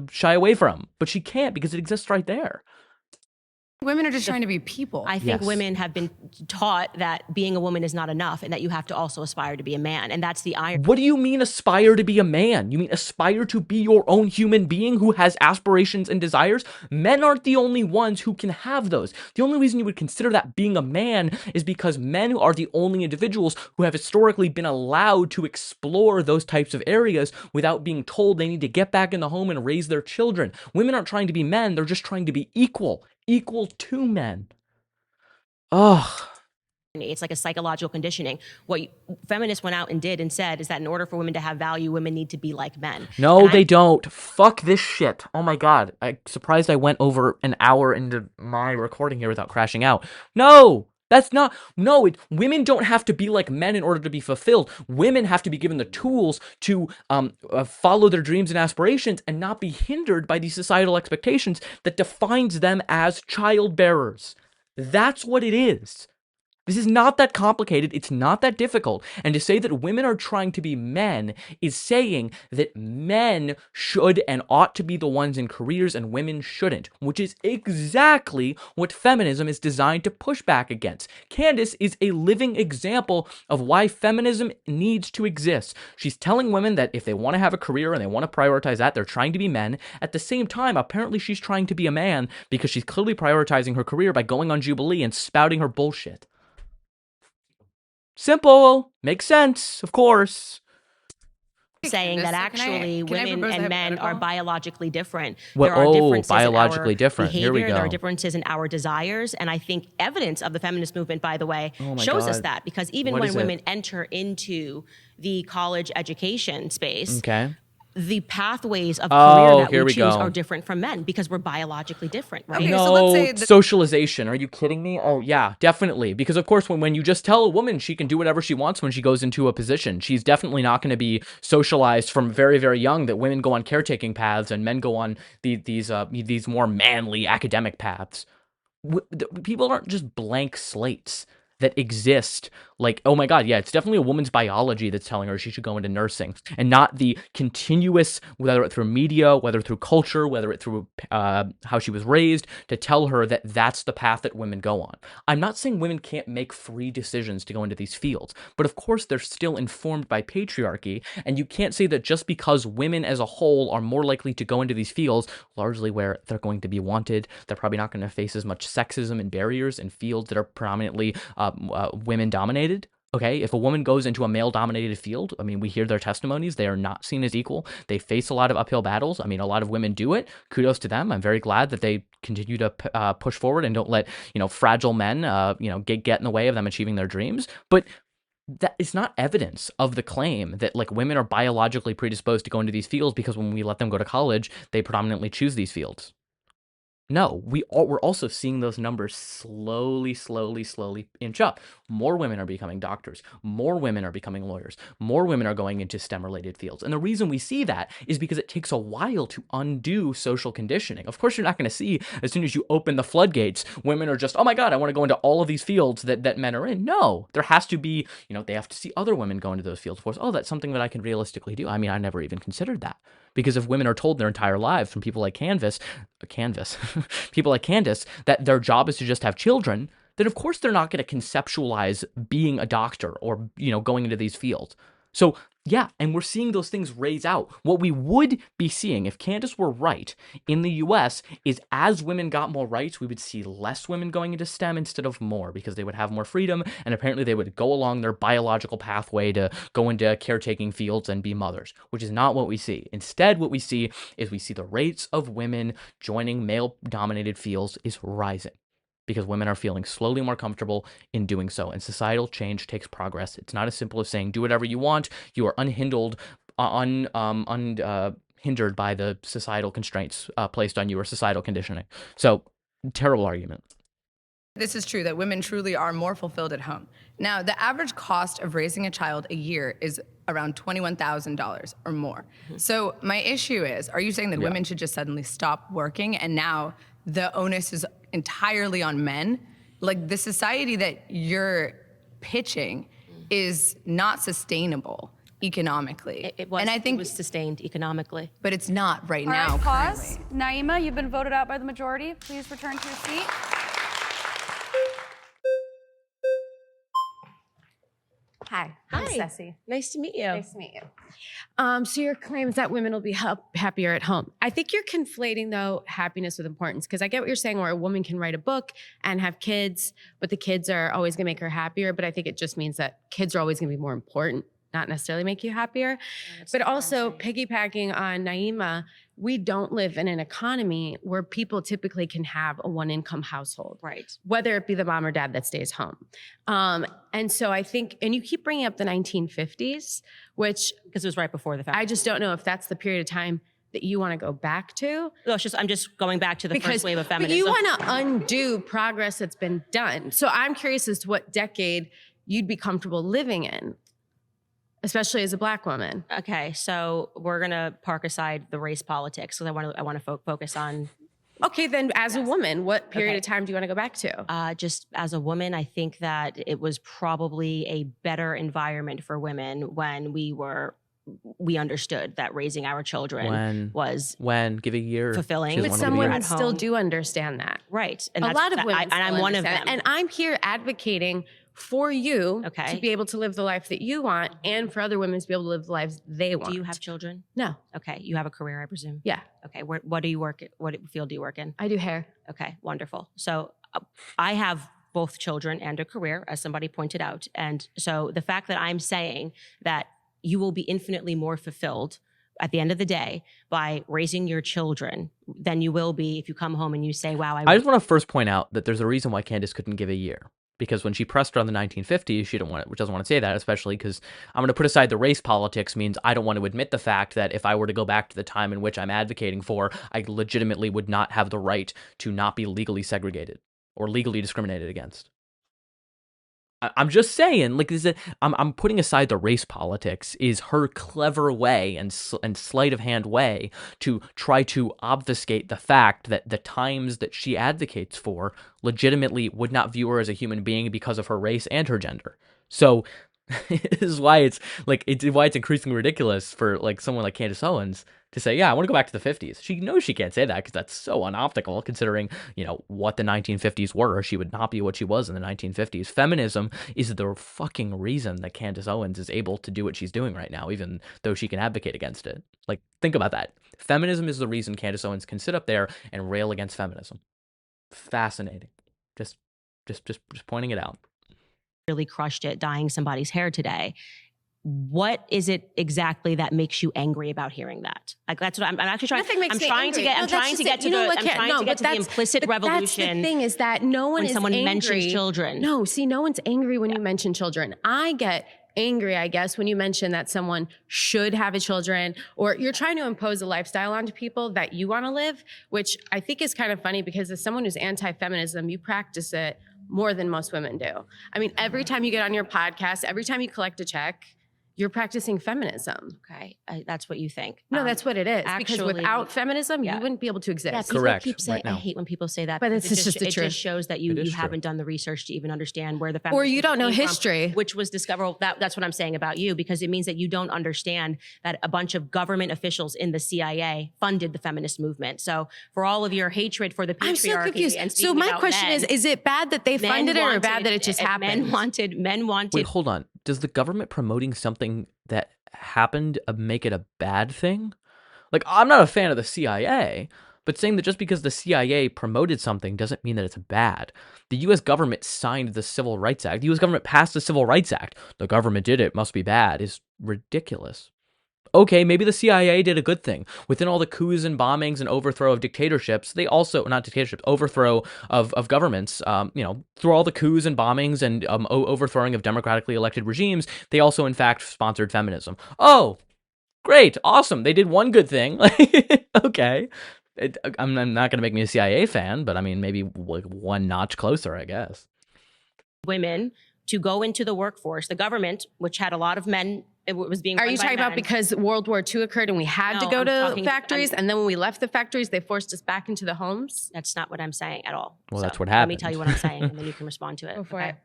shy away from. But she can't because it exists right there. Women are just trying to be people. I think women have been taught that being a woman is not enough and that you have to also aspire to be a man. And that's the irony. What do you mean aspire to be a man? You mean aspire to be your own human being who has aspirations and desires? Men aren't the only ones who can have those. The only reason you would consider that being a man is because men are the only individuals who have historically been allowed to explore those types of areas without being told they need to get back in the home and raise their children. Women aren't trying to be men, they're just trying to be equal to men. Ugh. It's like a psychological conditioning. What feminists went out and did and said is that in order for women to have value, women need to be like men. No, they don't. Fuck this shit. Oh my God. I'm surprised I went over an hour into my recording here without crashing out. No! That's not, no, women don't have to be like men in order to be fulfilled. Women have to be given the tools to follow their dreams and aspirations and not be hindered by these societal expectations that defines them as child bearers. That's what it is. This is not that complicated. It's not that difficult. And to say that women are trying to be men is saying that men should and ought to be the ones in careers and women shouldn't, which is exactly what feminism is designed to push back against. Candace is a living example of why feminism needs to exist. She's telling women that if they want to have a career and they want to prioritize that, they're trying to be men. At the same time, apparently she's trying to be a man because she's clearly prioritizing her career by going on Jubilee and spouting her bullshit. Simple. Makes sense, of course. Saying that actually women and men are biologically different. Well, there are differences biologically in our different. behavior, Here we go. There are differences in our desires. And I think evidence of the feminist movement, by the way, shows us that. Because even when women enter into the college education space, the pathways of career that we choose are different from men because we're biologically different, right? Okay, no, so let's say socialization. Are you kidding me? Oh, yeah, definitely. Because, of course, when you just tell a woman she can do whatever she wants when she goes into a position, she's definitely not going to be socialized from very, very young that women go on caretaking paths and men go on these more manly academic paths. People aren't just blank slates that exist like, oh my God, yeah, it's definitely a woman's biology that's telling her she should go into nursing and not the continuous, whether it through media, whether through culture, whether it through how she was raised, to tell her that that's the path that women go on. I'm not saying women can't make free decisions to go into these fields, but of course they're still informed by patriarchy, and you can't say that just because women as a whole are more likely to go into these fields, largely where they're going to be wanted, they're probably not going to face as much sexism and barriers in fields that are predominantly women-dominated. Okay, if a woman goes into a male-dominated field, I mean, we hear their testimonies. They are not seen as equal. They face a lot of uphill battles. I mean, a lot of women do it. Kudos to them. I'm very glad that they continue to push forward and don't let, fragile men, get in the way of them achieving their dreams. But that is not evidence of the claim that, like, women are biologically predisposed to go into these fields because when we let them go to college, they predominantly choose these fields. No, we're also seeing those numbers slowly inch up. More women are becoming doctors. More women are becoming lawyers. More women are going into STEM-related fields. And the reason we see that is because it takes a while to undo social conditioning. Of course, you're not going to see, as soon as you open the floodgates, women are just, oh my God, I want to go into all of these fields that men are in. No, there has to be, they have to see other women go into those fields. Of course, oh, that's something that I can realistically do. I mean, I never even considered that. Because if women are told their entire lives from people like Candace, that their job is to just have children, then of course they're not going to conceptualize being a doctor or, going into these fields. So yeah, and we're seeing those things raise out. What we would be seeing, if Candace were right, in the US, is as women got more rights, we would see less women going into STEM instead of more, because they would have more freedom, and apparently they would go along their biological pathway to go into caretaking fields and be mothers, which is not what we see. Instead, what we see is the rates of women joining male-dominated fields is rising, because women are feeling slowly more comfortable in doing so. And societal change takes progress. It's not as simple as saying, do whatever you want. You are unhindered by the societal constraints placed on you or societal conditioning. So, terrible argument. This is true, that women truly are more fulfilled at home. Now, the average cost of raising a child a year is around $21,000 or more. So my issue is, are you saying that women should just suddenly stop working and now the onus is entirely on men? Like, the society that you're pitching is not sustainable economically. It was sustained economically. But it's not right All now. right, pause. Naima, you've been voted out by the majority. Please return to your seat. Hi. I'm Ceci. Nice to meet you. Nice to meet you. So your claim is that women will be happier at home. I think you're conflating, though, happiness with importance, because I get what you're saying, where a woman can write a book and have kids, but the kids are always going to make her happier. But I think it just means that kids are always going to be more important, not necessarily make you happier. But also piggybacking on Naima, we don't live in an economy where people typically can have a one-income household, right? Whether it be the mom or dad that stays home. And so I think, and you keep bringing up the 1950s, which because it was right before the fact. I just don't know if that's the period of time that you want to go back to. No, it's just I'm just going back to the first wave of feminism. But you want to undo progress that's been done. So I'm curious as to what decade you'd be comfortable living in, especially as a Black woman. Okay, so we're gonna park aside the race politics because I want to focus on. Okay, then as a woman, what period of time do you want to go back to? Just as a woman, I think that it was probably a better environment for women when we understood that raising our children was give a year fulfilling. But some women still do understand that, right? And a lot of women, and I'm one of them. And I'm here advocating for you to be able to live the life that you want, and for other women to be able to live the lives they want. Do you have children? No. Okay, you have a career, I presume. Yeah. Okay, what do you work? What field do you work in? I do hair. Okay, wonderful. So I have both children and a career, as somebody pointed out, and so the fact that I'm saying that you will be infinitely more fulfilled at the end of the day by raising your children than you will be if you come home and you say, wow, I just want to first point out that there's a reason why Candace couldn't give a year. Because when she pressed her on the 1950s, she doesn't want to say that, especially because I'm going to put aside the race politics means I don't want to admit the fact that if I were to go back to the time in which I'm advocating for, I legitimately would not have the right to not be legally segregated or legally discriminated against. I'm just saying, like, I'm putting aside the race politics is her clever way and sleight of hand way to try to obfuscate the fact that the times that she advocates for legitimately would not view her as a human being because of her race and her gender. So this is why it's increasingly ridiculous for like someone like Candace Owens to say, yeah, I want to go back to the 50s. She knows she can't say that because that's so unoptical considering, what the 1950s were. She would not be what she was in the 1950s. Feminism is the fucking reason that Candace Owens is able to do what she's doing right now, even though she can advocate against it. Like, think about that. Feminism is the reason Candace Owens can sit up there and rail against feminism. Fascinating. Just pointing it out. Really crushed it dyeing somebody's hair today. What is it exactly that makes you angry about hearing that? Like that's what I'm actually trying. I'm trying to get to the implicit revolution. That's the thing is that no one when is someone angry. mentions children. No, see, no one's angry when you mention children. I get angry, I guess, when you mention that someone should have a children, or you're trying to impose a lifestyle onto people that you want to live, which I think is kind of funny because as someone who's anti-feminism, you practice it more than most women do. I mean, every time you get on your podcast, every time you collect a check, you're practicing feminism. Okay, that's what you think. No, that's what it is. Because without feminism, you wouldn't be able to exist. Yeah, correct. Keep saying, I hate when people say that. But it's just the truth. It just shows that you haven't done the research to even understand where the feminism or you don't know history, which was discovered. That's what I'm saying about you, because it means that you don't understand that a bunch of government officials in the CIA funded the feminist movement. So for all of your hatred for the patriarchy, I'm so confused. And so my question is it bad that they funded it or bad that it just happened? Men wanted. Wait, hold on. Does the government promoting something that happened make it a bad thing? Like, I'm not a fan of the CIA, but saying that just because the CIA promoted something doesn't mean that it's bad. The U.S. government signed the Civil Rights Act. The U.S. government passed the Civil Rights Act. The government did it, must be bad, is ridiculous. Okay, maybe the CIA did a good thing. Within all the coups and bombings and overthrow of dictatorships, they also, not dictatorships, overthrow of governments, through all the coups and bombings and overthrowing of democratically elected regimes, they also, in fact, sponsored feminism. Oh, great, awesome. They did one good thing. Okay. I'm not going to make me a CIA fan, but I mean, maybe like one notch closer, I guess. Women to go into the workforce. The government, which had a lot of men, it was being. Are you talking about because World War II occurred and we had to go to factories, and then when we left the factories, they forced us back into the homes? That's not what I'm saying at all. Well, that's what happened. Let me tell you what I'm saying, and then you can respond to it. Go for it.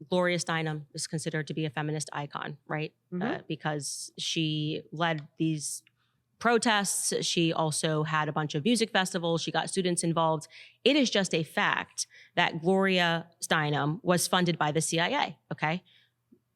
Gloria Steinem is considered to be a feminist icon, right? Mm-hmm. Because she led these protests. She also had a bunch of music festivals. She got students involved. It is just a fact that Gloria Steinem was funded by the CIA, okay?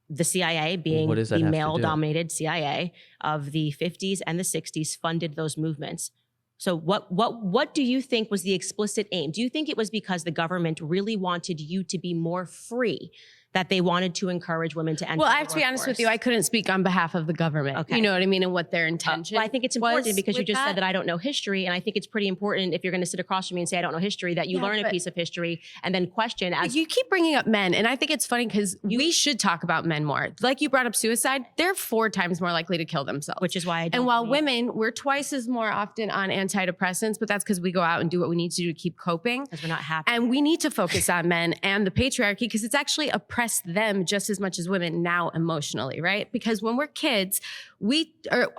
the CIA, being the male-dominated CIA of the 50s and the 60s, funded those movements. So what do you think was the explicit aim? Do you think it was because the government really wanted you to be more free, that they wanted to encourage women to enter Well, the I have to be honest with workforce? you, I couldn't speak on behalf of the government. Okay. You know what I mean? And what their intention Well, I think it's important was because you with just said that I don't know history. And I think it's pretty important if you're going to sit across from me and say, I don't know history, that you learn a piece of history and then question as you keep bringing up men. And I think it's funny because we should talk about men more. Like you brought up suicide, they're 4 times more likely to kill themselves. which is why I don't And while believe- women, we're twice as more often on antidepressants, but that's because we go out and do what we need to do to keep coping. because we're not happy. And we need to focus on men and the patriarchy because it's actually oppressed them just as much as women now emotionally, right? Because when we're kids,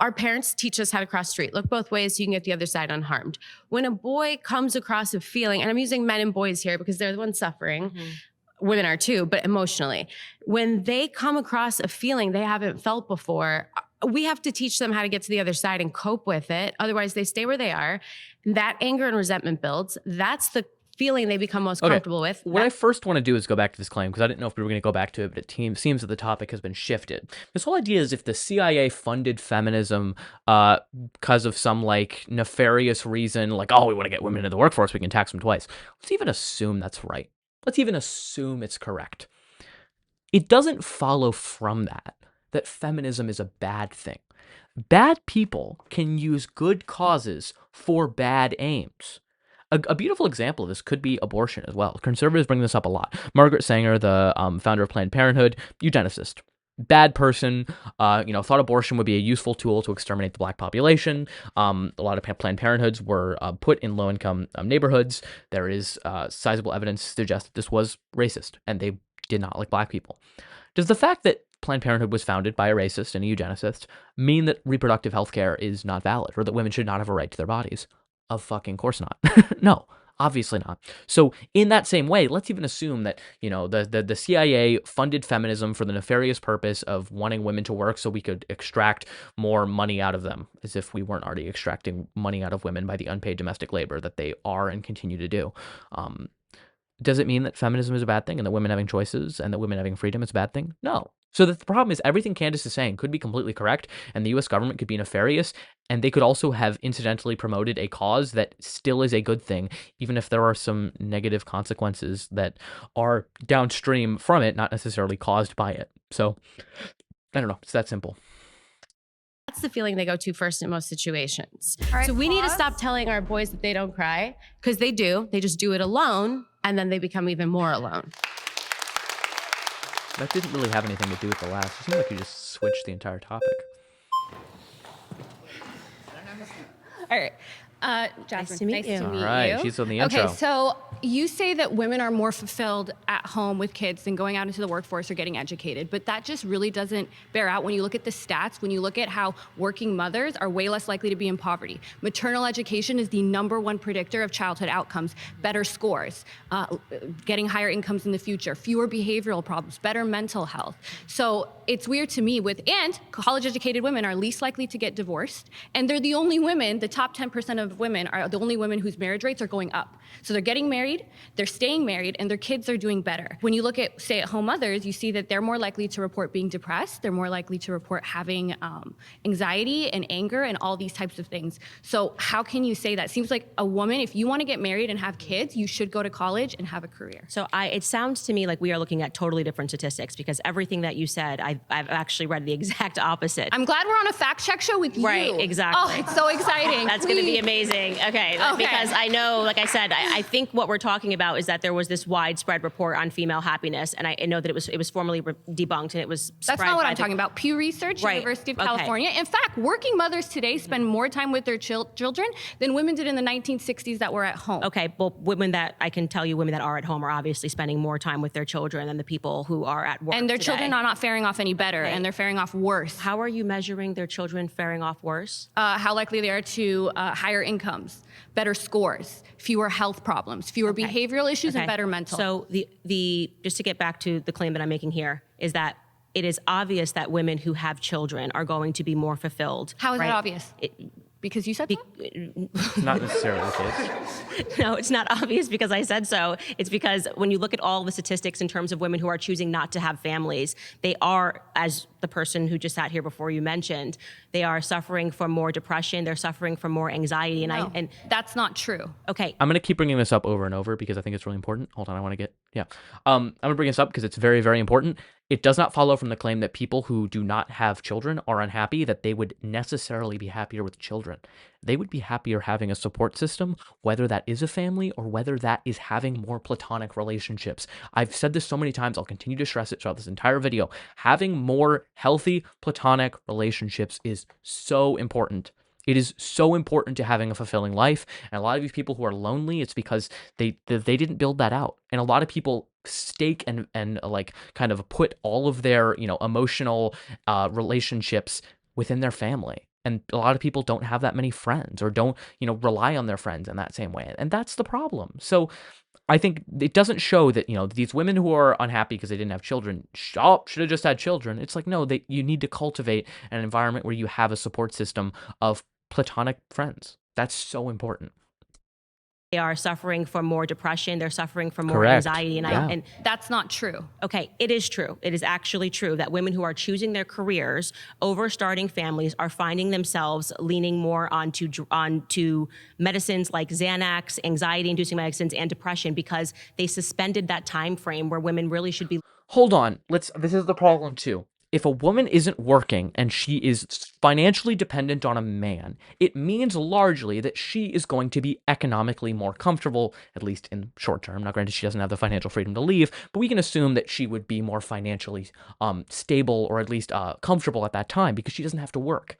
our parents teach us how to cross the street. Look both ways so you can get the other side unharmed. When a boy comes across a feeling, and I'm using men and boys here because they're the ones suffering, women are too, but emotionally. When they come across a feeling they haven't felt before, we have to teach them how to get to the other side and cope with it. Otherwise, they stay where they are. That anger and resentment builds. That's the feeling they become most comfortable with. What I first want to do is go back to this claim because I didn't know if we were going to go back to it, but it seems that the topic has been shifted. This whole idea is if the CIA funded feminism because of some like nefarious reason, like, oh, we want to get women into the workforce, we can tax them twice. Let's even assume that's right. Let's even assume it's correct. It doesn't follow from that feminism is a bad thing. Bad people can use good causes for bad aims. A beautiful example of this could be abortion as well. Conservatives bring this up a lot. Margaret Sanger, the founder of Planned Parenthood, eugenicist. Bad person, thought abortion would be a useful tool to exterminate the black population. A lot of Planned Parenthoods were put in low-income neighborhoods. There is sizable evidence to suggest that this was racist, and they did not like black people. Does the fact that Planned Parenthood was founded by a racist and a eugenicist mean that reproductive health care is not valid, or that women should not have a right to their bodies? Of fucking course not. No, obviously not. So in that same way, let's even assume that, the CIA funded feminism for the nefarious purpose of wanting women to work so we could extract more money out of them, as if we weren't already extracting money out of women by the unpaid domestic labor that they are and continue to do. Does it mean that feminism is a bad thing and that women having choices and that women having freedom is a bad thing? No. So the problem is everything Candace is saying could be completely correct, and the U.S. government could be nefarious, and they could also have incidentally promoted a cause that still is a good thing, even if there are some negative consequences that are downstream from it, not necessarily caused by it. So, I don't know. It's that simple. That's the feeling they go to first in most situations. All right, so we need to pause. stop telling our boys that they don't cry, because they do. They just do it alone, and then they become even more alone. That didn't really have anything to do with the last. It seemed like you just switched the entire topic. All right. Jasmine, nice to meet you. All right, she's on the intro. Okay, so you say that women are more fulfilled at home with kids than going out into the workforce or getting educated, but that just really doesn't bear out when you look at the stats, when you look at how working mothers are way less likely to be in poverty. Maternal education is the #1 predictor of childhood outcomes, better scores, getting higher incomes in the future, fewer behavioral problems, better mental health. So it's weird to me and college-educated women are least likely to get divorced, and they're the only women, the top 10% of women are the only women whose marriage rates are going up. So they're getting married, they're staying married, and their kids are doing better. When you look at stay-at-home mothers, you see that they're more likely to report being depressed, they're more likely to report having anxiety and anger and all these types of things. So how can you say that? Seems like a woman, if you want to get married and have kids, you should go to college and have a career. So it sounds to me like we are looking at totally different statistics, because everything that you said, I've actually read the exact opposite. I'm glad we're on a fact check show with you. Right, exactly. Oh, it's so exciting. That's going to be amazing. Okay, because I know, like I said, I think what we're talking about is that there was this widespread report on female happiness, and I know that it was formally debunked, and it was That's not what I'm talking about. Pew Research, Right. University of Okay. California. In fact, working mothers today spend more time with their children than women did in the 1960s that were at home. Okay, well, women that are at home are obviously spending more time with their children than the people who are at work. And their today. children are not faring off any better, Right. and they're faring off worse. How are you measuring their children faring off worse? How likely they are to higher incomes, better scores, fewer health problems, fewer behavioral issues, and better mental. So the just to get back to the claim that I'm making here is that it is obvious that women who have children are going to be more fulfilled. How is right? that obvious? Because you said so? Not necessarily the case. No, it's not obvious because I said so. It's because when you look at all the statistics in terms of women who are choosing not to have families, they are, as the person who just sat here before you mentioned, they are suffering from more depression. They're suffering from more anxiety. And that's not true. Okay. I'm going to keep bringing this up over and over because I think it's really important. Hold on, I want to get, I'm going to bring this up because it's very, very important. It does not follow from the claim that people who do not have children are unhappy, that they would necessarily be happier with children. They would be happier having a support system, whether that is a family or whether that is having more platonic relationships. I've said this so many times, I'll continue to stress it throughout this entire video. Having more healthy platonic relationships is so important. It is so important to having a fulfilling life. And a lot of these people who are lonely, it's because they didn't build that out. And a lot of people stake and like kind of put all of their, emotional relationships within their family. And a lot of people don't have that many friends or don't, rely on their friends in that same way. And that's the problem. So I think it doesn't show that, these women who are unhappy because they didn't have children, should have just had children. It's like, no, you need to cultivate an environment where you have a support system of platonic friends. That's so important. They are suffering from more depression. They're suffering from more Correct. anxiety. And that's not true. Okay, it is true. It is actually true that women who are choosing their careers over starting families are finding themselves leaning more onto medicines like Xanax, anxiety-inducing medicines, and depression because they suspended that time frame where women really should be. Hold on. This is the problem too. If a woman isn't working and she is financially dependent on a man, it means largely that she is going to be economically more comfortable, at least in short term. Now, granted, she doesn't have the financial freedom to leave, but we can assume that she would be more financially stable or at least comfortable at that time because she doesn't have to work.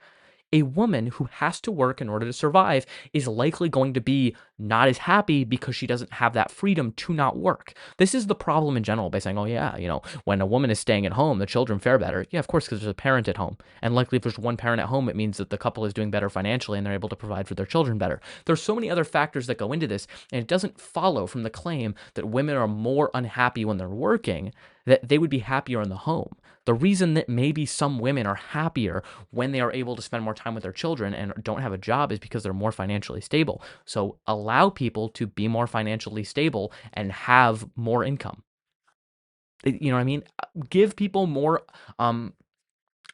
A woman who has to work in order to survive is likely going to be not as happy because she doesn't have that freedom to not work. This is the problem in general by saying, oh yeah, when a woman is staying at home, the children fare better. Yeah, of course, because there's a parent at home. And likely if there's one parent at home, it means that the couple is doing better financially and they're able to provide for their children better. There's so many other factors that go into this, and it doesn't follow from the claim that women are more unhappy when they're working, that they would be happier in the home. The reason that maybe some women are happier when they are able to spend more time with their children and don't have a job is because they're more financially stable. So allow people to be more financially stable and have more income. You know what I mean? Give people more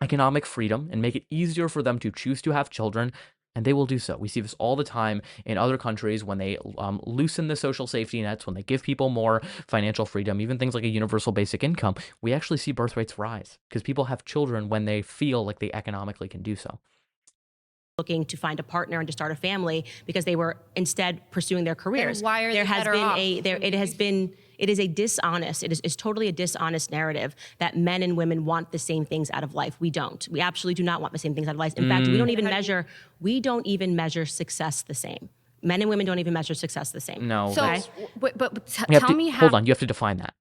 economic freedom and make it easier for them to choose to have children, and they will do so. We see this all the time in other countries when they loosen the social safety nets, when they give people more financial freedom, even things like a universal basic income, we actually see birth rates rise because people have children when they feel like they economically can do so. Looking to find a partner and to start a family because they were instead pursuing their careers. And why are they better off? It is a dishonest, it is totally a dishonest narrative that men and women want the same things out of life. We don't. We absolutely do not want the same things out of life. In fact, we don't even measure success the same. Men and women don't even measure success the same. No. So, that's- but tell me how. Hold on, you have to define that.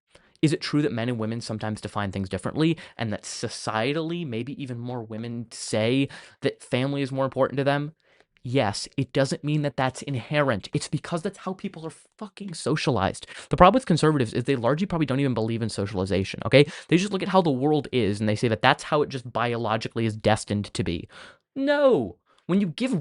Is it true that men and women sometimes define things differently and that societally, maybe even more women say that family is more important to them? Yes, it doesn't mean that that's inherent. It's because that's how people are fucking socialized. The problem with conservatives is they largely probably don't even believe in socialization, okay? They just look at how the world is and they say that that's how it just biologically is destined to be. No. When you give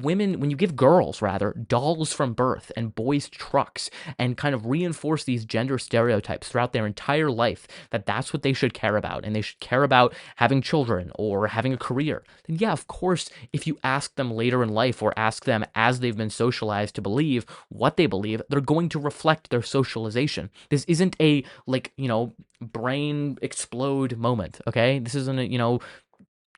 girls, dolls from birth and boys trucks and kind of reinforce these gender stereotypes throughout their entire life, that's what they should care about, and they should care about having children or having a career, then yeah, of course, if you ask them later in life or ask them as they've been socialized to believe what they believe, they're going to reflect their socialization. This isn't a, brain explode moment, okay? This isn't it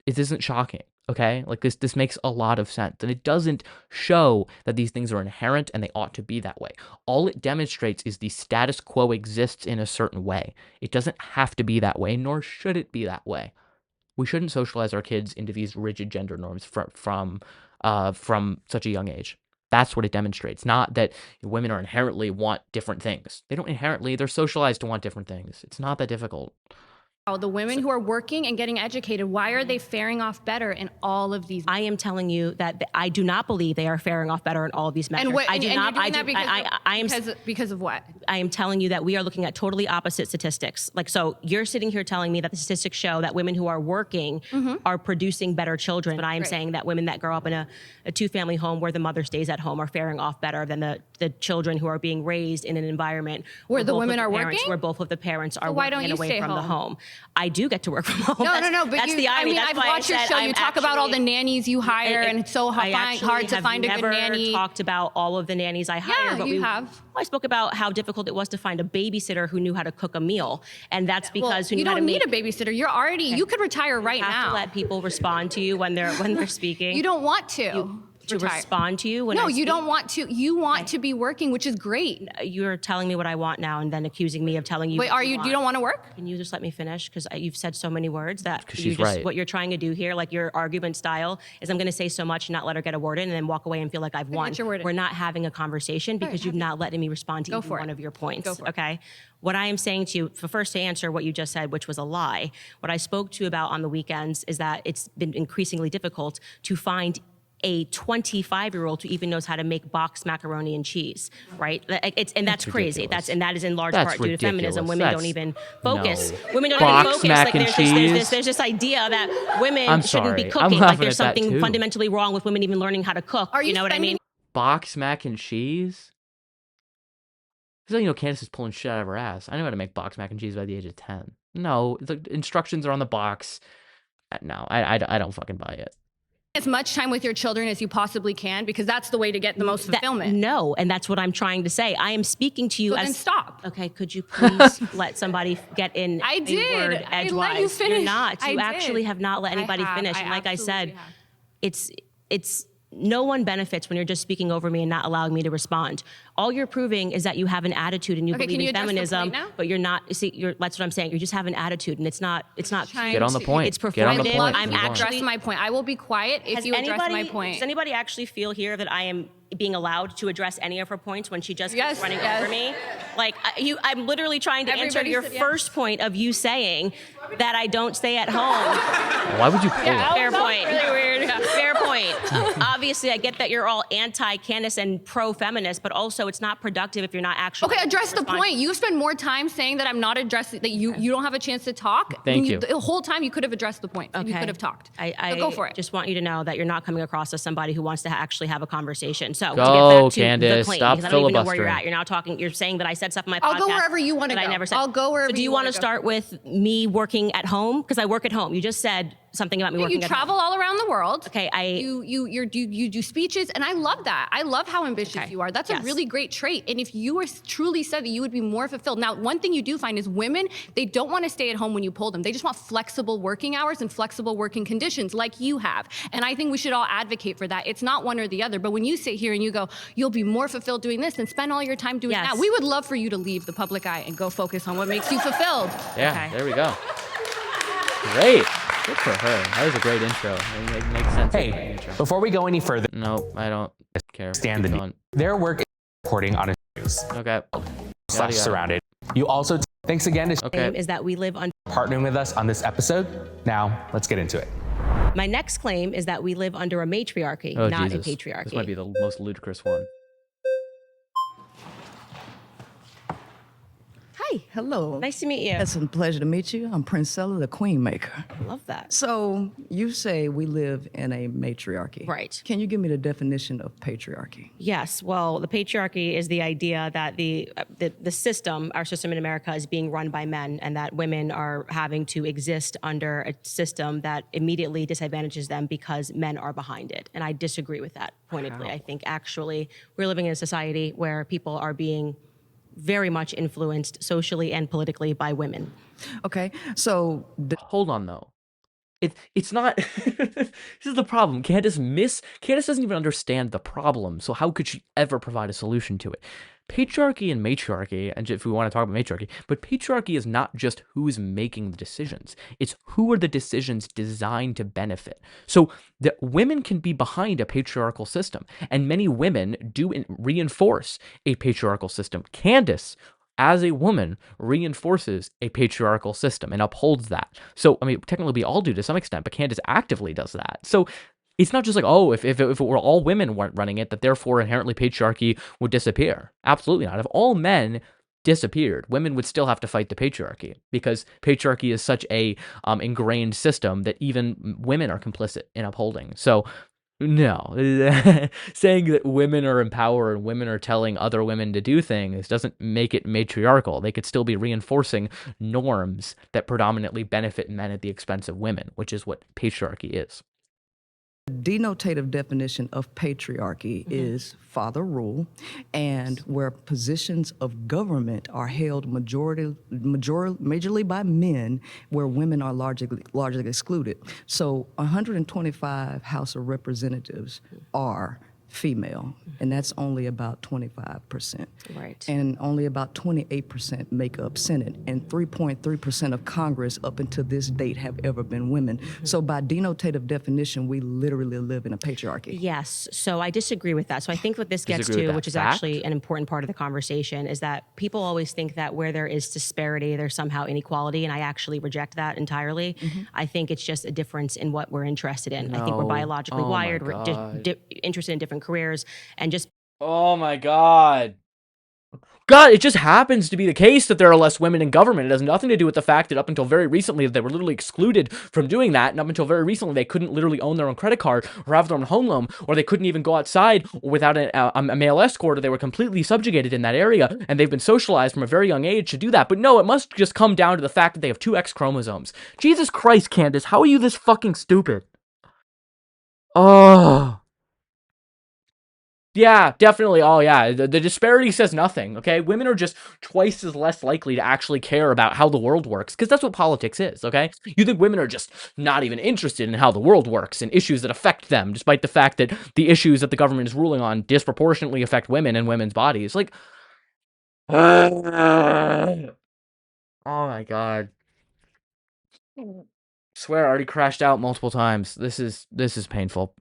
isn't shocking. Okay, like this makes a lot of sense, and it doesn't show that these things are inherent and they ought to be that way. All it demonstrates is the status quo exists in a certain way. It doesn't have to be that way, nor should it be that way. We shouldn't socialize our kids into these rigid gender norms from such a young age. That's what it demonstrates. Not that women are inherently want different things. They don't inherently. They're socialized to want different things. It's not that difficult. The women who are working and getting educated, why are they faring off better in all of these? I am telling you that I do not believe they are faring off better in all of these measures. I am because of what? I am telling you that we are looking at totally opposite statistics. Like, so you're sitting here telling me that the statistics show that women who are working are producing better children, but I am saying that women that grow up in a two-family home where the mother stays at home are faring off better than the children who are being raised in an environment where the women are working, working, where both of the parents are why don't working you away stay from home? the home. I do get to work from home. No, but that's the irony. I've watched your show. You talk about all the nannies you hire, and it's so hard to find a good nanny. I never talked about all of the nannies I hire, but you have. I spoke about how difficult it was to find a babysitter who knew how to cook a meal, and that's because you don't need a babysitter. You're already. You could retire right now. You have to let people respond to you when they're speaking. You don't want to. To respond to you when no, you don't want to. You want to be working, which is great. You're telling me what I want now, and then accusing me of telling you. Wait, you don't want to work? Can you just let me finish? Because you've said so many words that she's right. What you're trying to do here, like your argument style, is I'm going to say so much and not let her get a word in, and then walk away and feel like I've won. We're not having a conversation because you've not letting me respond to even one of your points. Go for it. Okay. What I am saying to you, first to answer what you just said, which was a lie, what I spoke to you about on the weekends is that it's been increasingly difficult to find a 25-year-old who even knows how to make boxed macaroni and cheese, right? That's crazy. That is in large part due to feminism. Women don't even focus. Women don't even focus. Mac and cheese. There's this idea that women shouldn't be cooking. Like there's something fundamentally wrong with women even learning how to cook. You know what I mean? Boxed mac and cheese? Because Candace is pulling shit out of her ass. I know how to make boxed mac and cheese by the age of 10. No, the instructions are on the box. No, I don't fucking buy it. As much time with your children as you possibly can, because that's the way to get the most fulfillment. No, and that's what I'm trying to say. I am speaking to you then stop. Okay, could you please let somebody get in I did. a word edgewise? I let you finish. You're not. You I actually did. have not let anybody finish. And like I said, it's no one benefits when you're just speaking over me and not allowing me to respond. All you're proving is that you have an attitude and you believe in feminism, but you're not. That's what I'm saying. You just have an attitude, and it's not. Get on the point. It's performative. I'm actually my point. I will be quiet if you address my point. Does anybody actually feel here that I am being allowed to address any of her points when she just keeps running over me? Like I'm literally trying to answer your first point of you saying that I don't stay at home. Why would you pull that? Fair point. Really weird. Fair point. Obviously, I get that you're all anti-Candace and pro-feminist, but also it's not productive if you're not actually. Okay, address the point. You spend more time saying that I'm not addressing that you don't have a chance to talk. Thank you. The whole time you could have addressed the point. Okay. You could have talked. I go for it. Just want you to know that you're not coming across as somebody who wants to actually have a conversation. So go, to get back to Candace, the claim, stop because I don't even know where filibustering. you're at. You're now talking. You're saying that I said stuff in my podcast. I'll go wherever you want to go. I never said. I'll go wherever. So do you want to start with me working at home? Because I work at home. You just said something about me working at home. You travel all around the world. Okay, you do speeches, and I love that. I love how ambitious you are. That's a really great trait. And if you were truly said that, you would be more fulfilled. Now, one thing you do find is women, they don't want to stay at home when you pull them. They just want flexible working hours and flexible working conditions like you have. And I think we should all advocate for that. It's not one or the other. But when you sit here and you go, you'll be more fulfilled doing this, then spend all your time doing that. We would love for you to leave the public eye and go focus on what makes you fulfilled. Yeah, there we go. Great. Good for her. That was a great intro. It makes sense. Hey, before we go any further, no, I don't care. Stand the need. Their work is reporting on issues. Okay. Surrounded. You also thanks again to is that we live under partnering with us on this episode. Now let's get into it. My next claim is that we live under a matriarchy, not a patriarchy. This might be the most ludicrous one. Hi. Hello. Nice to meet you. It's a pleasure to meet you. I'm Princella, the Queen Maker. Love that. So you say we live in a matriarchy. Right. Can you give me the definition of patriarchy? Yes. Well, the patriarchy is the idea that the system, our system in America, is being run by men, and that women are having to exist under a system that immediately disadvantages them because men are behind it. And I disagree with that pointedly. I think actually we're living in a society where people are being very much influenced socially and politically by women. Okay, so hold on though. It's not. This is the problem. Candace doesn't even understand the problem. So how could she ever provide a solution to it? Patriarchy and matriarchy, and if we want to talk about matriarchy, but patriarchy is not just who's making the decisions. It's who are the decisions designed to benefit. So the women can be behind a patriarchal system, and many women do reinforce a patriarchal system. Candace as a woman reinforces a patriarchal system and upholds that. So, I mean, technically we all do to some extent, but Candace actively does that. So it's not just like, oh, if it were all women weren't running it, that therefore inherently patriarchy would disappear. Absolutely not. If all men disappeared, women would still have to fight the patriarchy, because patriarchy is such a ingrained system that even women are complicit in upholding. So no, saying that women are empowered and women are telling other women to do things doesn't make it matriarchal. They could still be reinforcing norms that predominantly benefit men at the expense of women, which is what patriarchy is. The denotative definition of patriarchy is father rule, and where positions of government are held majorly by men, where women are largely excluded. So 125 House of Representatives are female, and that's only about 25%. Right. And only about 28% make up Senate, and 3.3% of Congress up until this date have ever been women. So by denotative definition, we literally live in a patriarchy. Yes, so I disagree with that. So I think what this gets to, which is actually an important part of the conversation, is that people always think that where there is disparity, there's somehow inequality, and I actually reject that entirely. I think it's just a difference in what we're interested in. I think we're biologically wired, we're interested in different careers, and just oh my God, it just happens to be the case that there are less women in government. It has nothing to do with the fact that up until very recently they were literally excluded from doing that, and up until very recently they couldn't literally own their own credit card or have their own home loan, or they couldn't even go outside without a male escort, or they were completely subjugated in that area, and they've been socialized from a very young age to do that. But no, it must just come down to the fact that they have two X chromosomes. Jesus Christ, Candace, how are you this fucking stupid? Oh. Yeah, definitely. Oh, yeah. The disparity says nothing, okay? Women are just twice as less likely to actually care about how the world works, because that's what politics is, okay? You think women are just not even interested in how the world works and issues that affect them, despite the fact that the issues that the government is ruling on disproportionately affect women and women's bodies. Like, oh my God. Swear, I already crashed out multiple times. This is painful.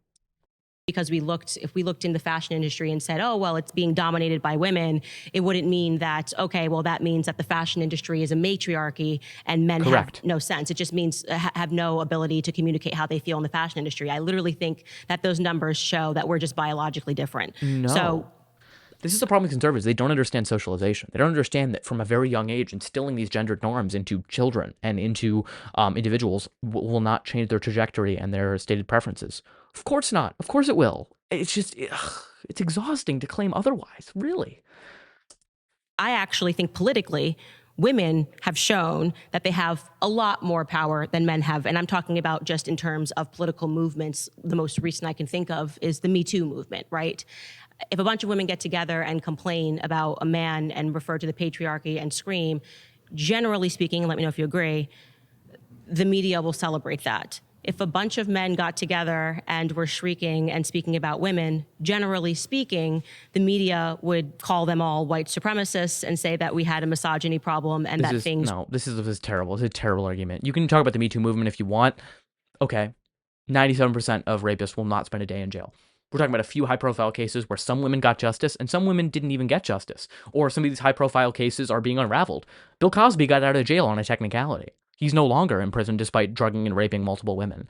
Because if we looked in the fashion industry and said, oh, well, it's being dominated by women, it wouldn't mean that, okay, well, that means that the fashion industry is a matriarchy and men have no sense. It just means have no ability to communicate how they feel in the fashion industry. I literally think that those numbers show that we're just biologically different. No. So this is the problem with conservatives. They don't understand socialization. They don't understand that from a very young age, instilling these gendered norms into children and into individuals will not change their trajectory and their stated preferences. Of course not. Of course it will. It's just, it's exhausting to claim otherwise, really. I actually think politically, women have shown that they have a lot more power than men have. And I'm talking about just in terms of political movements. The most recent I can think of is the Me Too movement, right? If a bunch of women get together and complain about a man and refer to the patriarchy and scream, generally speaking, let me know if you agree, the media will celebrate that. If a bunch of men got together and were shrieking and speaking about women, generally speaking, the media would call them all white supremacists and say that we had a misogyny problem and this is terrible. It's a terrible argument. You can talk about the Me Too movement if you want. Okay, 97% of rapists will not spend a day in jail. We're talking about a few high-profile cases where some women got justice and some women didn't even get justice. Or some of these high-profile cases are being unraveled. Bill Cosby got out of jail on a technicality. He's no longer in prison despite drugging and raping multiple women.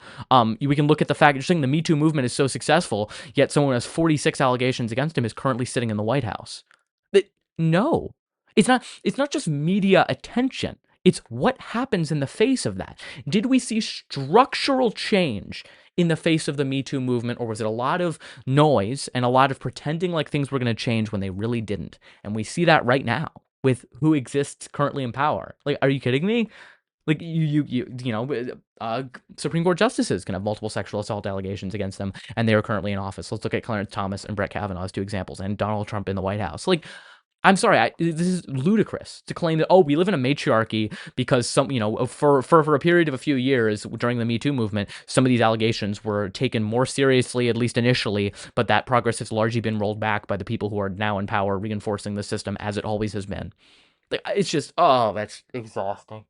We can look at the fact that the Me Too movement is so successful, yet someone who has 46 allegations against him is currently sitting in the White House. No. It's not just media attention. It's what happens in the face of that. Did we see structural change in the face of the Me Too movement, or was it a lot of noise and a lot of pretending like things were going to change when they really didn't? And we see that right now with who exists currently in power. Like, are you kidding me? Like, Supreme Court justices can have multiple sexual assault allegations against them, and they are currently in office. Let's look at Clarence Thomas and Brett Kavanaugh as two examples, and Donald Trump in the White House. Like, I'm sorry, this is ludicrous to claim that, oh, we live in a matriarchy because for a period of a few years during the Me Too movement, some of these allegations were taken more seriously, at least initially, but that progress has largely been rolled back by the people who are now in power, reinforcing the system as it always has been. Like, it's just, that's exhausting.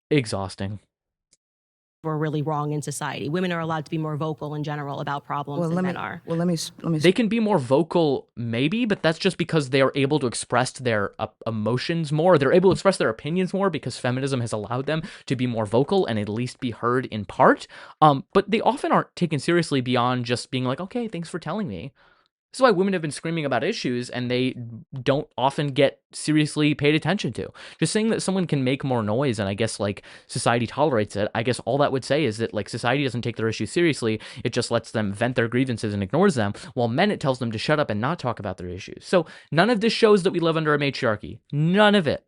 Exhausting. we're really wrong in society. Women are allowed to be more vocal in general about problems than men are. Well, let me. They can be more vocal, maybe, but that's just because they are able to express their emotions more. They're able to express their opinions more because feminism has allowed them to be more vocal and at least be heard in part. But they often aren't taken seriously beyond just being like, okay, thanks for telling me. This is why women have been screaming about issues and they don't often get seriously paid attention to. Just saying that someone can make more noise and I guess like society tolerates it, I guess all that would say is that like society doesn't take their issues seriously. It just lets them vent their grievances and ignores them, while men it tells them to shut up and not talk about their issues. So none of this shows that we live under a matriarchy. None of it.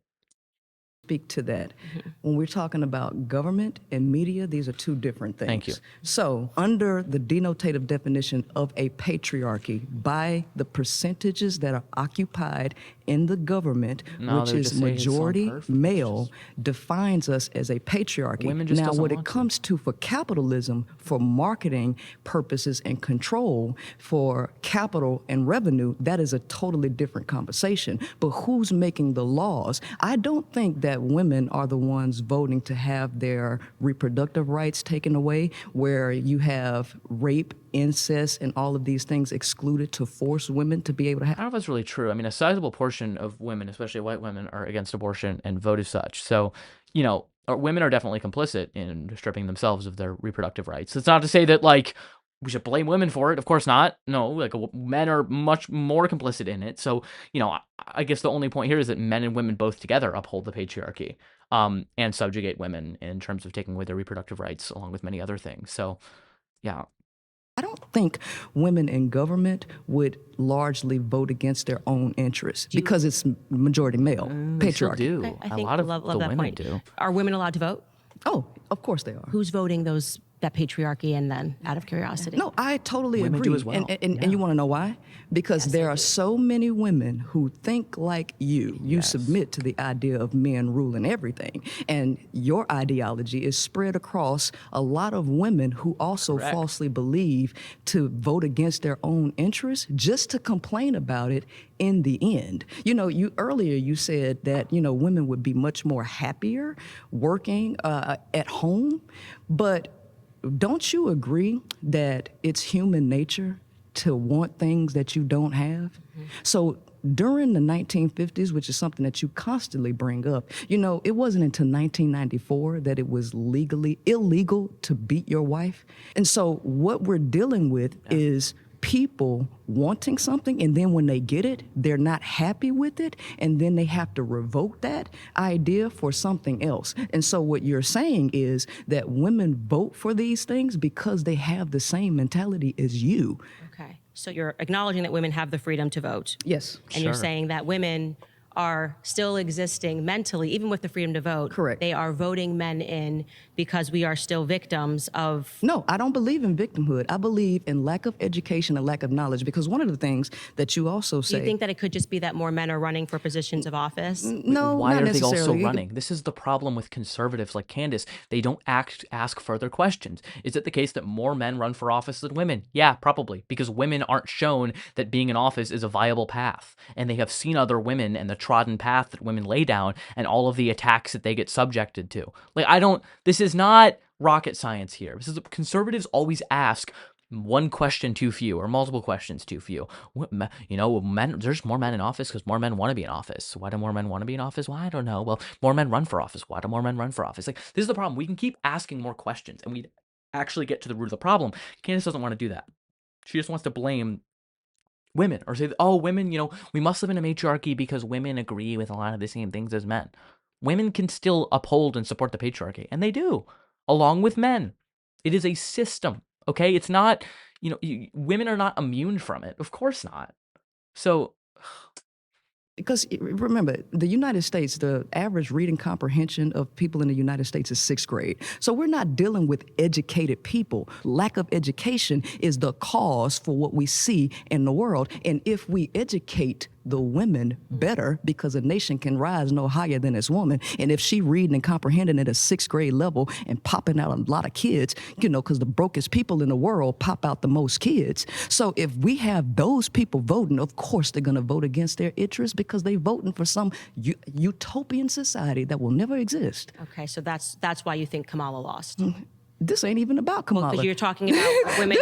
Speak to that. When we're talking about government and media, these are two different things. Thank you. So, under the denotative definition of a patriarchy, by the percentages that are occupied in the government, which is majority male, defines us as a patriarchy. Now, what it comes to for capitalism, for marketing purposes and control, for capital and revenue, that is a totally different conversation. But who's making the laws? I don't think that women are the ones voting to have their reproductive rights taken away, where you have rape, incest, and all of these things excluded to force women to be able to have. I don't know if that's really true. I mean, a sizable portion of women, especially white women, are against abortion and vote as such. So, you know, women are definitely complicit in stripping themselves of their reproductive rights. It's not to say that, like, we should blame women for it. Of course not. No, like men are much more complicit in it. So, you know, I guess the only point here is that men and women both together uphold the patriarchy and subjugate women in terms of taking away their reproductive rights, along with many other things. So, yeah. I don't think women in government would largely vote against their own interests because it's majority male, patriarchy. Do. I think a lot of love the that women point. do. Are women allowed to vote? Oh, of course they are. Who's voting that patriarchy and then out of curiosity? No, I totally Women agree. do as well. And you want to know why? Because there are so many women who think like you. You submit to the idea of men ruling everything. And your ideology is spread across a lot of women who also falsely believe to vote against their own interests just to complain about it in the end. You know, earlier you said that, you know, women would be much more happier working at home, but don't you agree that it's human nature to want things that you don't have? So during the 1950s, which is something that you constantly bring up, you know, it wasn't until 1994 that it was legally illegal to beat your wife. And so what we're dealing with is people wanting something, and then when they get it, they're not happy with it, and then they have to revoke that idea for something else. And so what you're saying is that women vote for these things because they have the same mentality as you. Okay. So you're acknowledging that women have the freedom to vote. Yes. And you're saying that women are still existing mentally, even with the freedom to vote. Correct. They are voting men in because we are still victims of... No, I don't believe in victimhood. I believe in lack of education and lack of knowledge, because one of the things that you also say... Do you think that it could just be that more men are running for positions of office? No, Why not are they necessarily. also running? This is the problem with conservatives like Candace. They don't ask further questions. Is it the case that more men run for office than women? Yeah, probably, because women aren't shown that being in office is a viable path. And they have seen other women and the trodden path that women lay down and all of the attacks that they get subjected to. Like, this is not rocket science here. This is, conservatives always ask one question too few or multiple questions too few. You know, there's more men in office because more men want to be in office. Why do more men want to be in office? Well, I don't know. Well, more men run for office. Why do more men run for office? Like, this is the problem. We can keep asking more questions and we'd actually get to the root of the problem. Candace doesn't want to do that. She just wants to blame women or say, oh, women, you know, we must live in a matriarchy because women agree with a lot of the same things as men. Women can still uphold and support the patriarchy, and they do, along with men. It is a system, okay? It's not, you know, women are not immune from it. Of course not. So... Because remember, the United States, the average reading comprehension of people in the United States is 6th grade. So we're not dealing with educated people. Lack of education is the cause for what we see in the world. And if we educate the women better, because a nation can rise no higher than its woman. And if she reading and comprehending at a 6th grade level and popping out a lot of kids, you know, because the brokest people in the world pop out the most kids. So if we have those people voting, of course they're going to vote against their interests because they're voting for some utopian society that will never exist. Okay, so that's why you think Kamala lost. This ain't even about Kamala. Because you're talking about women.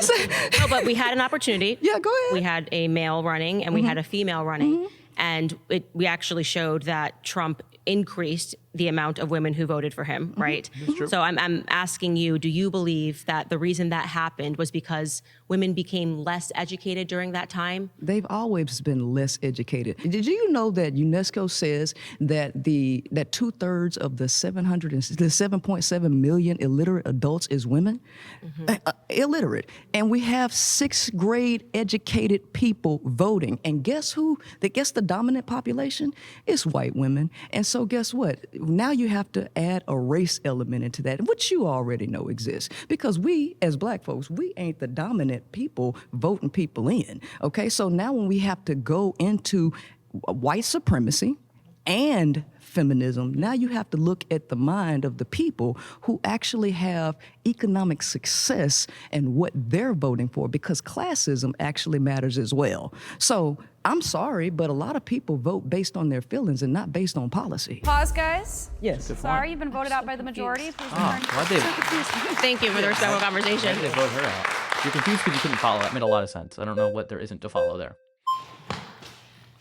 No, but we had an opportunity. Yeah, go ahead. We had a male running and we had a female running. And we actually showed that Trump increased the amount of women who voted for him, right? So I'm asking you, do you believe that the reason that happened was because women became less educated during that time? They've always been less educated. Did you know that UNESCO says that that 2/3 of the 7.7 million illiterate adults is women? Illiterate. And we have 6th grade educated people voting. And guess who? Guess the dominant population? It's white women. And so guess what? Now you have to add a race element into that, which you already know exists. Because we, as black folks, we ain't the dominant people voting people in, okay? So now when we have to go into white supremacy and feminism, now you have to look at the mind of the people who actually have economic success and what they're voting for, because classism actually matters as well. So I'm sorry, but a lot of people vote based on their feelings and not based on policy. Pause, guys. Yes. Sorry, you've been voted out by the majority. Please return. Thank you for the respectful conversation. Why did they vote her out? You're confused because you couldn't follow. That made a lot of sense. I don't know what there isn't to follow there.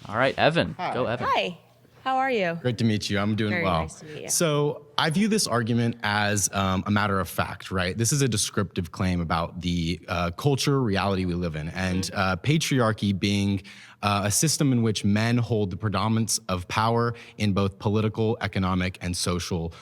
All right, Evan. Hi. Go, Evan. Hi. How are you? Great to meet you. I'm doing Very well. nice to meet you. So I view this argument as a matter of fact, right? This is a descriptive claim about the culture, reality we live in, and patriarchy being a system in which men hold the predominance of power in both political, economic, and social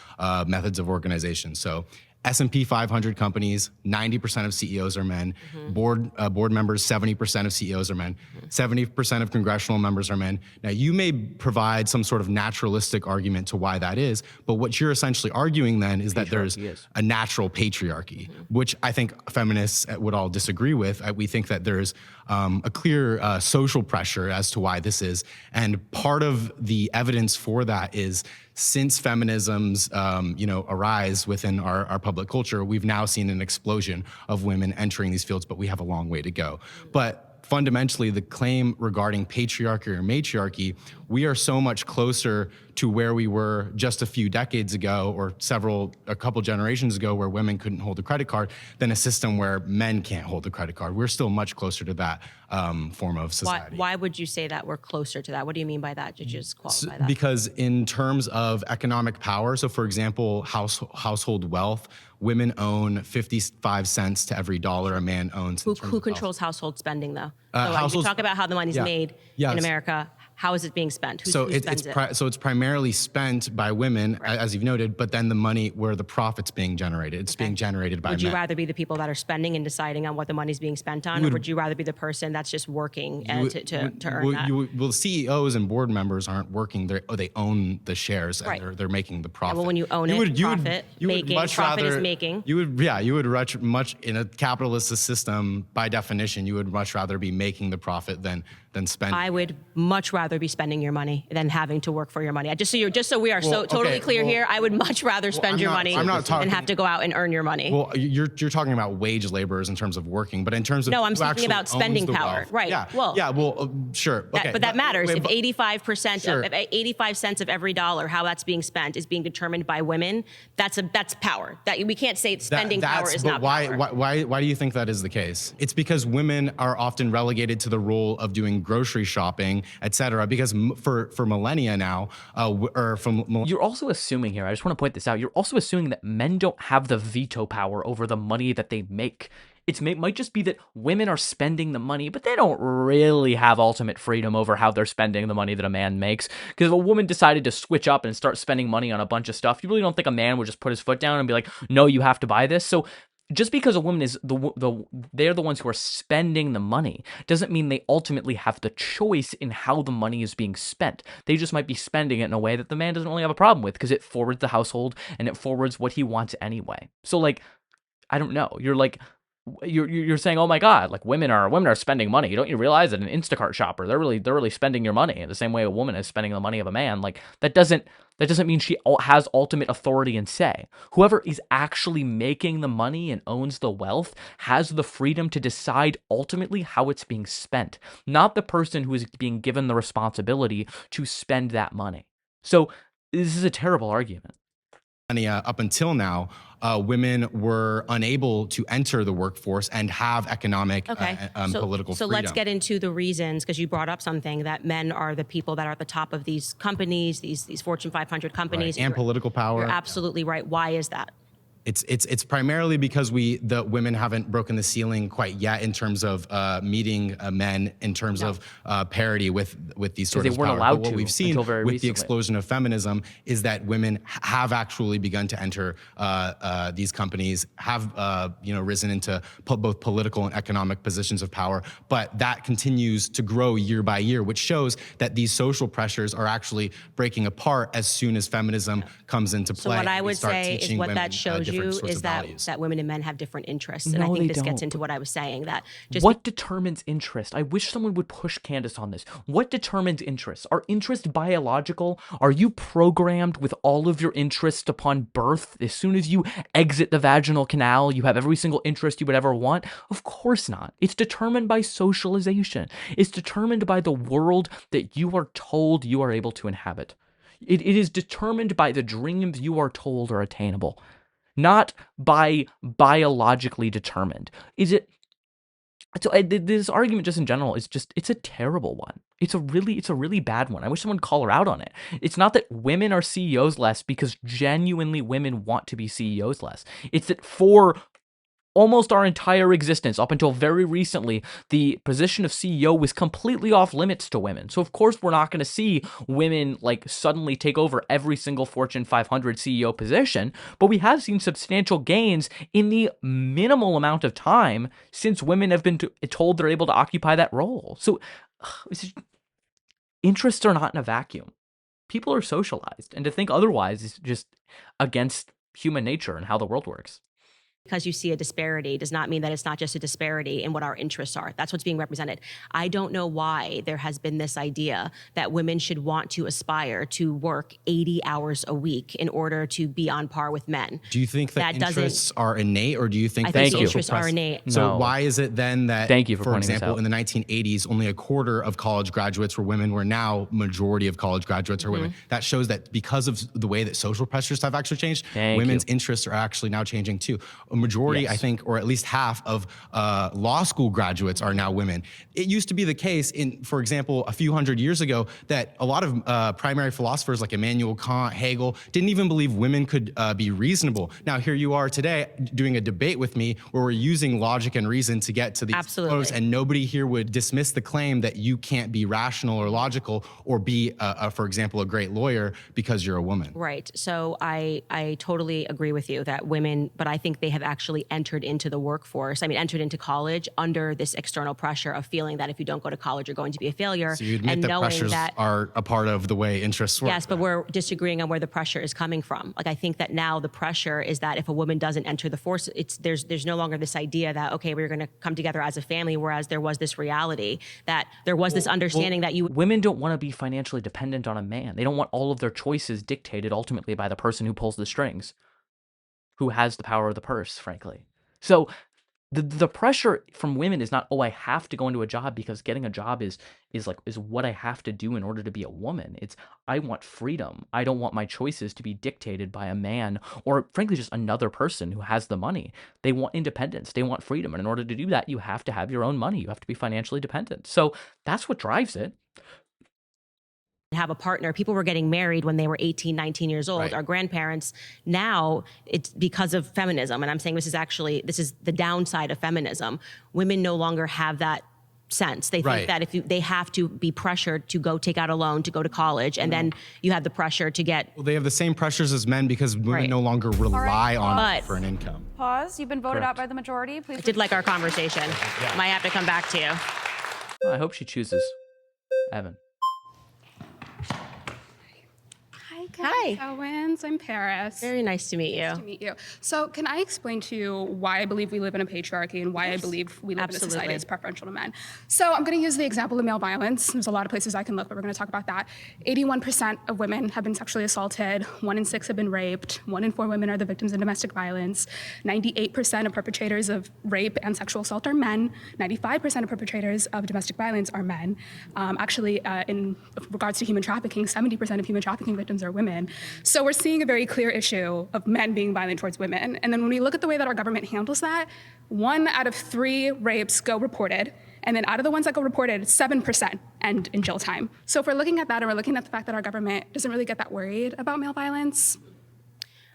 methods of organization. So S&P 500 companies, 90% of CEOs are men. Board members, 70% of CEOs are men. 70% of congressional members are men. Now, you may provide some sort of naturalistic argument to why that is, but what you're essentially arguing then is that there's a natural patriarchy, which I think feminists would all disagree with. We think that there's a clear social pressure as to why this is, and part of the evidence for that is since feminism's arise within our public culture, we've now seen an explosion of women entering these fields, but we have a long way to go. But fundamentally, the claim regarding patriarchy or matriarchy, we are so much closer to where we were just a few decades ago or a couple generations ago where women couldn't hold a credit card than a system where men can't hold a credit card. We're still much closer to that form of society. Why would you say that we're closer to that? What do you mean by that? Did you just qualify that? Because in terms of economic power, so for example, household wealth, women own 55 cents to every dollar a man owns. Who controls household spending, though? So you talk about how the money's made in America. How is it being spent? Who spends it? So it's primarily spent by women, as you've noted, but then the money where the profit's being generated, it's being generated by men. Would you rather be the people that are spending and deciding on what the money's being spent on, or would you rather be the person that's just working to earn that? Well, CEOs and board members aren't working. They own the shares and they're making the profit. Well, when you own profit is making. You would much in a capitalist system, by definition, you would much rather be making the profit than spending. I would much rather be spending your money than having to work for your money. Just so we are totally clear here, I would much rather spend your money than have to go out and earn your money. Well, you're talking about wage laborers in terms of working, but in terms of I'm speaking about spending power, right? Yeah. Sure. Okay. But that matters. If 85% of 85 cents of every dollar, how that's being spent, is being determined by women, that's power. That we can't say spending power is not power. Why do you think that is the case? It's because women are often relegated to the role of doing grocery shopping, et cetera, because for millennia now, You're also assuming here, I just want to point this out, you're also assuming that men don't have the veto power over the money that they make. It might just be that women are spending the money, but they don't really have ultimate freedom over how they're spending the money that a man makes. Because if a woman decided to switch up and start spending money on a bunch of stuff, you really don't think a man would just put his foot down and be like, no, you have to buy this. So just because a woman is they're the ones who are spending the money doesn't mean they ultimately have the choice in how the money is being spent. They just might be spending it in a way that the man doesn't really have a problem with because it forwards the household and it forwards what he wants anyway. So I don't know. You're saying, oh my God, women are spending money. Don't you realize that an Instacart shopper, they're really spending your money in the same way a woman is spending the money of a man? That doesn't mean she has ultimate authority and say. Whoever is actually making the money and owns the wealth has the freedom to decide ultimately how it's being spent, not the person who is being given the responsibility to spend that money. So this is a terrible argument. up until now, women were unable to enter the workforce and have economic political so freedom. let's get into the reasons, because you brought up something that men are the people that are at the top of these companies, these Fortune 500 companies. Right. And political power. You're absolutely right. Why is that? It's primarily because the women haven't broken the ceiling quite yet in terms of meeting men in terms of parity with these sort of they weren't power. allowed But what to we've seen until very with recently. the explosion of feminism is that women have actually begun to enter these companies, have risen into both political and economic positions of power. But that continues to grow year by year, which shows that these social pressures are actually breaking apart as soon as feminism comes into play. So what I and we would start say is teaching what women, that shows you different sorts is of that values. women and men have different interests. And I No, think they this gets don't. into what I was saying, that just what determines interest? I wish someone would push Candace on this. What determines interest? Are interests biological? Are you programmed with all of your interests upon birth? As soon as you exit the vaginal canal, you have every single interest you would ever want? Of course not. It's determined by socialization. It's determined by the world that you are told you are able to inhabit. It is determined by the dreams you are told are attainable, not by biologically determined. Is it? So this argument, just in general, it's a terrible one. It's a really bad one. I wish someone would call her out on it. It's not that women are CEOs less because genuinely women want to be CEOs less. It's that for almost our entire existence, up until very recently, the position of CEO was completely off limits to women. So of course we're not going to see women suddenly take over every single Fortune 500 CEO position, but we have seen substantial gains in the minimal amount of time since women have been told they're able to occupy that role. So interests are not in a vacuum. People are socialized, and to think otherwise is just against human nature and how the world works. Because you see a disparity does not mean that it's not just a disparity in what our interests are. That's what's being represented. I don't know why there has been this idea that women should want to aspire to work 80 hours a week in order to be on par with men. Do you think that interests are innate, or do you think I that think social interests are innate. So why is it then that, Thank you for pointing this example, out. in the 1980s, only a quarter of college graduates were women, where now majority of college graduates are women? That shows that because of the way that social pressures have actually changed, women's interests are actually now changing too. A majority, I think, or at least half of law school graduates are now women. It used to be the case for example, a few hundred years ago, that a lot of primary philosophers like Immanuel Kant, Hegel, didn't even believe women could be reasonable. Now here you are today doing a debate with me where we're using logic and reason to get to these flows, and nobody here would dismiss the claim that you can't be rational or logical or be, for example, a great lawyer because you're a woman. Right. So I totally agree with you that women, but I think they have actually entered into the workforce. entered into college under this external pressure of feeling that if you don't go to college, you're going to be a failure. So you admit and that knowing pressures that, are a part of the way interests work. yes, but we're disagreeing on where the pressure is coming from. I think that now the pressure is that if a woman doesn't enter the force, there's no longer this idea that, okay, we're going to come together as a family, whereas there was this reality that there was this understanding that women don't want to be financially dependent on a man. They don't want all of their choices dictated ultimately by the person who pulls the strings, who has the power of the purse, frankly. So the pressure from women is not, oh, I have to go into a job because getting a job is what I have to do in order to be a woman. It's, I want freedom. I don't want my choices to be dictated by a man or frankly just another person who has the money. They want independence. They want freedom. And in order to do that, you have to have your own money. You have to be financially dependent. So that's what drives it. Have a partner. People were getting married when they were 18, 19 years old. Right. Our grandparents, now it's because of feminism. And I'm saying this is the downside of feminism. Women no longer have that sense. They think that they have to be pressured to go take out a loan to go to college. And then you have the pressure to get. Well, they have the same pressures as men because women no longer rely on it for an income. Pause. You've been voted out by the majority. Please. I did like our conversation. Might have to come back to you. I hope she chooses Evan. Hi, Candace Owens. I'm Paris. Very nice to meet you. Nice to meet you. So can I explain to you why I believe we live in a patriarchy and why I believe we live in a society that's preferential to men? So I'm going to use the example of male violence. There's a lot of places I can look, but we're going to talk about that. 81% of women have been sexually assaulted. 1 in 6 have been raped. 1 in 4 women are the victims of domestic violence. 98% of perpetrators of rape and sexual assault are men. 95% of perpetrators of domestic violence are men. In regards to human trafficking, 70% of human trafficking victims are women. women. So we're seeing a very clear issue of men being violent towards women. And then when we look at the way that our government handles that, 1 out of 3 rapes go reported. And then out of the ones that go reported, 7% end in jail time. So if we're looking at that and we're looking at the fact that our government doesn't really get that worried about male violence.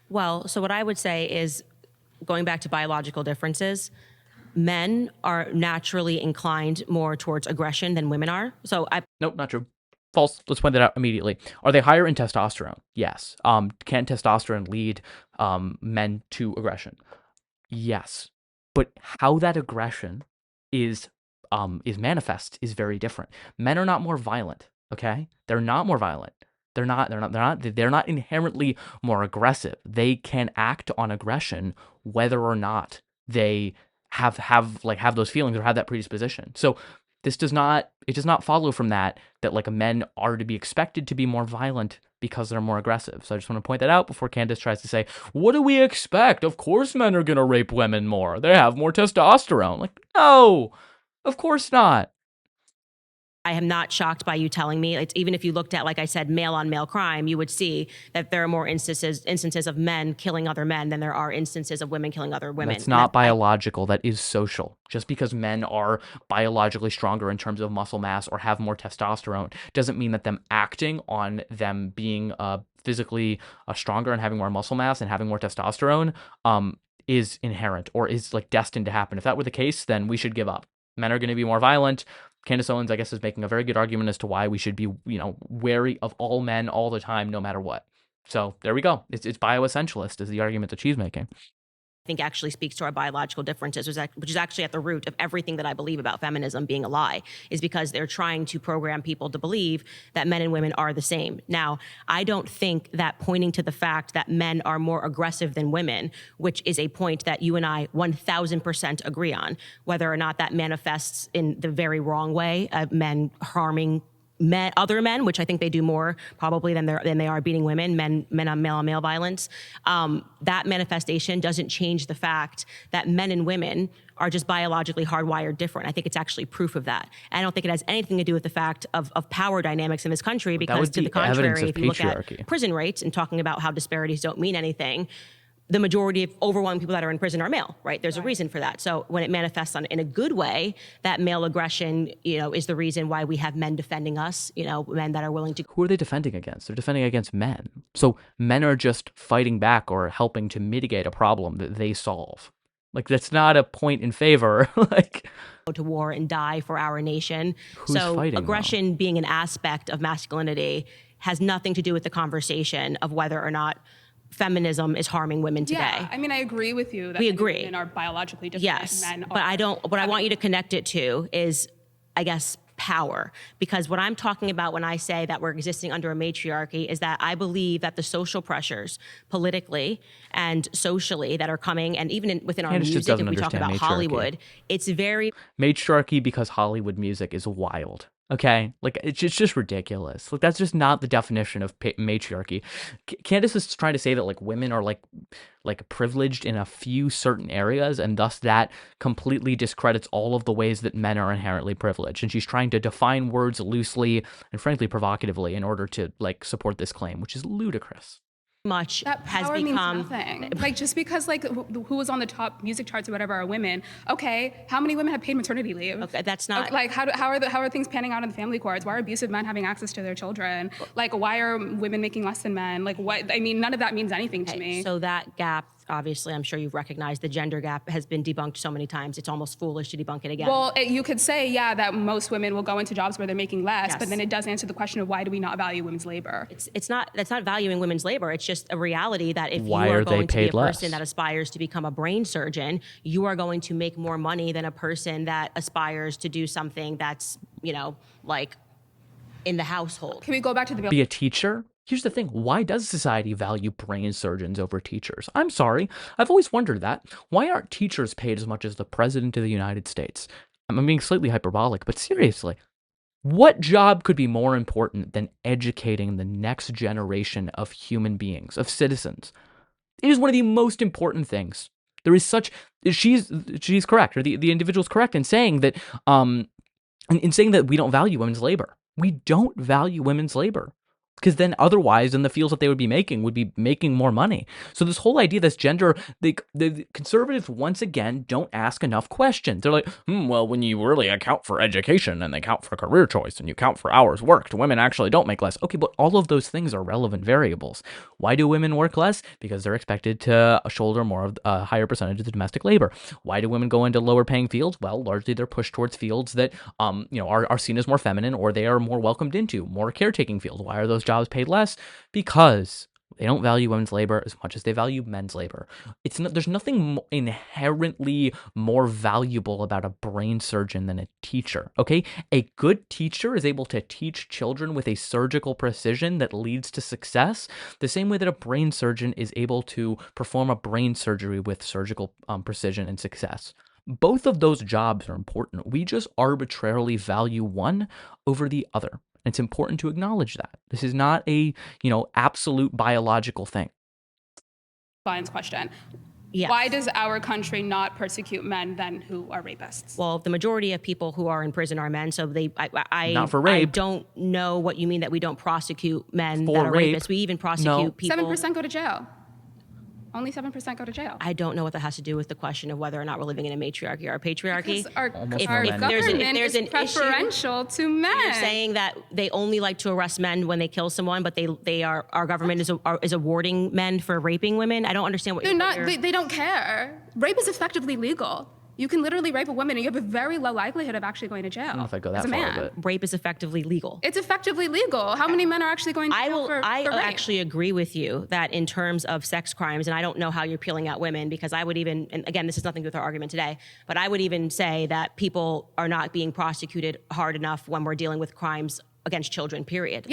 Well, so what I would say is, going back to biological differences, men are naturally inclined more towards aggression than women are. Nope, not true. False. Let's point that out immediately. Are they higher in testosterone? Yes. Can testosterone lead men to aggression? Yes. But how that aggression is manifest is very different. Men are not more violent. Okay, they're not more violent. They're not inherently more aggressive. They can act on aggression whether or not they have those feelings or have that predisposition. So it does not follow from that like men are to be expected to be more violent because they're more aggressive. So I just want to point that out before Candace tries to say, what do we expect? Of course men are going to rape women more. They have more testosterone. Like, no, of course not. I am not shocked by you telling me. Even if you looked at, like I said, male on male crime, you would see that there are more instances of men killing other men than there are instances of women killing other women. That's not biological. That is social. Just because men are biologically stronger in terms of muscle mass or have more testosterone doesn't mean that them acting on them being physically stronger and having more muscle mass and having more testosterone is inherent or is like destined to happen. If that were the case, then we should give up. Men are going to be more violent. Candace Owens, I guess, is making a very good argument as to why we should be, wary of all men all the time, no matter what. So there we go. It's bioessentialist is the argument that she's making. I think actually speaks to our biological differences, which is actually at the root of everything that I believe about feminism being a lie, is because they're trying to program people to believe that men and women are the same. Now, I don't think that pointing to the fact that men are more aggressive than women, which is a point that you and I 1000% agree on, whether or not that manifests in the very wrong way of men harming other men, which I think they do more probably than they are beating women, men on male violence. That manifestation doesn't change the fact that men and women are just biologically hardwired different. I think it's actually proof of that. And I don't think it has anything to do with the fact of power dynamics in this country, because to the contrary, if you look at prison rates and talking about how disparities don't mean anything, the majority of overwhelming people that are in prison are male, right? There's a reason for that. So when it manifests in a good way, that male aggression, is the reason why we have men defending us, men that are willing to. Who are they defending against? They're defending against men. So men are just fighting back or helping to mitigate a problem that they solve. Like, that's not a point in favor. To war and die for our nation. Who's fighting, aggression being an aspect of masculinity has nothing to do with the conversation of whether or not feminism is harming women today. Yeah, I mean, I agree with you that we agree. Women are biologically different. Yes, men but I don't. What I want you to connect it to is, I guess, power. Because what I'm talking about when I say that we're existing under a matriarchy is that I believe that the social pressures politically and socially that are coming, and even within our music, if we talk about Hollywood, it's very matriarchy, because Hollywood music is wild. Okay, it's just ridiculous. That's just not the definition of matriarchy. Candace is trying to say that women are like privileged in a few certain areas, and thus that completely discredits all of the ways that men are inherently privileged. And she's trying to define words loosely and frankly provocatively in order to support this claim, which is ludicrous. Much that has power become means nothing. Just because who was on the top music charts or whatever are women. Okay, how many women have paid maternity leave? Okay, that's not how are things panning out in the family courts? Why are abusive men having access to their children? Why are women making less than men? What? I mean, none of that means anything to me. So that gap, obviously, I'm sure you've recognized the gender gap has been debunked so many times. It's almost foolish to debunk it again. Well, you could say, that most women will go into jobs where they're making less, but then it does answer the question of why do we not value women's labor? That's not valuing women's labor. It's just a reality that if you are going to be a person that aspires to become a brain surgeon, you are going to make more money than a person that aspires to do something that's, in the household. Can we go back to the be a teacher? Here's the thing. Why does society value brain surgeons over teachers? I'm sorry. I've always wondered that. Why aren't teachers paid as much as the president of the United States? I'm being slightly hyperbolic, but seriously, what job could be more important than educating the next generation of human beings, of citizens? It is one of the most important things. There is such, she's correct, or the individual's correct in saying that, in saying that we don't value women's labor. We don't value women's labor. Because then otherwise, in the fields that they would be making more money. So this whole idea that's gender, the conservatives, once again, don't ask enough questions. They're like, well, when you really account for education and they account for career choice and you count for hours worked, women actually don't make less. Okay, but all of those things are relevant variables. Why do women work less? Because they're expected to shoulder more of a higher percentage of the domestic labor. Why do women go into lower paying fields? Well, largely they're pushed towards fields that are seen as more feminine, or they are more welcomed into, more caretaking fields. Why are those jobs paid less? Because they don't value women's labor as much as they value men's labor. There's nothing inherently more valuable about a brain surgeon than a teacher, okay? A good teacher is able to teach children with a surgical precision that leads to success, the same way that a brain surgeon is able to perform a brain surgery with surgical precision and success. Both of those jobs are important. We just arbitrarily value one over the other. It's important to acknowledge that. This is not a, absolute biological thing. Lions question. Yes. Why does our country not persecute men then who are rapists? Well, the majority of people who are in prison are men, so not for rape. I don't know what you mean that we don't prosecute men for that are rape. rapists. We even prosecute people. 7% go to jail. Only 7% go to jail. I don't know what that has to do with the question of whether or not we're living in a matriarchy or a patriarchy. Because our if government there's is an preferential to men. You're saying that they only like to arrest men when they kill someone, but our government is awarding men for raping women. I don't understand what They don't care. Rape is effectively legal. You can literally rape a woman and you have a very low likelihood of actually going to jail. I don't know if I go that as a far, man. but rape is effectively legal. It's effectively legal. How many men are actually going to jail for rape? I actually agree with you that in terms of sex crimes, and I don't know how you're peeling out women, because I would even, and again, this has nothing to do with our argument today, but I would even say that people are not being prosecuted hard enough when we're dealing with crimes against children, period.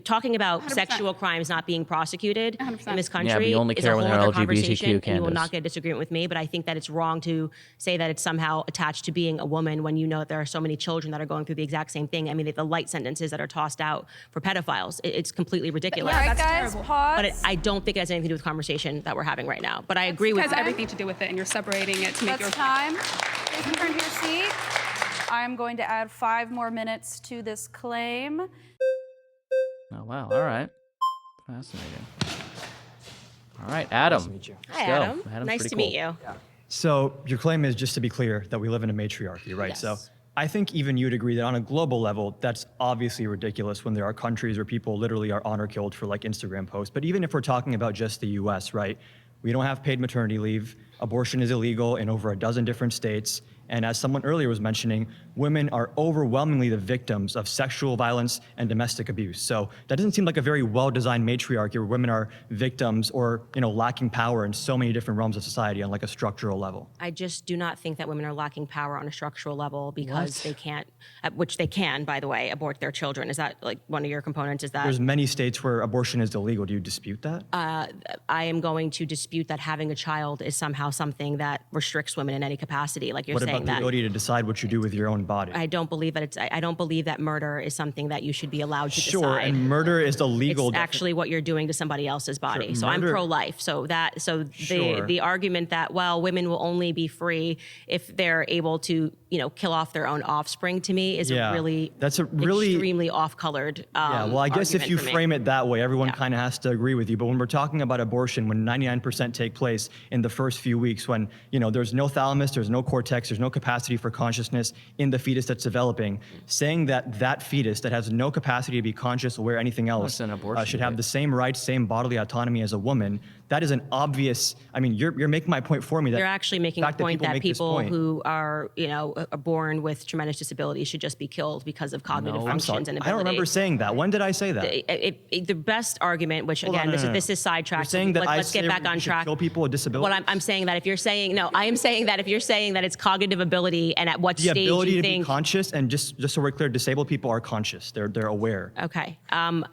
Talking about 100%. Sexual crimes not being prosecuted 100%. in this country Yeah, but you only is care a when whole they're other LGBTQ, conversation, and you will Candace. not get a disagreement with me, but I think that it's wrong to say that it's somehow attached to being a woman when you know that there are so many children that are going through the exact same thing. I mean, the light sentences that are tossed out for pedophiles, it's completely ridiculous. All right, guys, pause. But I don't think it has anything to do with the conversation that we're having right now. But I agree with It has everything to do with it, and you're separating it to make your time. Please return to your seat. I'm going to add 5 more minutes to this claim. Oh, wow. All right. Fascinating. All right, Adam. Nice to meet you. Hi, Adam. Nice to meet you. So your claim is, just to be clear, that we live in a matriarchy, right? Yes. So I think even you'd agree that on a global level, that's obviously ridiculous when there are countries where people literally are honor killed for like Instagram posts. But even if we're talking about just the US, right? We don't have paid maternity leave. Abortion is illegal in over a dozen different states. And as someone earlier was mentioning, women are overwhelmingly the victims of sexual violence and domestic abuse. So that doesn't seem like a very well-designed matriarchy where women are victims or, lacking power in so many different realms of society on like a structural level. I just do not think that women are lacking power on a structural level because they can't, which they can, by the way, abort their children. Is that like one of your components? Is that There's many states where abortion is illegal. Do you dispute that? I am going to dispute that having a child is somehow something that restricts women in any capacity, like you're What saying. about the ability to decide what you do with your own body? I don't believe that I don't believe that murder is something that you should be allowed to decide. Sure, and murder is the legal. It's actually what you're doing to somebody else's body. Sure, So I'm murder- pro-life. The argument that women will only be free if they're able to kill off their own offspring, to me is that's a really extremely off-colored. Well, I guess if argument you for me. frame it that way, everyone kind of has to agree with you. But when we're talking about abortion, when 99% take place in the first few weeks, when there's no thalamus, there's no cortex, there's no capacity for consciousness in the fetus that's developing, saying that fetus that has no capacity to be conscious, aware, anything else, should have the same rights, same bodily autonomy as a woman, that is an obvious. I mean, you're making my point for me. That you're actually making a point that make this people point. who are born with tremendous disabilities should just be killed because of cognitive functions and ability. I don't remember saying that. When did I say that? The best argument, which again, this is sidetracked. You're saying that let's get back on track. Kill people with disabilities. Well, I'm saying that if you're saying I am saying that if you're saying that it's cognitive ability, and at what the stage ability you to think be conscious, and just so we're clear, disabled people are conscious. They're aware. Okay.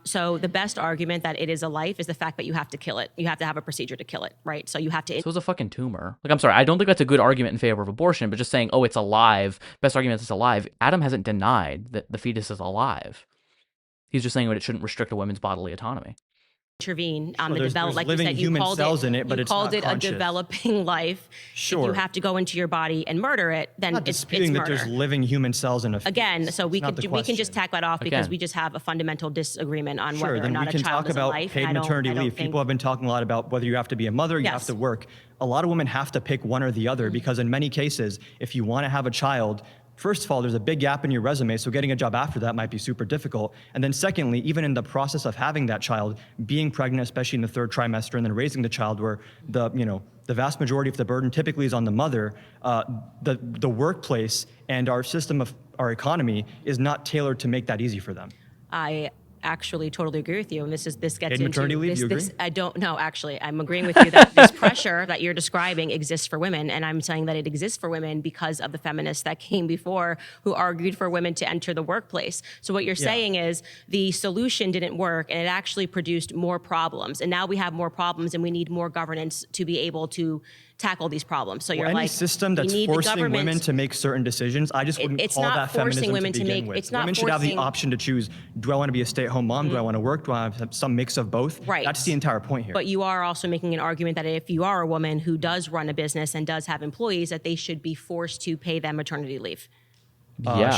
So the best argument that it is a life is the fact that you have to kill it. You have to have a procedure to kill it, right? So you have to. So it's a fucking tumor. Like, I'm sorry, I don't think that's a good argument in favor of abortion, but just saying, oh, it's alive. Best argument is it's alive. Adam hasn't denied that the fetus is alive. He's just saying that it shouldn't restrict a woman's bodily autonomy. intervene on the there's development. Like you living said, human you called cells it, in it, but you it's called not it conscious. a developing life. Sure. If you have to go into your body and murder it, then I'm not it's disputing that murder. there's living human cells in a fetus. Again, so we That's not the we can just question. tack that off because Again. we just have a fundamental disagreement on Sure, whether or then not we can a child talk is a about life. paid and maternity I don't leave. think- People have been talking a lot about whether you have to be a mother, you have Yes. to work. A lot of women have to pick one or the other because in many cases, if you want to have a child, first of all, there's a big gap in your resume, so getting a job after that might be super difficult. And then secondly, even in the process of having that child, being pregnant, especially in the third trimester, and then raising the child where the vast majority of the burden typically is on the mother, the workplace and our system of our economy is not tailored to make that easy for them. I actually totally agree with you, and this gets Paid into maternity leave, this. you This agree? I don't know. Actually, I'm agreeing with you that this pressure that you're describing exists for women, and I'm saying that it exists for women because of the feminists that came before who argued for women to enter the workplace. So what you're saying is the solution didn't work, and it actually produced more problems, and now we have more problems, and we need more governance to be able to tackle these problems. So you're Any like, system that's we need the forcing women government- to make certain decisions, I just wouldn't it's call not that forcing feminism women to to begin make- with. it's not Women should have the forcing- option to choose, do I want to be a stay-at-home mom? Do I want to work? Do I have some mix of both? Right. That's the entire point here. But you are also making an argument that if you are a woman who does run a business and does have employees, that they should be forced to pay them maternity leave.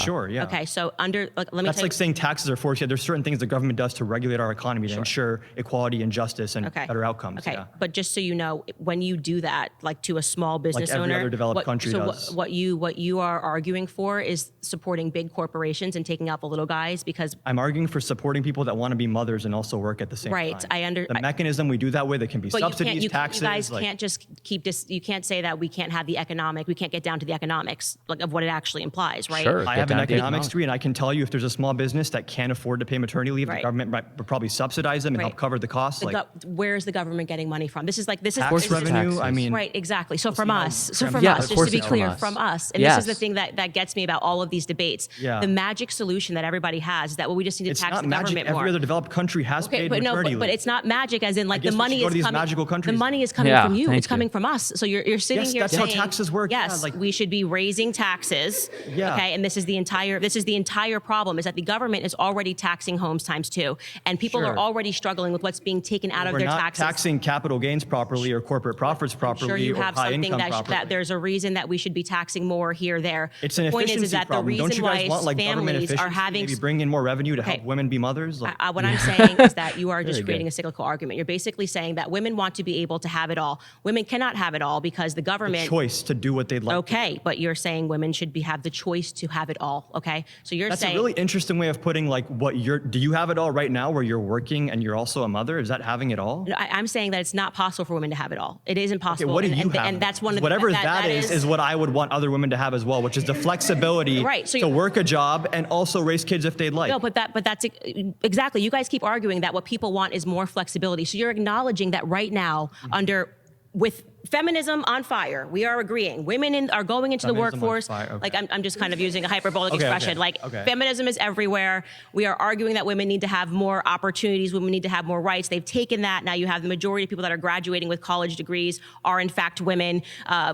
Sure, yeah. Okay, so let me That's tell like you. saying taxes are forced. Yeah, there's certain things the government does to regulate our economy to ensure equality and justice and better outcomes. Okay, Yeah. but just so you know, when you do that, like to a small business every owner, other developed country does. What you are arguing for is supporting big corporations and taking out the little guys because I'm arguing for supporting people that want to be mothers and also work at the same Right, time. the mechanism we do that with, it can be but subsidies, you taxes. guys can't just keep this. You can't say that we can't have the economic. We can't get down to the economics like of what it actually implies, right? Sure. I have an economics degree, and I can tell you if there's a small business that can't afford to pay maternity leave, Right. the government would probably subsidize them and help cover the costs. Where is the government getting money from? This is tax revenue. I mean, right, exactly. So from us, Yeah, of just to course be it's clear, from from us. us. And this is the thing that gets me about all of these debates. Yeah. The magic solution that everybody has is that we just need to it's tax not the magic. government more. Every other developed country has paid maternity leave. But it's not magic as in like guess the we money should go is to these coming. magical countries The money is coming Yeah, from you. thank It's coming you. from us. So you're sitting Yes, here that's how saying, taxes work. Yes, Yeah, like- we should be raising taxes. Yeah. Okay, and this is the entire problem is that the government is already taxing homes times two, and people are Sure. already struggling with what's being taken out of We're their not taxes. taxing capital gains properly or corporate profits properly Sure, you or have high something income that properly. there's a reason that we should be taxing more here, there. It's an the point efficiency is that problem. the reason Don't you guys why want like government families efficiency? are having Maybe bring in more revenue to help women be mothers? Like, what I'm saying is that you are just Very creating good. a cyclical argument. You're basically saying that women want to be able to have it all. Women cannot have it all because the government. choice to do what they'd like. Okay, but you're saying women should have the choice to have it all. Okay, so you're That's saying a really interesting way of putting like do you have it all right now where you're working and you're also a mother? Is that having it all? I'm saying that it's not possible for women to have it all. It is impossible. Okay, what do you have? And that's one of the whatever that is what I would want other women to have as well, which is the flexibility Right, so to work a job and also raise kids if they'd like. No, but that's exactly. You guys keep arguing that what people want is more flexibility. So you're acknowledging that right now, with feminism on fire, we are agreeing. Women are going into the Feminism on workforce. fire, okay. Like I'm just kind of using a hyperbolic Okay, expression. okay, Like okay. feminism is everywhere. We are arguing that women need to have more opportunities. Women need to have more rights. They've taken that. Now you have the majority of people that are graduating with college degrees are in fact women.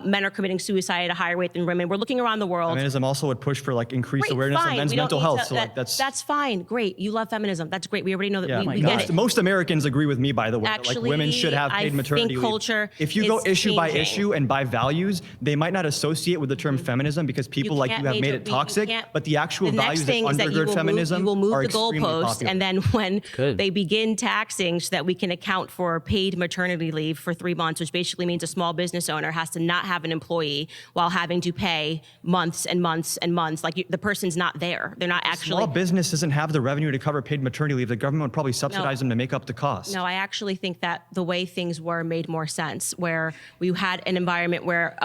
Men are committing suicide at a higher rate than women. We're looking around the world. Feminism also would push for like increased Great, awareness fine. of men's We don't mental need health. to- So like that's fine. Great. You love feminism. That's great. We already know that. Yeah, we get it. most Americans agree with me, by the way. that, like women should have Actually, paid I maternity think leave. culture If you go is issue by changing. issue and by values, they might not associate with the term feminism because people like you have made it toxic. But the actual the values next that thing is that you undergird will feminism you will move are the extremely goalpost, popular. and then when Good. they begin taxing so that we can account for paid maternity leave for 3 months, which basically means a small business owner has to not have an employee while having to pay months and months and months. Like the person's not there. They're not actually. Small business doesn't have the revenue to cover paid maternity leave. The government would probably subsidize them to make up the cost. No, I actually think that the way things were made more sense, where we had an environment where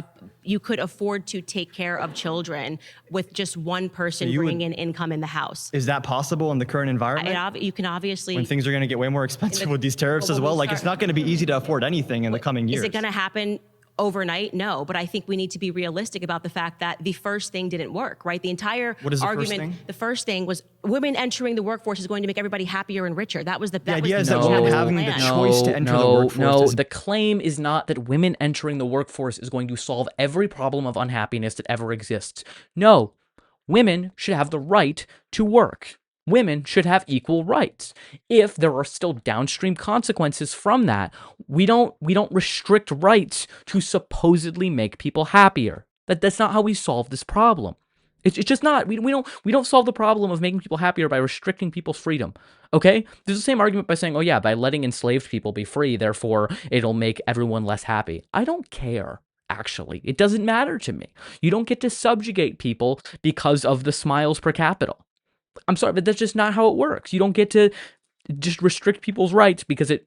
you could afford to take care of children with just one person you bringing would- in income in the house. Is that possible in the current environment? You can obviously. When things are going to get way more expensive with these tariffs as when well? we Like, it's start- not going to be easy to afford anything in the coming years. Is it going to happen overnight? No, but I think we need to be realistic about the fact that the first thing didn't work, right? The entire What is the first argument, thing? the first thing was women entering the workforce is going to make everybody happier and richer. That was the idea was is that women having the plan. choice to enter the workforce No, is- the claim is not that women entering the workforce is going to solve every problem of unhappiness that ever exists. No, women should have the right to work. women should have equal rights. If there are still downstream consequences from that, we don't restrict rights to supposedly make people happier. That's not how we solve this problem. It's just not. We don't solve the problem of making people happier by restricting people's freedom. Okay? There's the same argument by saying, oh yeah, by letting enslaved people be free, therefore it'll make everyone less happy. I don't care. Actually, it doesn't matter to me. You don't get to subjugate people because of the smiles per capita. I'm sorry, but that's just not how it works. You don't get to just restrict people's rights because it,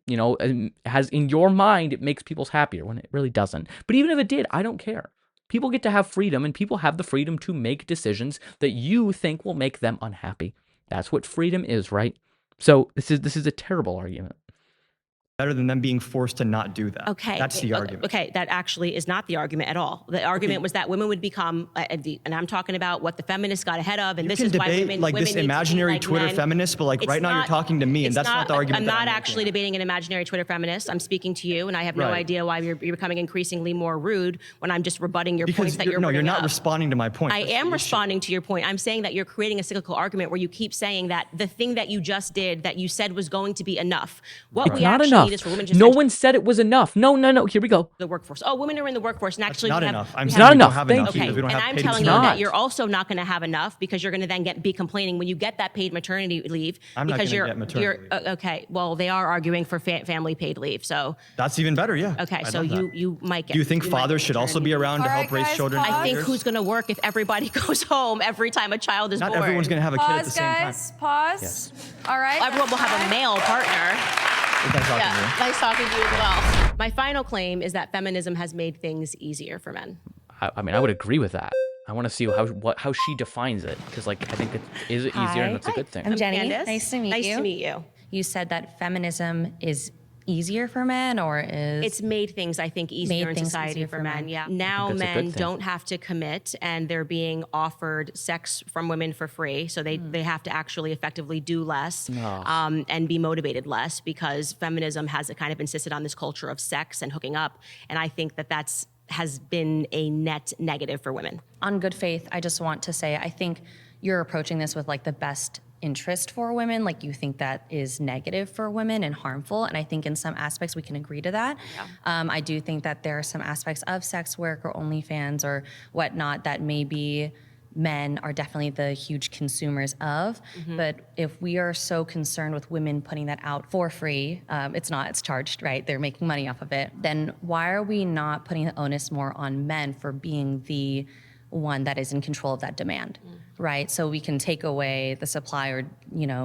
has in your mind, it makes people happier when it really doesn't. But even if it did, I don't care. People get to have freedom, and people have the freedom to make decisions that you think will make them unhappy. That's what freedom is, right? So this is a terrible argument. Better than them being forced to not do that. Okay. That's the argument. Okay, that actually is not the argument at all. The argument was that women would become, and I'm talking about what the feminists got ahead of, and You this can is why debate women like women this need to be imaginary like Twitter men. feminist, but like It's right now you're not- talking to me, and it's that's not the argument. I'm that not making. actually debating an imaginary Twitter feminist. I'm speaking to you, and I have no Right. idea why you're becoming increasingly more rude when I'm just rebutting your Because points that you're no, you're bringing not up. responding to my point. I That's the am issue. responding to your point. I'm saying that you're creating a cyclical argument where you keep saying that the thing that you just did, that you said was going to be enough. What It's we not actually enough. need is for women just No enter one said it was enough. No. Here we go. the workforce. Oh, women are in the workforce, and actually not we have, enough. we I'm have- saying we enough. don't have Thank enough you. because we don't and have I'm paid telling you maternity that leave. you're also not going to have enough because you're going to then be complaining when you get that paid maternity leave. I'm not because gonna you're, get maternity you're okay. Well, they are arguing for family paid leave. So That's even better, yeah. okay, I so love that. you might get. Do you think might fathers get should also be maternity around to All help right, raise guys, children? pause. leave. I think years? who's going to work if everybody goes home every time a child is Not born? everyone's gonna have a kid at the Pause, same time. guys. Pause. Yes. All right. Everyone will have a male partner. Nice talking to you. Yeah, nice talking to you as well. My final claim is that feminism has made things easier for men. I mean, I would agree with that. I want to see how she defines it, because I think it is easier and it's a good thing. I'm Jenny. Candace. Nice to meet you. Nice to meet you. You said that feminism is easier for men, or is It's made things, I think, easier in things society easier for for men. men. Yeah. Now that's a good men thing. don't have to commit, and they're being offered sex from women for free. So they have to actually effectively do less and be motivated less, because feminism has kind of insisted on this culture of sex and hooking up. And I think that has been a net negative for women. on good faith? I just want to say I think you're approaching this with like the best interest for women. Like you think that is negative for women and harmful, and I think in some aspects we can agree to that. I do think that there are some aspects of sex work or OnlyFans or whatnot that maybe men are definitely the huge consumers of. But if we are so concerned with women putting that out for free, it's charged, right? They're making money off of it. Then why are we not putting the onus more on men for being the one that is in control of that demand, right? So we can take away the supply or,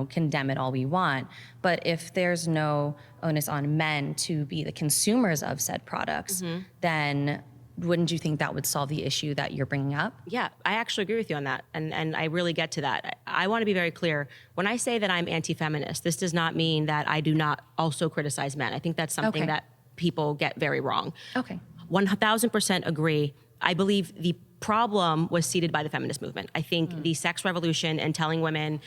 condemn it all we want. But if there's no onus on men to be the consumers of said products, then wouldn't you think that would solve the issue that you're bringing up? Yeah, I actually agree with you on that. And I really get to that. I want to be very clear. When I say that I'm anti-feminist, this does not mean that I do not also criticize men. I think that's something Okay. that people get very wrong. Okay. 1000% agree. I believe the problem was seeded by the feminist movement. I think the sex revolution and telling women,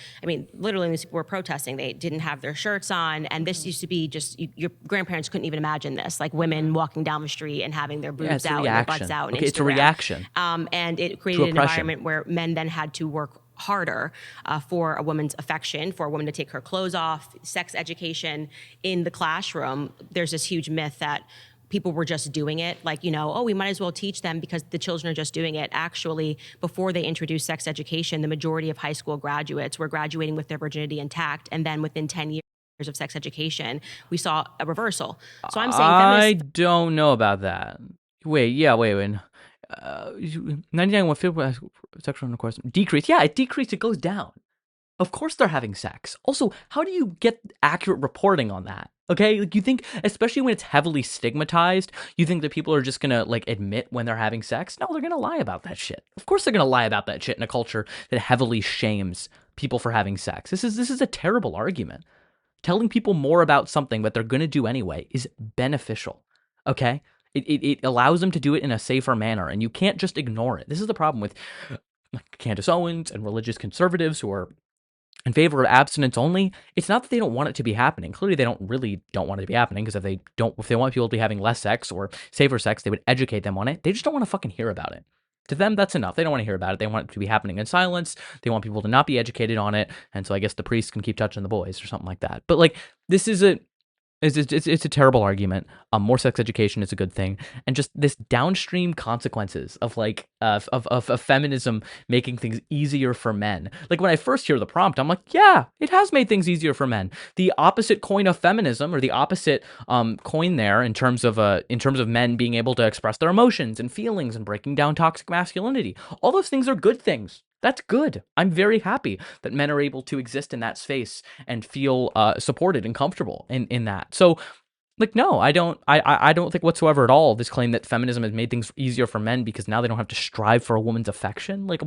literally these people were protesting, they didn't have their shirts on, and this used to be just, your grandparents couldn't even imagine this, like women walking down the street and having their boobs it's a out and their reaction. butts out. Okay, and it's a Instagram. reaction. And it created an oppression. environment where men then had to work harder for a woman's affection, for a woman to take her clothes off, sex education in the classroom. There's this huge myth that people were just doing it, like, we might as well teach them because the children are just doing it. Actually, before they introduced sex education, the majority of high school graduates were graduating with their virginity intact, and then within 10 years of sex education, we saw a reversal. So I'm saying I don't know about that. Wait. 99.5 sexual intercourse decrease. Yeah, it decreased. It goes down. Of course they're having sex. Also, how do you get accurate reporting on that? Okay, like you think, especially when it's heavily stigmatized, you think that people are just gonna admit when they're having sex? No, they're gonna lie about that shit. Of course they're gonna lie about that shit in a culture that heavily shames people for having sex. This is a terrible argument. Telling people more about something that they're gonna do anyway is beneficial. Okay? It allows them to do it in a safer manner, and you can't just ignore it. This is the problem with Candace Owens and religious conservatives who are in favor of abstinence only. It's not that they don't want it to be happening. Clearly, they don't want it to be happening, because if they want people to be having less sex or safer sex, they would educate them on it. They just don't want to fucking hear about it. To them, that's enough. They don't want to hear about it. They want it to be happening in silence. They want people to not be educated on it. And so I guess the priests can keep touching the boys or something like that. But like, this is it's a terrible argument. More sex education is a good thing, and just this downstream consequences of like of feminism making things easier for men. Like when I first hear the prompt, I'm like, yeah, it has made things easier for men. The opposite coin of feminism, or the opposite coin there in terms of men being able to express their emotions and feelings and breaking down toxic masculinity. All those things are good things. That's good. I'm very happy that men are able to exist in that space and feel supported and comfortable in that. So, like, no, I don't think whatsoever at all this claim that feminism has made things easier for men because now they don't have to strive for a woman's affection. Like,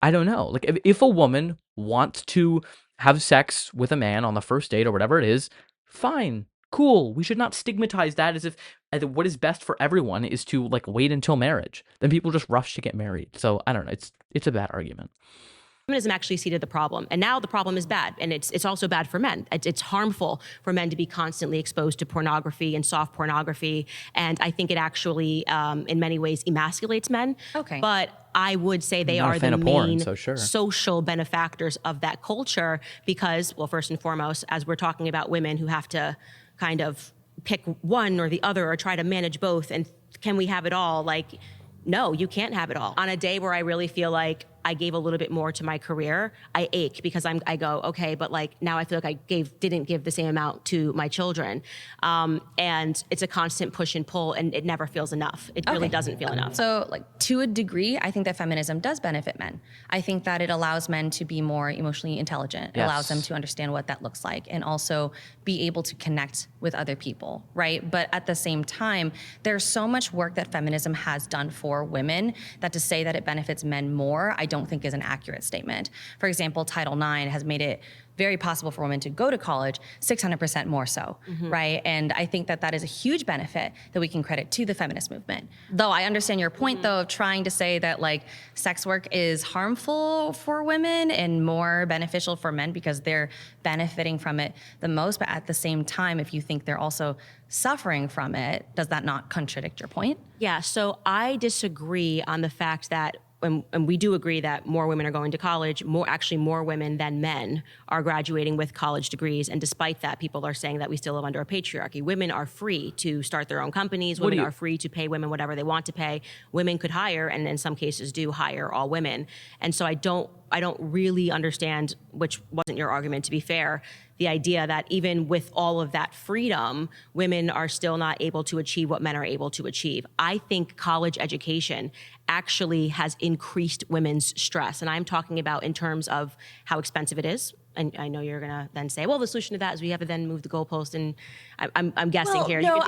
I don't know. Like, if a woman wants to have sex with a man on the first date or whatever it is, fine. Cool. We should not stigmatize that as if what is best for everyone is to like wait until marriage. Then people just rush to get married. So I don't know. It's a bad argument. Feminism actually seeded the problem, and now the problem is bad, and it's also bad for men. It's harmful for men to be constantly exposed to pornography and soft pornography, and I think it actually, in many ways, emasculates men. Okay. But I would say they are the main social benefactors of that culture because, well, first and foremost, as we're talking about women who have to kind of pick one or the other or try to manage both, and can we have it all? Like, no, you can't have it all. On a day where I really feel like I gave a little bit more to my career, I ache because I go, okay, but like now I feel like I didn't give the same amount to my children. And it's a constant push and pull, and it never feels enough. It really doesn't feel enough. So like to a degree, I think that feminism does benefit men. I think that it allows men to be more emotionally intelligent. It allows them to understand what that looks like and also be able to connect with other people, right? But at the same time, there's so much work that feminism has done for women that to say that it benefits men more, I don't think is an accurate statement. For example, Title IX has made it very possible for women to go to college 600% more so, right? And I think that that is a huge benefit that we can credit to the feminist movement. Though I understand your point though of trying to say that like sex work is harmful for women and more beneficial for men because they're benefiting from it the most. But at the same time, if you think they're also suffering from it, does that not contradict your point? Yeah, so I disagree on the fact that and we do agree that more women are going to college, more women than men are graduating with college degrees. And despite that, people are saying that we still live under a patriarchy. Women are free to start their own companies. Women are free to pay women whatever they want to pay. Women could hire, and in some cases do hire all women. And so I don't really understand, which wasn't your argument to be fair, the idea that even with all of that freedom, women are still not able to achieve what men are able to achieve. I think college education actually has increased women's stress. And I'm talking about in terms of how expensive it is. And I know you're gonna then say, well, the solution to that is we have to then move the goalpost. And I'm guessing here. No,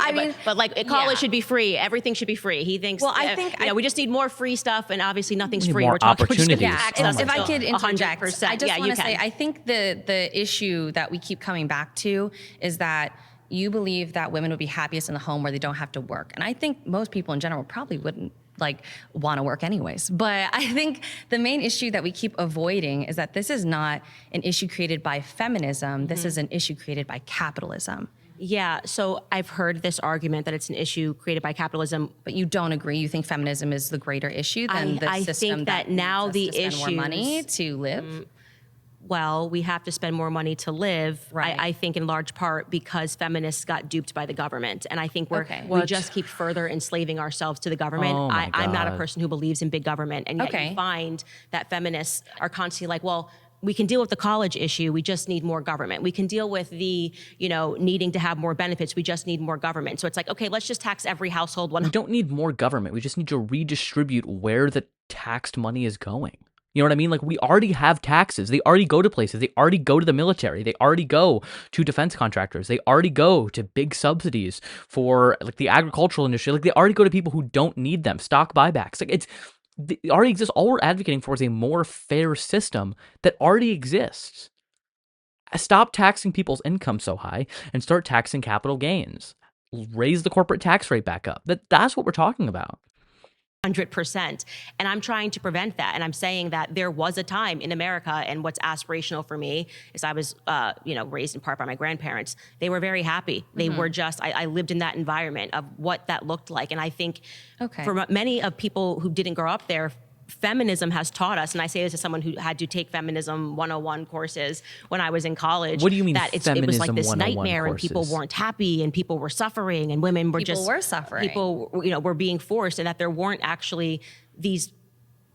but like college should be free. Everything should be free. He thinks. Well, I think we just need more free stuff, and obviously nothing's free. More opportunities. If I could interject, 100%. I just want to say, I think the issue that we keep coming back to is that you believe that women would be happiest in the home where they don't have to work, and I think most people in general probably wouldn't like want to work anyways. But I think the main issue that we keep avoiding is that this is not an issue created by feminism. This is an issue created by capitalism. Yeah, so I've heard this argument that it's an issue created by capitalism. But you don't agree? You think feminism is the greater issue than the I system think that now the spend more money issues- to live? Well, we have to spend more money to live, Right. I think in large part because feminists got duped by the government. And I think we just keep further enslaving ourselves to the government. Oh my I'm not a God. person who believes in big government. And yet you find that feminists are constantly like, well, we can deal with the college issue. We just need more government. We can deal with the, needing to have more benefits. We just need more government. So it's like, okay, let's just tax every household. We don't need more government. We just need to redistribute where the taxed money is going. You know what I mean? Like, we already have taxes. They already go to places. They already go to the military. They already go to defense contractors. They already go to big subsidies for like the agricultural industry. Like, they already go to people who don't need them. Stock buybacks. Like, it already exists. All we're advocating for is a more fair system that already exists. Stop taxing people's income so high and start taxing capital gains. Raise the corporate tax rate back up. That's what we're talking about. 100%. And I'm trying to prevent that. And I'm saying that there was a time in America, and what's aspirational for me is I was, raised in part by my grandparents. They were very happy. They were just, I lived in that environment of what that looked like. And I think for many of people who didn't grow up there, feminism has taught us, and I say this as someone who had to take Feminism 101 courses when I was in college. What do you mean that it was like this nightmare courses? And people weren't happy and people were suffering and women were suffering. People, were being forced, and that there weren't actually these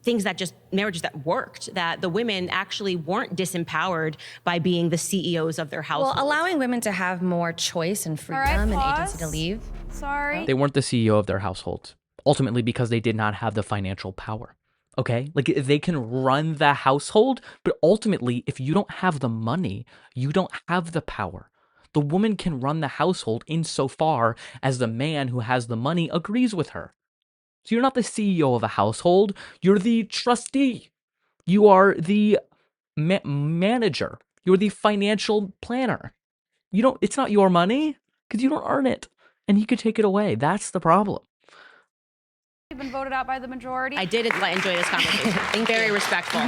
things that just marriages that worked, that the women actually weren't disempowered by being the CEOs of their household. Well, allowing women to have more choice and freedom and agency to leave. Sorry. They weren't the CEO of their household, ultimately because they did not have the financial power. Okay, like they can run the household, but ultimately, if you don't have the money, you don't have the power. The woman can run the household insofar as the man who has the money agrees with her. So you're not the CEO of a household, you're the trustee. You are the manager. You're the financial planner. It's not your money because you don't earn it, and he could take it away. That's the problem. You've been voted out by the majority. I did enjoy this conversation. Very respectful.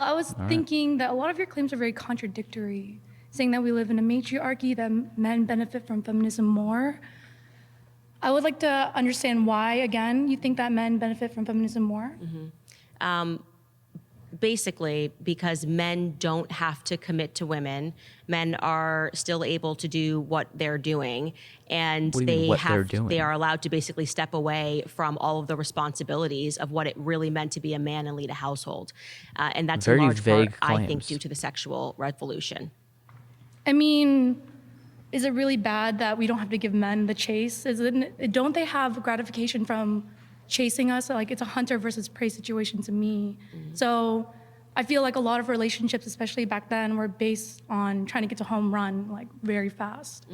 I was thinking that a lot of your claims are very contradictory, saying that we live in a matriarchy, that men benefit from feminism more. I would like to understand why, again, you think that men benefit from feminism more? Basically, because men don't have to commit to women. Men are still able to do what they're doing, and they are allowed to basically step away from all of the responsibilities of what it really meant to be a man and lead a household. And that's Very in large part, vague claims. I think, due to the sexual revolution. I mean, is it really bad that we don't have to give men the chase? Don't they have gratification from chasing us? Like, it's a hunter versus prey situation to me. So I feel like a lot of relationships, especially back then, were based on trying to get to home run, like, very fast.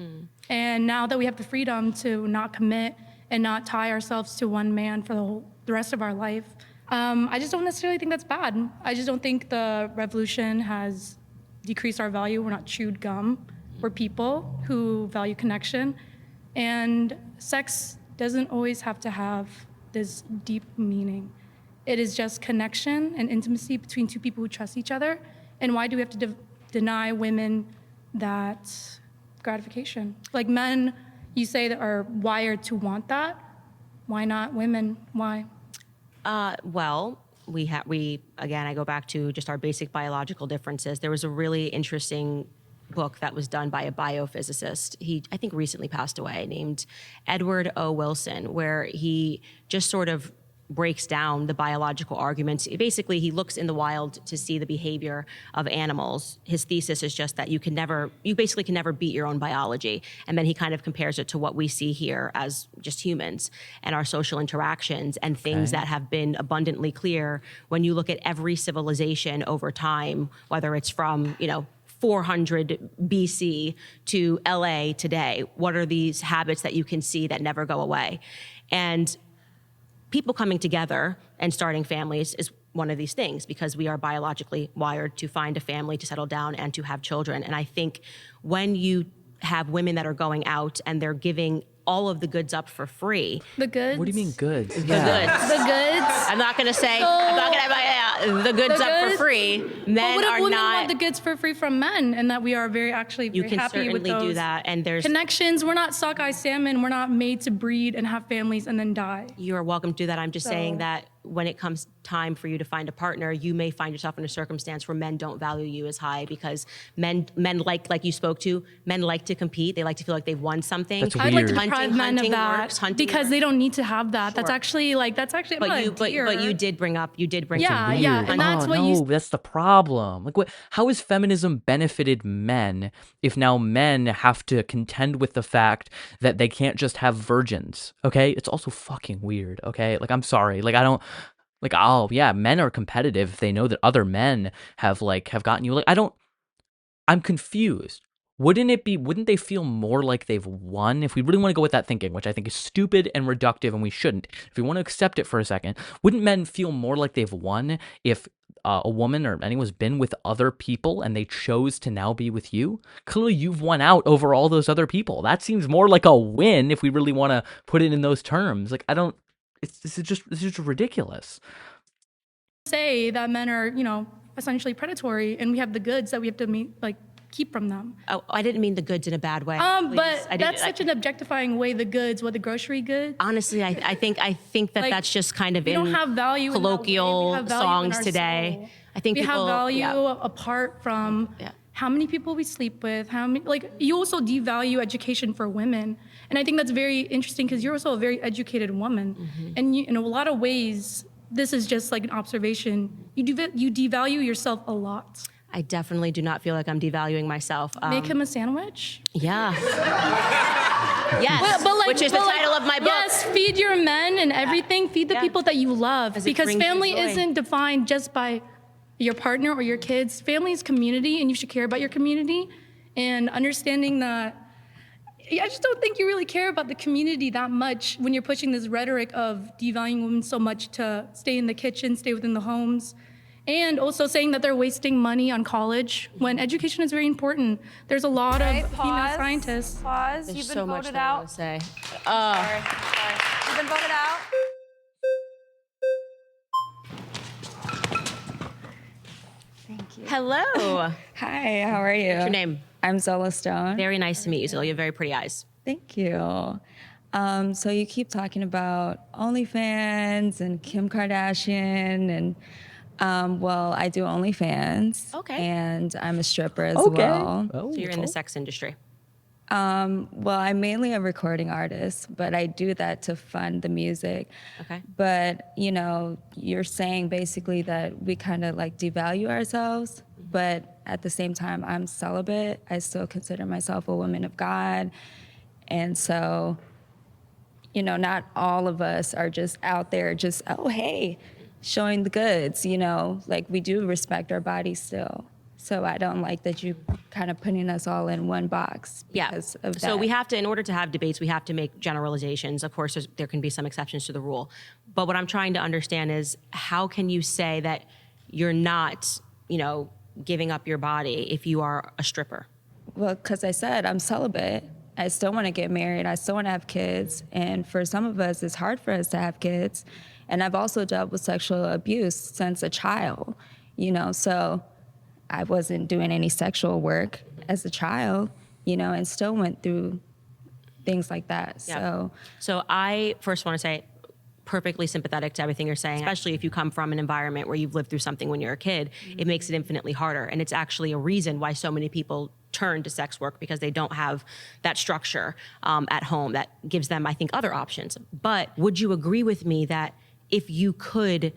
And now that we have the freedom to not commit and not tie ourselves to one man for the rest of our life, I just don't necessarily think that's bad. I just don't think the revolution has decreased our value. We're not chewed gum. We're people who value connection. And sex doesn't always have to have this deep meaning. It is just connection and intimacy between two people who trust each other. And why do we have to deny women that gratification? Like, men, you say, that are wired to want that. Why not women? Why? Well, again, I go back to just our basic biological differences. There was a really interesting book that was done by a biophysicist. He, I think, recently passed away, named Edward O. Wilson, where he just sort of breaks down the biological arguments. Basically, he looks in the wild to see the behavior of animals. His thesis is just that you basically can never beat your own biology. And then he kind of compares it to what we see here as just humans and our social interactions and things that have been abundantly clear when you look at every civilization over time, whether it's from, 400 BC to LA today. What are these habits that you can see that never go away? And people coming together and starting families is one of these things, because we are biologically wired to find a family, to settle down, and to have children. And I think when you have women that are going out and they're giving all of the goods up for free. The goods? What do you mean goods? The goods. The goods? I'm not going to say, the goods up for free. Men what if are women not. want the goods for free from men, and that we are very happy with those. You can certainly do that. And there's connections. We're not sockeye salmon. We're not made to breed and have families and then die. You are welcome to do that. I'm just saying that when it comes time for you to find a partner, you may find yourself in a circumstance where men don't value you as high, because men like you spoke to, men like to compete. They like to feel like they've won something. That's I'd weird. like to deprive men of that because they don't need to have that. Sure. That's actually. But you did bring up. Yeah, and that's what no, that's the problem. Like, how has feminism benefited men if now men have to contend with the fact that they can't just have virgins? Okay, it's also fucking weird. Okay, like, I'm sorry, like, I don't. Like, oh yeah, men are competitive if they know that other men have gotten you. Like, I'm confused. Wouldn't they feel more like they've won if we really want to go with that thinking, which I think is stupid and reductive and we shouldn't. If we want to accept it for a second, wouldn't men feel more like they've won if a woman or anyone's been with other people and they chose to now be with you, clearly you've won out over all those other people. That seems more like a win if we really want to put it in those terms. Like, this is just ridiculous. Say that men are, essentially predatory, and we have the goods that we have to keep from them. Oh, I didn't mean the goods in a bad way. But that's such an objectifying way. The goods, the grocery goods. Honestly, I think that that's just kind of we don't have value colloquial in that way. songs today. Soul. I think we people, have value apart from how many people we sleep with. How many you also devalue education for women, and I think that's very interesting because you're also a very educated woman, and in a lot of ways, this is just like an observation. You devalue yourself a lot. I definitely do not feel like I'm devaluing myself. Make him a sandwich? Yeah. Yes, which is the title of my book. Yes, feed your men and everything. Feed the people that you love. Because family isn't defined just by your partner or your kids. Family is community, and you should care about your community. And understanding that, I just don't think you really care about the community that much when you're pushing this rhetoric of devaluing women so much to stay in the kitchen, stay within the homes. And also saying that they're wasting money on college when education is very important. There's a lot of female scientists. Pause. There's You've been so much voted that I out. want to say. Sorry. You've been voted out. Thank you. Hello. Hi, how are you? What's your name? I'm Zola Stone. Very nice to meet you, Zola. You have very pretty eyes. Thank you. So you keep talking about OnlyFans and Kim Kardashian and well, I do OnlyFans. Okay. And I'm a stripper as well. So you're in the sex industry. Well, I'm mainly a recording artist, but I do that to fund the music. Okay. But, you're saying basically that we kind of devalue ourselves, but at the same time, I'm celibate. I still consider myself a woman of God. And so, not all of us are just out there just, oh, hey, showing the goods, we do respect our bodies still. So I don't like that you kind of putting us all in one box because of that. So we have to, in order to have debates, we have to make generalizations. Of course, there can be some exceptions to the rule. But what I'm trying to understand is how can you say that you're not, giving up your body if you are a stripper? Well, because I said I'm celibate. I still want to get married. I still want to have kids. And for some of us, it's hard for us to have kids. And I've also dealt with sexual abuse since a child, so I wasn't doing any sexual work as a child, and still went through things like that. Yeah. So I first want to say, perfectly sympathetic to everything you're saying, especially if you come from an environment where you've lived through something when you're a kid. It makes it infinitely harder. And it's actually a reason why so many people turn to sex work, because they don't have that structure at home that gives them, I think, other options. But would you agree with me that if you could,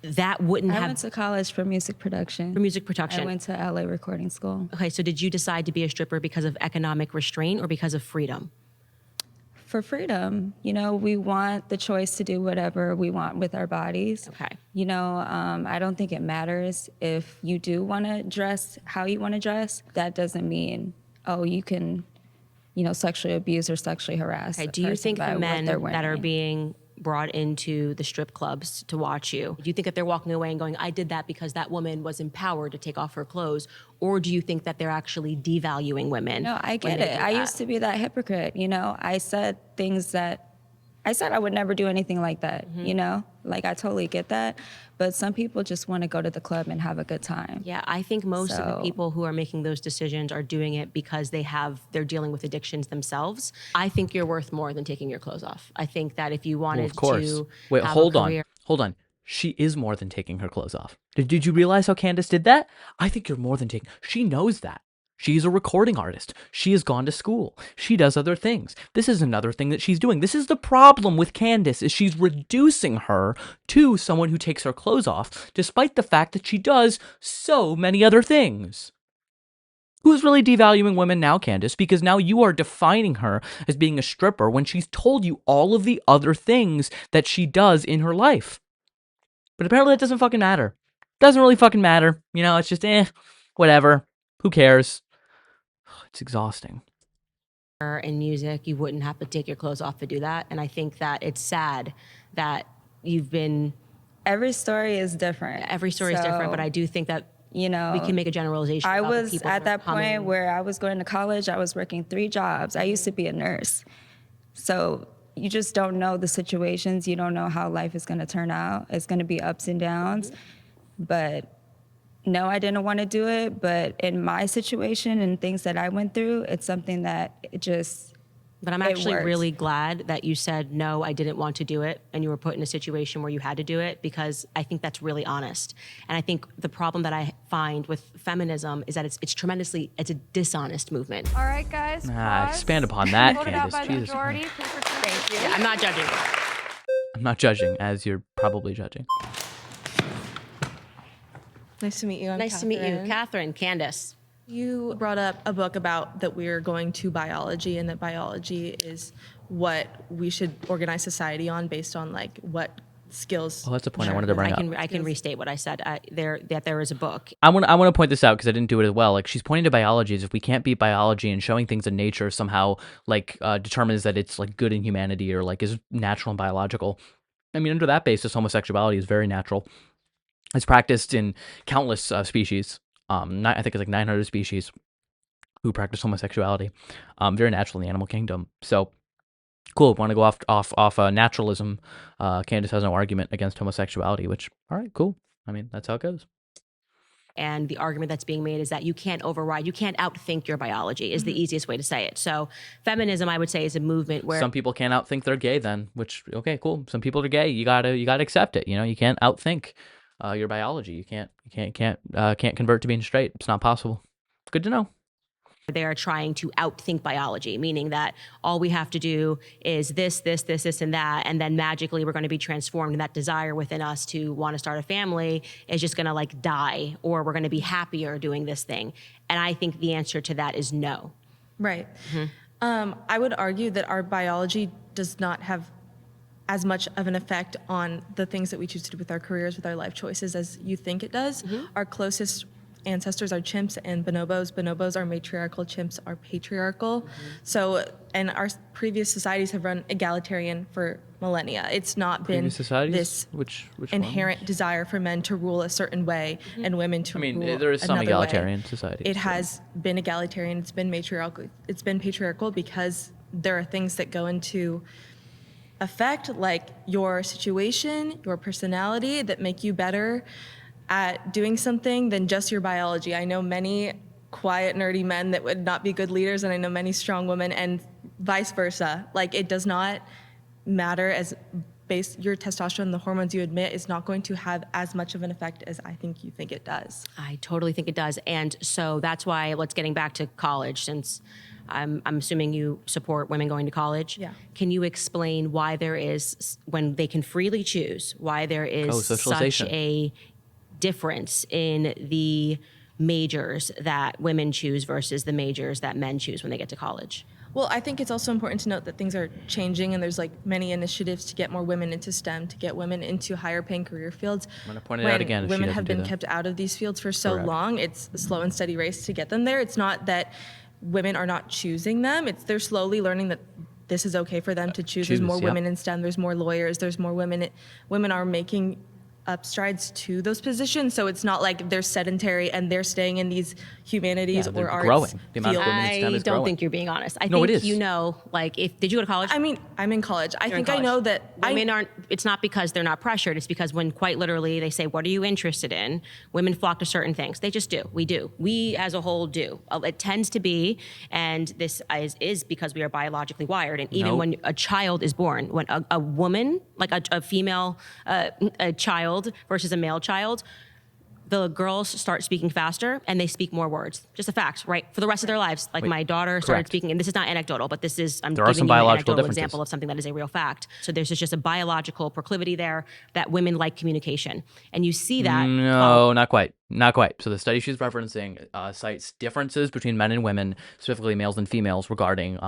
that wouldn't have... I went to college for music production. For music production. I went to LA recording school. Okay, so did you decide to be a stripper because of economic restraint or because of freedom? For freedom. We want the choice to do whatever we want with our bodies. Okay. I don't think it matters if you do want to dress how you want to dress. That doesn't mean, you can, sexually abuse or sexually harass. Okay, do you think the men that are being brought into the strip clubs to watch you, do you think that they're walking away and going, I did that because that woman was empowered to take off her clothes? Or do you think that they're actually devaluing women? No, I get it. I used to be that hypocrite, I said things that, I said I would never do anything like that, I totally get that. But some people just want to go to the club and have a good time. Yeah, I think most of the people who are making those decisions are doing it because they're dealing with addictions themselves. I think you're worth more than taking your clothes off. I think that if you wanted to Wait, have hold a career, on. She is more than taking her clothes off. Did you realize how Candace did that? I think you're more than taking... She knows that. She's a recording artist. She has gone to school. She does other things. This is another thing that she's doing. This is the problem with Candace, is she's reducing her to someone who takes her clothes off, despite the fact that she does so many other things. Who's really devaluing women now, Candace? Because now you are defining her as being a stripper when she's told you all of the other things that she does in her life. But apparently that doesn't fucking matter. Doesn't really fucking matter. It's just, whatever. Who cares? It's exhausting. in music, you wouldn't have to take your clothes off to do that. And I think that it's sad that you've been Every story is different. Every story is different, but I do think that we can make a generalization. I about the was people at that coming. point where I was going to college. I was working 3 jobs. I used to be a nurse. So you just don't know the situations. You don't know how life is going to turn out. It's going to be ups and downs. But no, I didn't want to do it. But in my situation and things that I went through, it's something that it just. But I'm actually really glad that you said, no, I didn't want to do it, and you were put in a situation where you had to do it, because I think that's really honest. And I think the problem that I find with feminism is that it's a dishonest movement. All right, guys. Expand upon that, Voted out Candace. by the Jesus. majority. Thank you. Yeah, I'm not judging. I'm not judging, as you're probably judging. Nice to meet you. Nice to meet you, Catherine. Candace. You brought up a book about that we're going to biology, and that biology is what we should organize society on based on like what skills. Well, that's a point I wanted to bring up. I can restate what I said. There is a book. I want to point this out because I didn't do it as well. Like, she's pointing to biology as if we can't beat biology, and showing things in nature somehow like determines that it's like good in humanity or like is natural and biological. I mean, under that basis, homosexuality is very natural. It's practiced in countless species. I think it's like 900 species who practice homosexuality. Very natural in the animal kingdom. So cool. If we want to go off naturalism, Candace has no argument against homosexuality, which, all right, cool. I mean, that's how it goes. And the argument that's being made is that you can't outthink your biology is the easiest way to say it. So feminism, I would say, is a movement where some people can't outthink they're gay then, which, okay, cool. Some people are gay. You gotta accept it. You can't outthink your biology. You can't convert to being straight. It's not possible. Good to know. they are trying to outthink biology, meaning that all we have to do is this, and that, and then magically we're going to be transformed, and that desire within us to want to start a family is just going to like die, or we're going to be happier doing this thing. And I think the answer to that is no. Right. I would argue that our biology does not have as much of an effect on the things that we choose to do with our careers, with our life choices, as you think it does. Our closest ancestors are chimps and bonobos. Bonobos are matriarchal, chimps are patriarchal. So, and our previous societies have run egalitarian for millennia. It's not been this which inherent desire for men to rule a certain way and women to rule another way. There is some egalitarian societies. It has been egalitarian. It's been matriarchal. It's been patriarchal because there are things that go into effect, like your situation, your personality, that make you better at doing something than just your biology. I know many quiet, nerdy men that would not be good leaders, and I know many strong women, and vice versa. Like, it does not matter as your testosterone, the hormones you emit, is not going to have as much of an effect as I think you think it does. I totally think it does. And so that's why, let's getting back to college, since I'm assuming you support women going to college. Yeah. Can you explain why there is, when they can freely choose, why there is such a difference in the majors that women choose versus the majors that men choose when they get to college? Well, I think it's also important to note that things are changing, and there's like many initiatives to get more women into STEM, to get women into higher paying career fields. I'm going to point it out again. Women have been kept out of these fields for so long. It's a slow and steady race to get them there. It's not that women are not choosing them. They're slowly learning that this is okay for them to choose. There's more women in STEM. There's more lawyers. There's more women. Women are making up strides to those positions, so it's not like they're sedentary and they're staying in these humanities or arts growing. The amount of women in STEM is I don't growing. think you're being honest. I No, think it is. you know, like, did you go to college? I mean, I'm in college. I think I know that women aren't, it's not because they're not pressured, it's because when quite literally they say, what are you interested in? Women flock to certain things. They just do. We do. We as a whole do. It tends to be, and this is because we are biologically wired, and even when a child is born, when a woman, like a female a child versus a male child, the girls start speaking faster and they speak more words. Just a fact, right? For the rest of their lives. Like, my daughter started speaking, and this is not anecdotal, but this is, I'm giving you an anecdotal example of something that is a real fact. So there's just a biological proclivity there that women like communication. And you see that. No, not quite. Not quite. So the study she's referencing cites differences between men and women, specifically males and females, regarding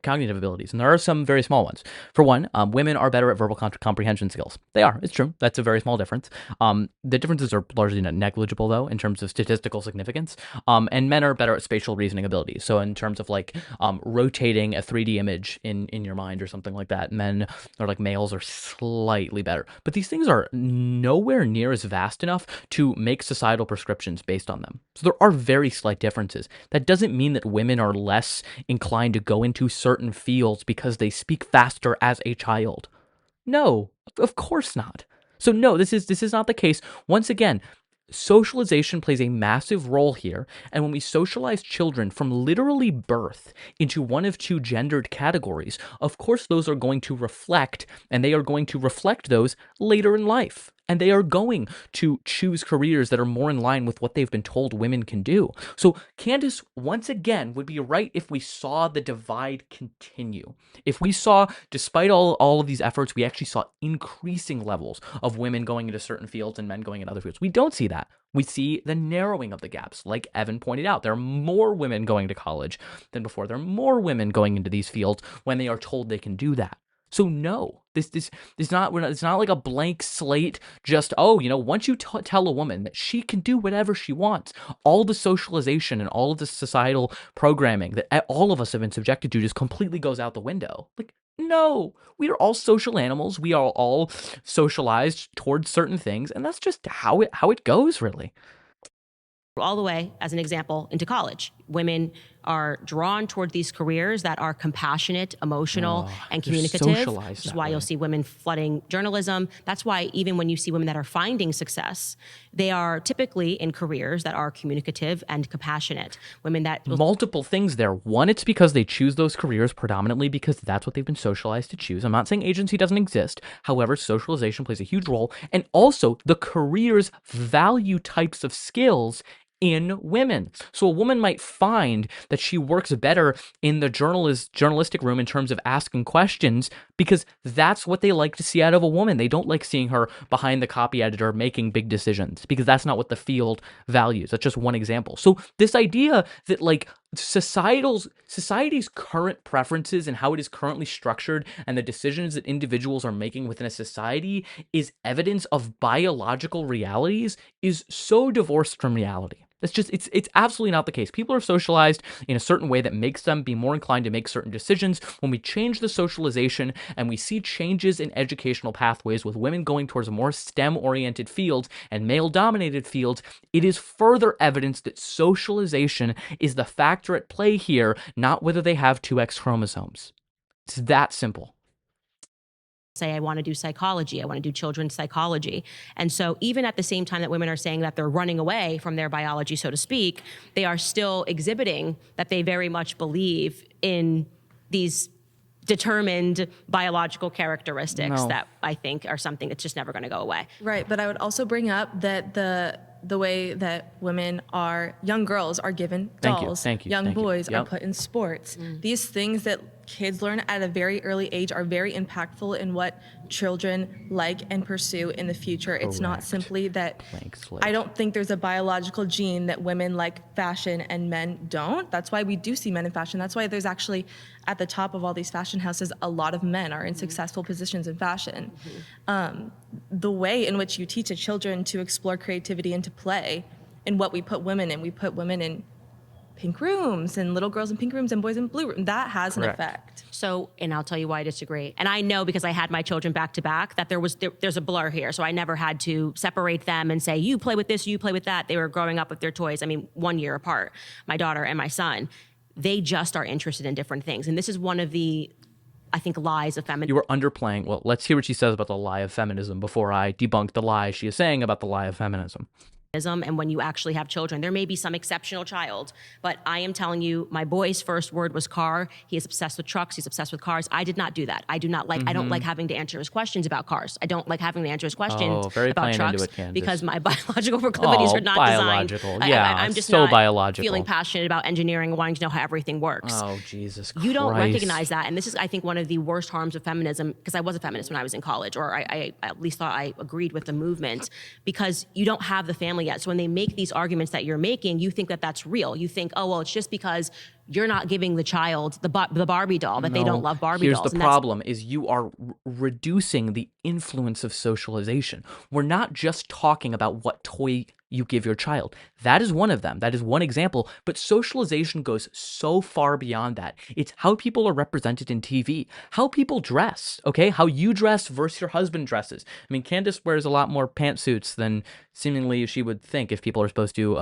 cognitive abilities. And there are some very small ones. For one, women are better at verbal comprehension skills. They are. It's true. That's a very small difference. The differences are largely negligible, though, in terms of statistical significance. And men are better at spatial reasoning abilities. So in terms of like rotating a 3D image in your mind or something like that, men or like males are slightly better. But these things are nowhere near as vast enough to make societal prescriptions based on them. So there are very slight differences. That doesn't mean that women are less inclined to go into certain fields because they speak faster as a child. No, of course not. So no, this is not the case. Once again, socialization plays a massive role here, and when we socialize children from literally birth into one of two gendered categories, of course those are going to reflect, and they are going to reflect those later in life. And they are going to choose careers that are more in line with what they've been told women can do. So Candace, once again, would be right if we saw the divide continue. If we saw, despite all of these efforts, we actually saw increasing levels of women going into certain fields and men going into other fields. We don't see that. We see the narrowing of the gaps. Like Evan pointed out, there are more women going to college than before. There are more women going into these fields when they are told they can do that. So no, it's not like a blank slate. Just, once you tell a woman that she can do whatever she wants, all the socialization and all of the societal programming that all of us have been subjected to just completely goes out the window. Like, no, we are all social animals. We are all socialized towards certain things, and that's just how it goes, really. All the way, as an example, into college. Women are drawn toward these careers that are compassionate, emotional, and communicative, which is why you'll see women flooding journalism. That's why even when you see women that are finding success, they are typically in careers that are communicative and compassionate. Women that... Multiple things there. One, it's because they choose those careers predominantly because that's what they've been socialized to choose. I'm not saying agency doesn't exist. However, socialization plays a huge role. And also, the careers value types of skills in women. So a woman might find that she works better in the journalistic room in terms of asking questions because that's what they like to see out of a woman. They don't like seeing her behind the copy editor making big decisions because that's not what the field values. That's just one example. So this idea that like society's current preferences and how it is currently structured and the decisions that individuals are making within a society is evidence of biological realities is so divorced from reality. It's absolutely not the case. People are socialized in a certain way that makes them be more inclined to make certain decisions. When we change the socialization and we see changes in educational pathways with women going towards a more STEM-oriented fields and male-dominated fields, it is further evidence that socialization is the factor at play here, not whether they have two X chromosomes. It's that simple. Say, I want to do psychology. I want to do children's psychology. And so even at the same time that women are saying that they're running away from their biology, so to speak, they are still exhibiting that they very much believe in these determined biological characteristics that I think are something that's just never going to go away. Right, but I would also bring up that the way that women are, young girls are given dolls, young boys are put in sports. These things that kids learn at a very early age are very impactful in what children like and pursue in the future. It's not simply that, I don't think there's a biological gene that women like fashion and men don't. That's why we do see men in fashion. That's why there's actually, at the top of all these fashion houses, a lot of men are in successful positions in fashion. The way in which you teach a children to explore creativity and to play, and what we put women in pink rooms and little girls in pink rooms and boys in blue rooms, that has an effect. So, and I'll tell you why I disagree. And I know because I had my children back to back that there's a blur here. So I never had to separate them and say, you play with this, you play with that. They were growing up with their toys. I mean, 1 year apart, my daughter and my son. They just are interested in different things. And this is one of the, I think, lies of feminism. You were underplaying. Well, let's hear what she says about the lie of feminism before I debunk the lie she is saying about the lie of feminism. And when you actually have children, there may be some exceptional child, but I am telling you, my boy's first word was car. He is obsessed with trucks. He's obsessed with cars. I did not do that. I do not like, I don't like having to answer his questions about cars. I don't like having to answer his questions about trucks because my biological proclivities are not biological. designed. Yeah, I'm just so not biological. feeling passionate about engineering and wanting to know how everything works. Oh, Jesus Christ. You don't recognize that. And this is, I think, one of the worst harms of feminism, because I was a feminist when I was in college, or I at least thought I agreed with the movement, because you don't have the family family yet. So when they make these arguments that you're making, you think that that's real. You think, oh, well, it's just because you're not giving the child the Barbie doll, that they don't love Barbie dolls. Here's the problem is you are reducing the influence of socialization. We're not just talking about what toy you give your child. That is one of them. That is one example. But socialization goes so far beyond that. It's how people are represented in TV, how people dress, okay? How you dress versus your husband dresses. I mean, Candace wears a lot more pantsuits than seemingly she would think if people are supposed to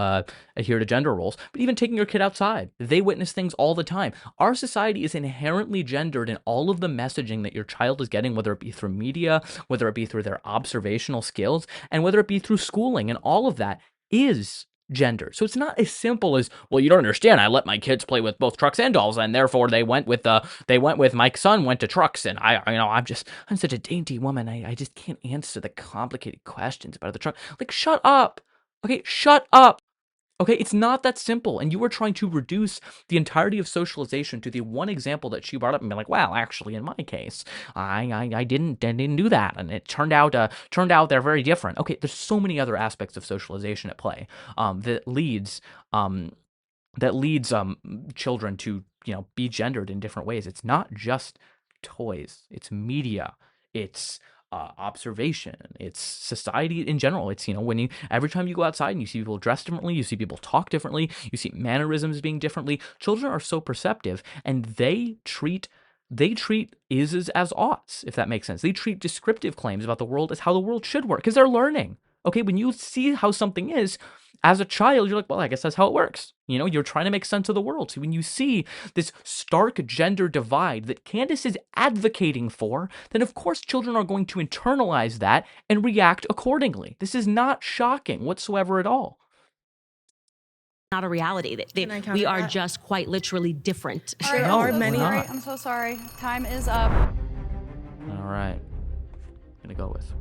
adhere to gender roles. But even taking your kid outside, they witness things all the time. Our society is inherently gendered in all of the messaging that your child is getting, whether it be through media, whether it be through their observational skills, and whether it be through schooling, and all of that is gender. So it's not as simple as, well, you don't understand. I let my kids play with both trucks and dolls, and therefore they went with my son went to trucks, and I'm such a dainty woman. I just can't answer the complicated questions about the truck. Like, shut up. Okay, shut up. Okay, it's not that simple, and you were trying to reduce the entirety of socialization to the one example that she brought up and be like, well, actually, in my case, I didn't do that, and it turned out they're very different. Okay, there's so many other aspects of socialization at play that leads children to be gendered in different ways. It's not just toys. It's media. It's observation. It's society in general. It's, when every time you go outside and you see people dress differently, you see people talk differently, you see mannerisms being differently. Children are so perceptive, and they treat ises as oughts, if that makes sense. They treat descriptive claims about the world as how the world should work, because they're learning. Okay, when you see how something is, as a child, you're like, well, I guess that's how it works. You're trying to make sense of the world. So when you see this stark gender divide that Candace is advocating for, then of course children are going to internalize that and react accordingly. This is not shocking whatsoever at all. Not a reality. We are just quite literally different. There are many. I'm so sorry. Time is up. All right. I'm going to go with.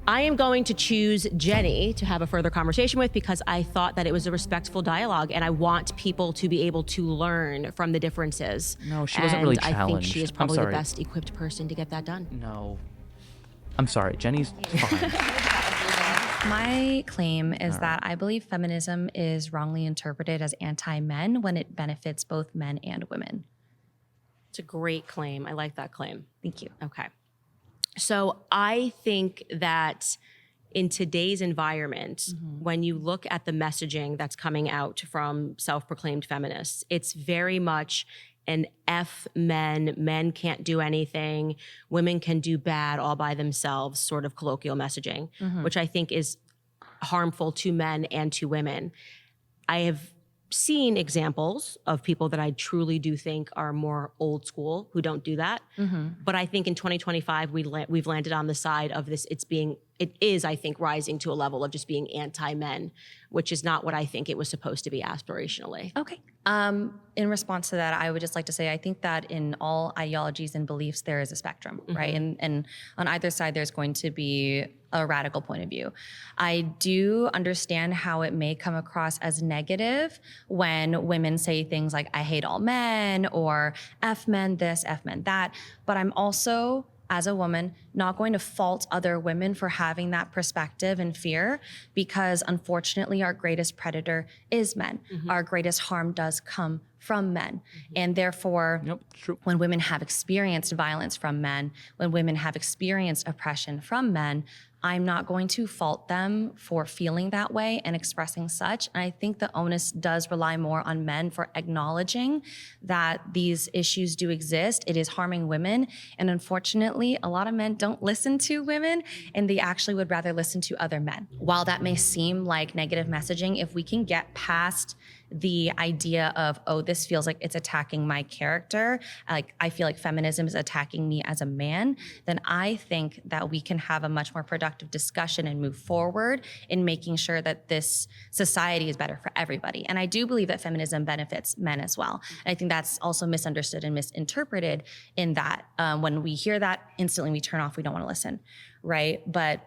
I am going to choose Jenny to have a further conversation with, because I thought that it was a respectful dialogue, and I want people to be able to learn from the differences. No, she wasn't really challenged. I think she is probably the best equipped person to get that done. No. I'm sorry. Jenny's fine. My claim is that I believe feminism is wrongly interpreted as anti-men when it benefits both men and women. It's a great claim. I like that claim. Thank you. Okay. So I think that in today's environment, when you look at the messaging that's coming out from self-proclaimed feminists, it's very much an F men, men can't do anything, women can do bad all by themselves sort of colloquial messaging, which I think is harmful to men and to women. I have seen examples of people that I truly do think are more old school who don't do that. But I think in 2025, we've landed on the side of this. It is, I think, rising to a level of just being anti-men, which is not what I think it was supposed to be aspirationally. Okay. In response to that, I would just like to say, I think that in all ideologies and beliefs, there is a spectrum, right? And on either side, there's going to be a radical point of view. I do understand how it may come across as negative when women say things like, I hate all men, or F men this, F men that. But I'm also, as a woman, not going to fault other women for having that perspective and fear, because unfortunately our greatest predator is men. Our greatest harm does come from men. And therefore, when women have experienced violence from men, when women have experienced oppression from men, I'm not going to fault them for feeling that way and expressing such. And I think the onus does rely more on men for acknowledging that these issues do exist. It is harming women. And unfortunately, a lot of men don't listen to women, and they actually would rather listen to other men. While that may seem like negative messaging, if we can get past the idea of, oh, this feels like it's attacking my character, like I feel like feminism is attacking me as a man, then I think that we can have a much more productive discussion and move forward in making sure that this society is better for everybody. And I do believe that feminism benefits men as well. And I think that's also misunderstood and misinterpreted in that when we hear that, instantly we turn off, we don't want to listen, right? But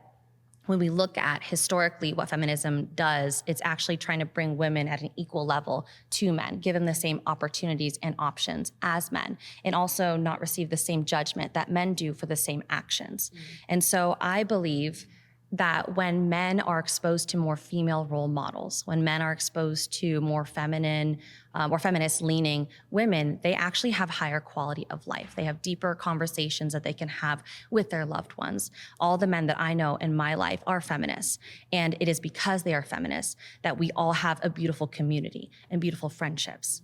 when we look at historically what feminism does, it's actually trying to bring women at an equal level to men, give them the same opportunities and options as men, and also not receive the same judgment that men do for the same actions. And so I believe that when men are exposed to more female role models, when men are exposed to more feminine or feminist leaning women, they actually have higher quality of life. They have deeper conversations that they can have with their loved ones. All the men that I know in my life are feminists, and it is because they are feminists that we all have a beautiful community and beautiful friendships.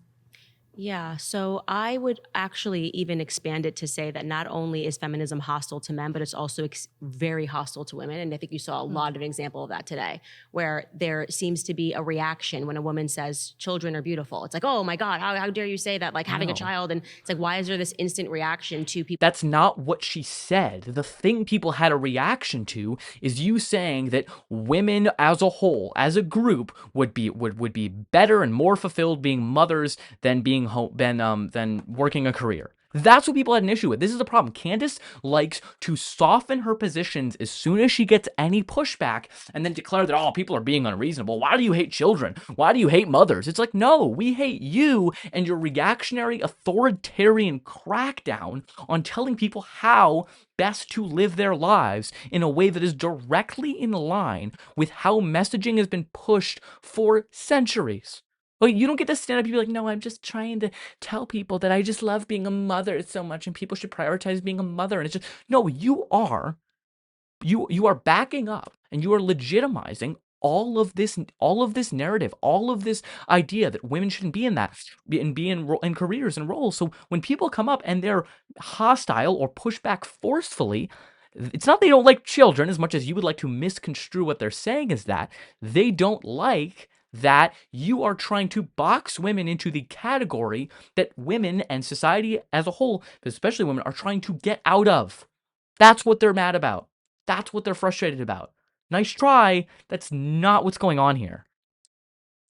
Yeah, so I would actually even expand it to say that not only is feminism hostile to men, but it's also very hostile to women. And I think you saw a lot of example of that today, where there seems to be a reaction when a woman says children are beautiful. It's like, oh my God, how dare you say that? Like having a child. And it's like, why is there this instant reaction to people? That's not what she said. The thing people had a reaction to is you saying that women as a whole, as a group, would be better and more fulfilled being mothers than being than working a career. That's what people had an issue with. This is the problem. Candace likes to soften her positions as soon as she gets any pushback and then declare that, oh, people are being unreasonable. Why do you hate children? Why do you hate mothers? It's like, no, we hate you and your reactionary authoritarian crackdown on telling people how best to live their lives in a way that is directly in line with how messaging has been pushed for centuries. Like, you don't get to stand up and be like, no, I'm just trying to tell people that I just love being a mother so much and people should prioritize being a mother. And it's just, no, you are backing up and you are legitimizing all of this narrative, all of this idea that women shouldn't be in careers and roles. So when people come up and they're hostile or push back forcefully, it's not they don't like children as much as you would like to misconstrue what they're saying is that they don't like that you are trying to box women into the category that women and society as a whole, especially women, are trying to get out of. That's what they're mad about. That's what they're frustrated about. Nice try. That's not what's going on here.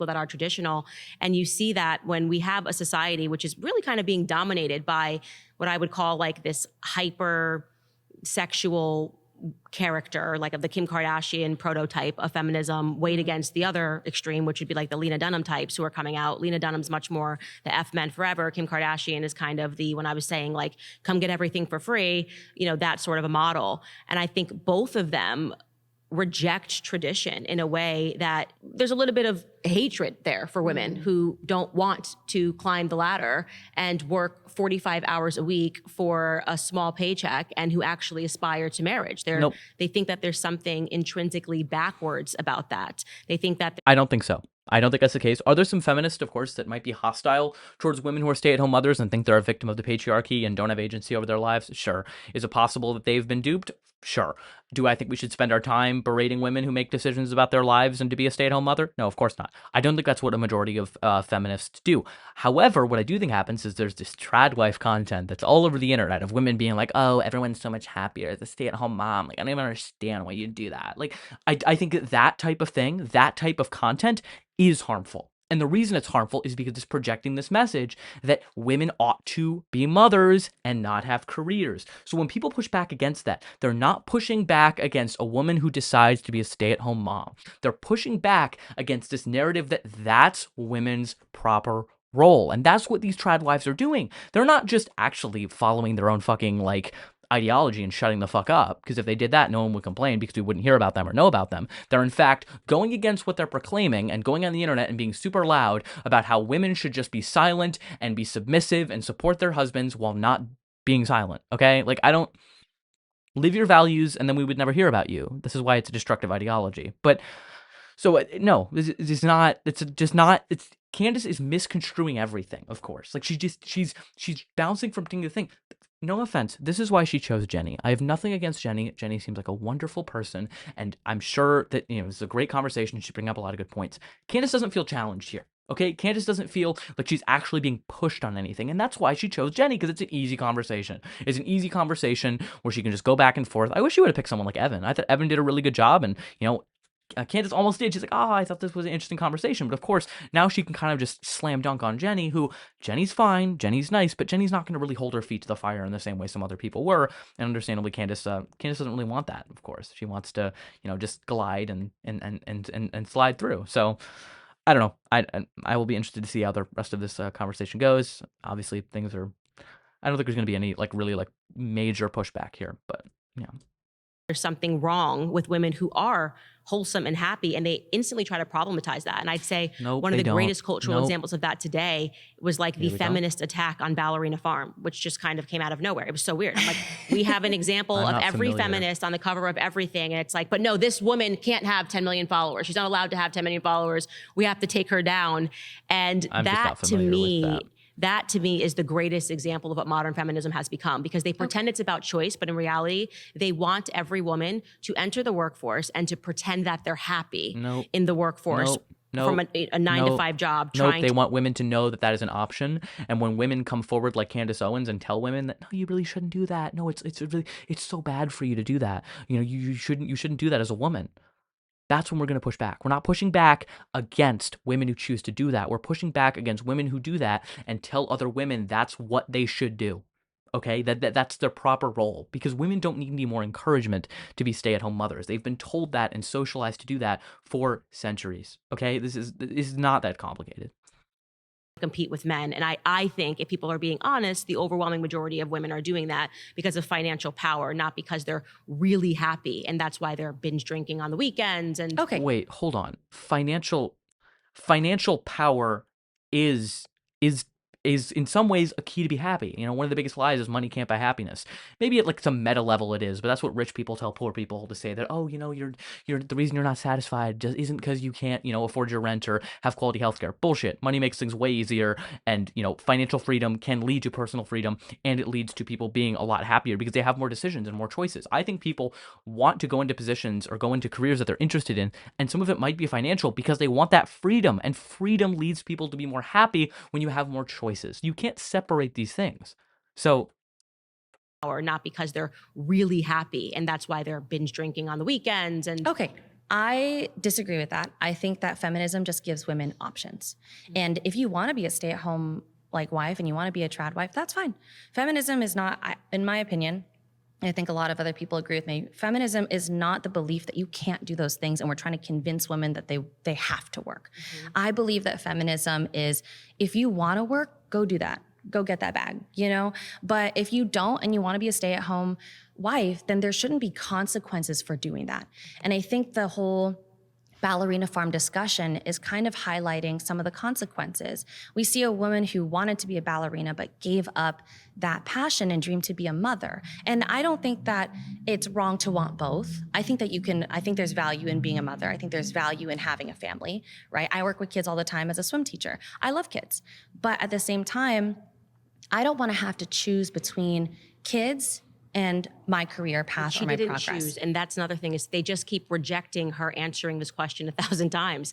That are traditional. And you see that when we have a society which is really kind of being dominated by what I would call like this hyper sexual character, like of the Kim Kardashian prototype of feminism, weighed against the other extreme, which would be like the Lena Dunham types who are coming out. Lena Dunham's much more the F men forever. Kim Kardashian is kind of the, when I was saying like, come get everything for free, that sort of a model. And I think both of them reject tradition in a way that there's a little bit of hatred there for women who don't want to climb the ladder and work 45 hours a week for a small paycheck and who actually aspire to marriage. They think that there's something intrinsically backwards about that. They think that I don't think so. I don't think that's the case. Are there some feminists, of course, that might be hostile towards women who are stay-at-home mothers and think they're a victim of the patriarchy and don't have agency over their lives? Sure. Is it possible that they've been duped? Sure. Do I think we should spend our time berating women who make decisions about their lives and to be a stay-at-home mother? No, of course not. I don't think that's what a majority of feminists do. However, what I do think happens is there's this trad wife content that's all over the internet of women being like, oh, everyone's so much happier as a stay-at-home mom. Like, I don't even understand why you do that. Like, I think that type of thing, that type of content is harmful. And the reason it's harmful is because it's projecting this message that women ought to be mothers and not have careers. So when people push back against that, they're not pushing back against a woman who decides to be a stay-at-home mom. They're pushing back against this narrative that that's women's proper role. And that's what these trad wives are doing. They're not just actually following their own fucking like ideology and shutting the fuck up, because if they did that, no one would complain because we wouldn't hear about them or know about them. They're in fact going against what they're proclaiming and going on the internet and being super loud about how women should just be silent and be submissive and support their husbands while not being silent. Okay? Like, I don't live your values and then we would never hear about you. This is why it's a destructive ideology. But so no, it's just not, Candace is misconstruing everything, of course. Like she's bouncing from thing to thing. No offense. This is why she chose Jenny. I have nothing against Jenny. Jenny seems like a wonderful person, and I'm sure that, this is a great conversation. She bring up a lot of good points. Candace doesn't feel challenged here. Okay? Candace doesn't feel like she's actually being pushed on anything, and that's why she chose Jenny, because it's an easy conversation. It's an easy conversation where she can just go back and forth. I wish she would have picked someone like Evan. I thought Evan did a really good job, and, Candace almost did. She's like, oh, I thought this was an interesting conversation. But of course, now she can kind of just slam dunk on Jenny, who Jenny's fine, Jenny's nice, but Jenny's not going to really hold her feet to the fire in the same way some other people were. And understandably, Candace doesn't really want that, of course. She wants to, just glide and slide through. So I don't know. I will be interested to see how the rest of this conversation goes. Obviously, I don't think there's going to be any really major pushback here, but yeah. there's something wrong with women who are wholesome and happy, and they instantly try to problematize that. And I'd say one of the greatest cultural examples of that today was like the feminist attack on Ballerina Farm, which just kind of came out of nowhere. It was so weird. Like, we have an example of every feminist on the cover of everything, and it's like, but no, this woman can't have 10 million followers. She's not allowed to have 10 million followers. We have to take her down. And that to me is the greatest example of what modern feminism has become, because they pretend it's about choice, but in reality, they want every woman to enter the workforce and to pretend that they're happy in the workforce from a 9-to-5 job. They want women to know that that is an option. And when women come forward like Candace Owens and tell women that, no, you really shouldn't do that. No, it's so bad for you to do that. You know, you shouldn't do that as a woman. That's when we're going to push back. We're not pushing back against women who choose to do that. We're pushing back against women who do that and tell other women that's what they should do. Okay, that's their proper role, because women don't need any more encouragement to be stay-at-home mothers. They've been told that and socialized to do that for centuries. Okay, this is not that complicated. Compete with men. And I think, if people are being honest, the overwhelming majority of women are doing that because of financial power, not because they're really happy. And that's why they're binge drinking on the weekends. And wait, hold on. Financial power is in some ways a key to be happy. You know, one of the biggest lies is money can't buy happiness. Maybe at like some meta level it is, but that's what rich people tell poor people, to say that, oh, you know, you're the reason you're not satisfied just isn't because you can't, you know, afford your rent or have quality healthcare. Bullshit. Money makes things way easier, and, you know, financial freedom can lead to personal freedom, and it leads to people being a lot happier because they have more decisions and more choices. I think people want to go into positions or go into careers that they're interested in, and some of it might be financial because they want that freedom, and freedom leads people to be more happy when you have more choices. You can't separate these things. So, or not because they're really happy, and that's why they're binge drinking on the weekends. And I disagree with that. I think that feminism just gives women options. And if you want to be a stay-at-home wife and you want to be a trad wife, that's fine. Feminism is not, in my opinion, I think a lot of other people agree with me, feminism is not the belief that you can't do those things and we're trying to convince women that they have to work. I believe that feminism is, if you want to work, go do that. Go get that bag, you know? But if you don't and you want to be a stay-at-home wife, then there shouldn't be consequences for doing that. And I think the whole Ballerina Farm discussion is kind of highlighting some of the consequences. We see a woman who wanted to be a ballerina but gave up that passion and dream to be a mother. And I don't think that it's wrong to want both. I think that I think there's value in being a mother. I think there's value in having a family, right? I work with kids all the time as a swim teacher. I love kids. But at the same time, I don't want to have to choose between kids and my career path or my progress. Choose, and that's another thing, is they just keep rejecting her answering this question 1,000 times.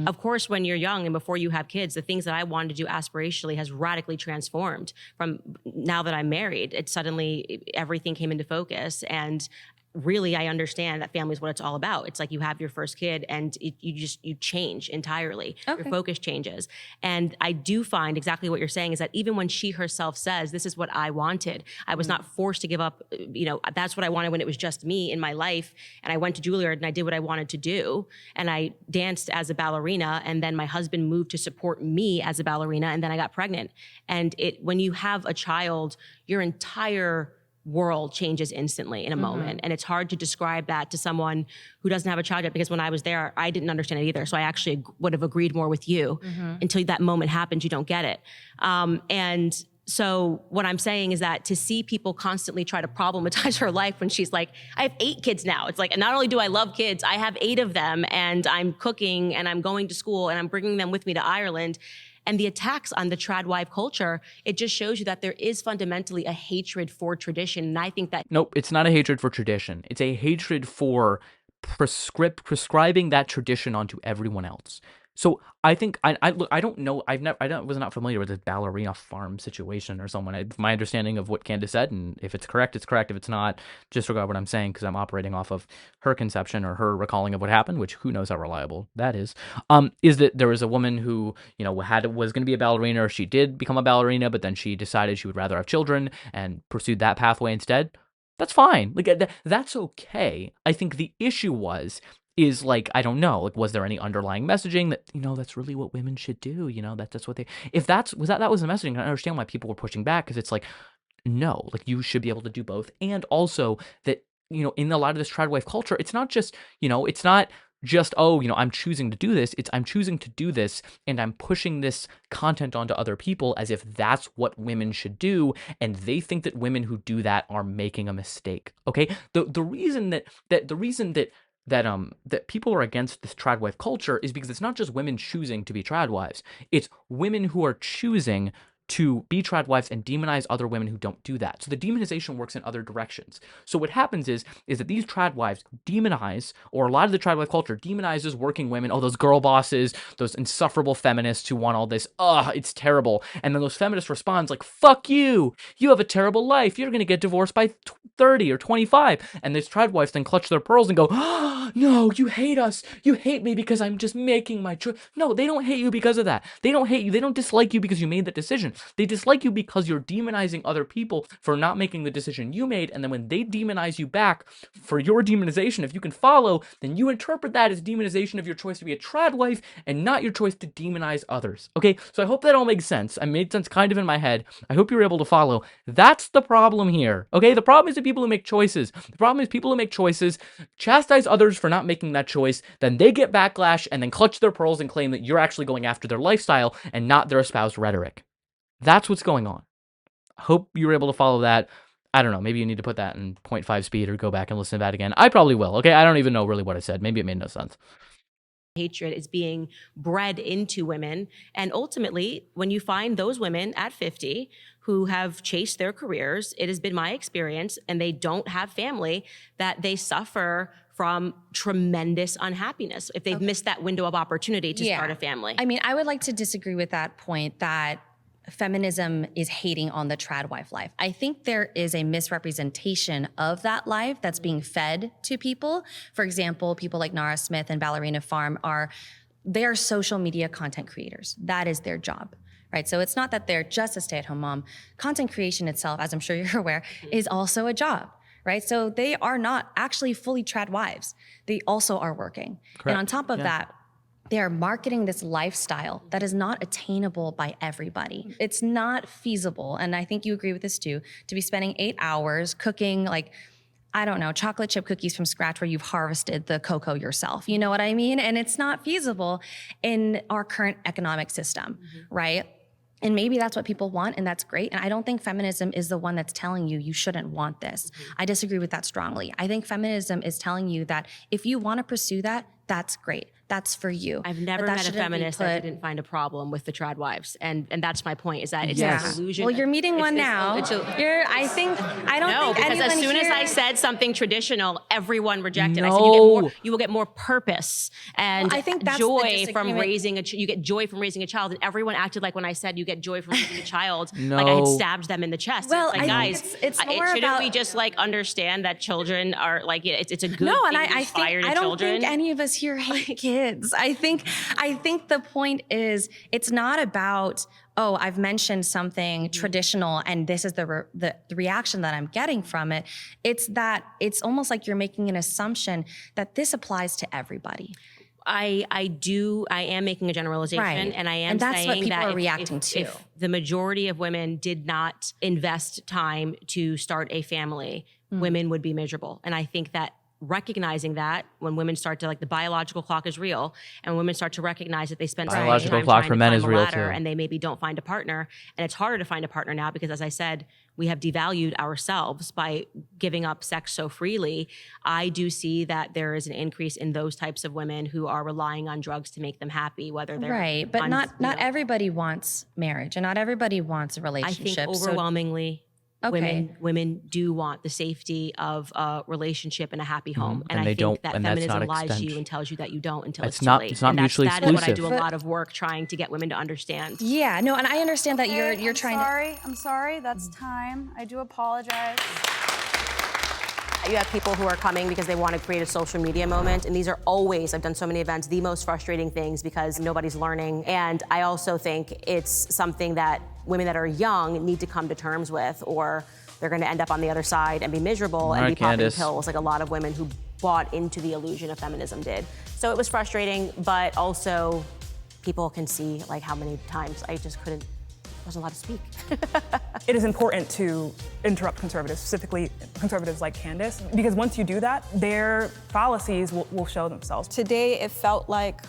Of course, when you're young and before you have kids, the things that I wanted to do aspirationally has radically transformed. From now that I'm married, it suddenly, everything came into focus, and really, I understand that family is what it's all about. It's like you have your first kid and you change entirely. Your focus changes. And I do find exactly what you're saying is that even when she herself says, this is what I wanted, I was not forced to give up, you know, that's what I wanted when it was just me in my life. And I went to Juilliard and I did what I wanted to do. And I danced as a ballerina. And then my husband moved to support me as a ballerina. And then I got pregnant. And when you have a child, your entire world changes instantly in a moment. And it's hard to describe that to someone who doesn't have a child yet, because when I was there, I didn't understand it either. So I actually would have agreed more with you. Until that moment happens, you don't get it. And so what I'm saying is that to see people constantly try to problematize her life when she's like, I have 8 kids now. It's like, and not only do I love kids, I have 8 of them, and I'm cooking and I'm going to school and I'm bringing them with me to Ireland. And the attacks on the trad wife culture, it just shows you that there is fundamentally a hatred for tradition. And I think that— Nope, it's not a hatred for tradition. It's a hatred for prescribing that tradition onto everyone else. So I think I don't know. Was not familiar with the Ballerina Farm situation or someone. My understanding of what Candace said, and if it's correct, it's correct. If it's not, disregard what I'm saying, because I'm operating off of her conception or her recalling of what happened, which who knows how reliable that is. Is that there was a woman who, you know, was going to be a ballerina, or she did become a ballerina, but then she decided she would rather have children and pursued that pathway instead. That's fine. Like that's okay. I think the issue is like, I don't know, like, was there any underlying messaging that, you know, that's really what women should do, you know, that's what they— if that was the messaging, I understand why people were pushing back, because it's like, no, like, you should be able to do both. And also that in a lot of this trad wife culture, it's not just, it's not just, I'm choosing to do this. It's I'm choosing to do this and I'm pushing this content onto other people as if that's what women should do. And they think that women who do that are making a mistake. Okay. The reason that people are against this trad wife culture is because it's not just women choosing to be trad wives. It's women who are choosing to be trad wives and demonize other women who don't do that. So the demonization works in other directions. So what happens is that these trad wives demonize, or a lot of the trad wife culture demonizes working women. Oh, those girl bosses, those insufferable feminists who want all this. It's terrible. And then those feminists respond like, fuck you. You have a terrible life. You're going to get divorced by 30 or 25. And these trad wives then clutch their pearls and go, oh, no, you hate us. You hate me because I'm just making my choice. No, they don't hate you because of that. They don't hate you. They don't dislike you because you made that decision. They dislike you because you're demonizing other people for not making the decision you made, and then when they demonize you back for your demonization, if you can follow, then you interpret that as demonization of your choice to be a trad wife and not your choice to demonize others. Okay, so I hope that all makes sense. I made sense kind of in my head. I hope you're able to follow. That's the problem here. Okay, the problem is the people who make choices. The problem is people who make choices chastise others for not making that choice, then they get backlash and then clutch their pearls and claim that you're actually going after their lifestyle and not their espoused rhetoric. That's what's going on. I hope you were able to follow that. I don't know. Maybe you need to put that in 0.5 speed or go back and listen to that again. I probably will. Okay. I don't even know really what I said. Maybe it made no sense. Hatred is being bred into women. And ultimately, when you find those women at 50 who have chased their careers, it has been my experience, and they don't have family, that they suffer from tremendous unhappiness if they've missed that window of opportunity to start a family. I mean, I would like to disagree with that point that feminism is hating on the trad wife life. I think there is a misrepresentation of that life that's being fed to people. For example, people like Nara Smith and Ballerina Farm they're social media content creators. That is their job, right? So it's not that they're just a stay-at-home mom. Content creation itself, as I'm sure you're aware, is also a job, right? So they are not actually fully trad wives. They also are working. Correct. And on top of that, they are marketing this lifestyle that is not attainable by everybody. It's not feasible, and I think you agree with this too, to be spending 8 hours cooking chocolate chip cookies from scratch where you've harvested the cocoa yourself. You know what I mean? And it's not feasible in our current economic system, right? And maybe that's what people want, and that's great. And I don't think feminism is the one that's telling you you shouldn't want this. I disagree with that strongly. I think feminism is telling you that if you want to pursue that, that's great. That's for you. I've never met a feminist that didn't find a problem with the trad wives, and that's my point. Is that it's a delusion. Well, you're meeting one now. I don't think because as soon as I said something traditional, everyone rejected. No. I said you will get more purpose and I think that's joy from raising you get joy from raising a child, and everyone acted like when I said you get joy from raising a child, like I had stabbed them in the chest. Well, it's like, guys, shouldn't we just like understand that children are like it's a good thing to inspire to children? I don't think any of us here hate kids. I think the point is it's not about, I've mentioned something traditional and this is the reaction that I'm getting from it. It's that it's almost like you're making an assumption that this applies to everybody. I am making a generalization, right. And I am and that's saying what people that are reacting to. If the majority of women did not invest time to start a family, women would be miserable. And I think that recognizing that when women start to, like, the biological clock is real, and women start to recognize that they spend so much time trying to climb a ladder and they maybe don't find a partner, and it's harder to find a partner now because, as I said, we have devalued ourselves by giving up sex so freely. I do see that there is an increase in those types of women who are relying on drugs to make them happy, whether they're right, but not everybody wants marriage, and not everybody wants a relationship. I think overwhelmingly. Women do want the safety of a relationship and a happy home. And I think that feminism lies to you and tells you that you don't until it's too late. It's not mutually exclusive. That is what I do a lot of work trying to get women to understand. Yeah, no, and I understand that you're trying to... I'm sorry, that's time. I do apologize. You have people who are coming because they want to create a social media moment, and these are always, I've done so many events, the most frustrating things because nobody's learning. And I also think it's something that women that are young need to come to terms with, or they're going to end up on the other side and be miserable and be popping pills like a lot of women who bought into the illusion of feminism did. So it was frustrating, but also people can see like how many times I just couldn't wasn't allowed to speak. It is important to interrupt conservatives, specifically conservatives like Candace, because once you do that, their fallacies will show themselves. Today, it felt like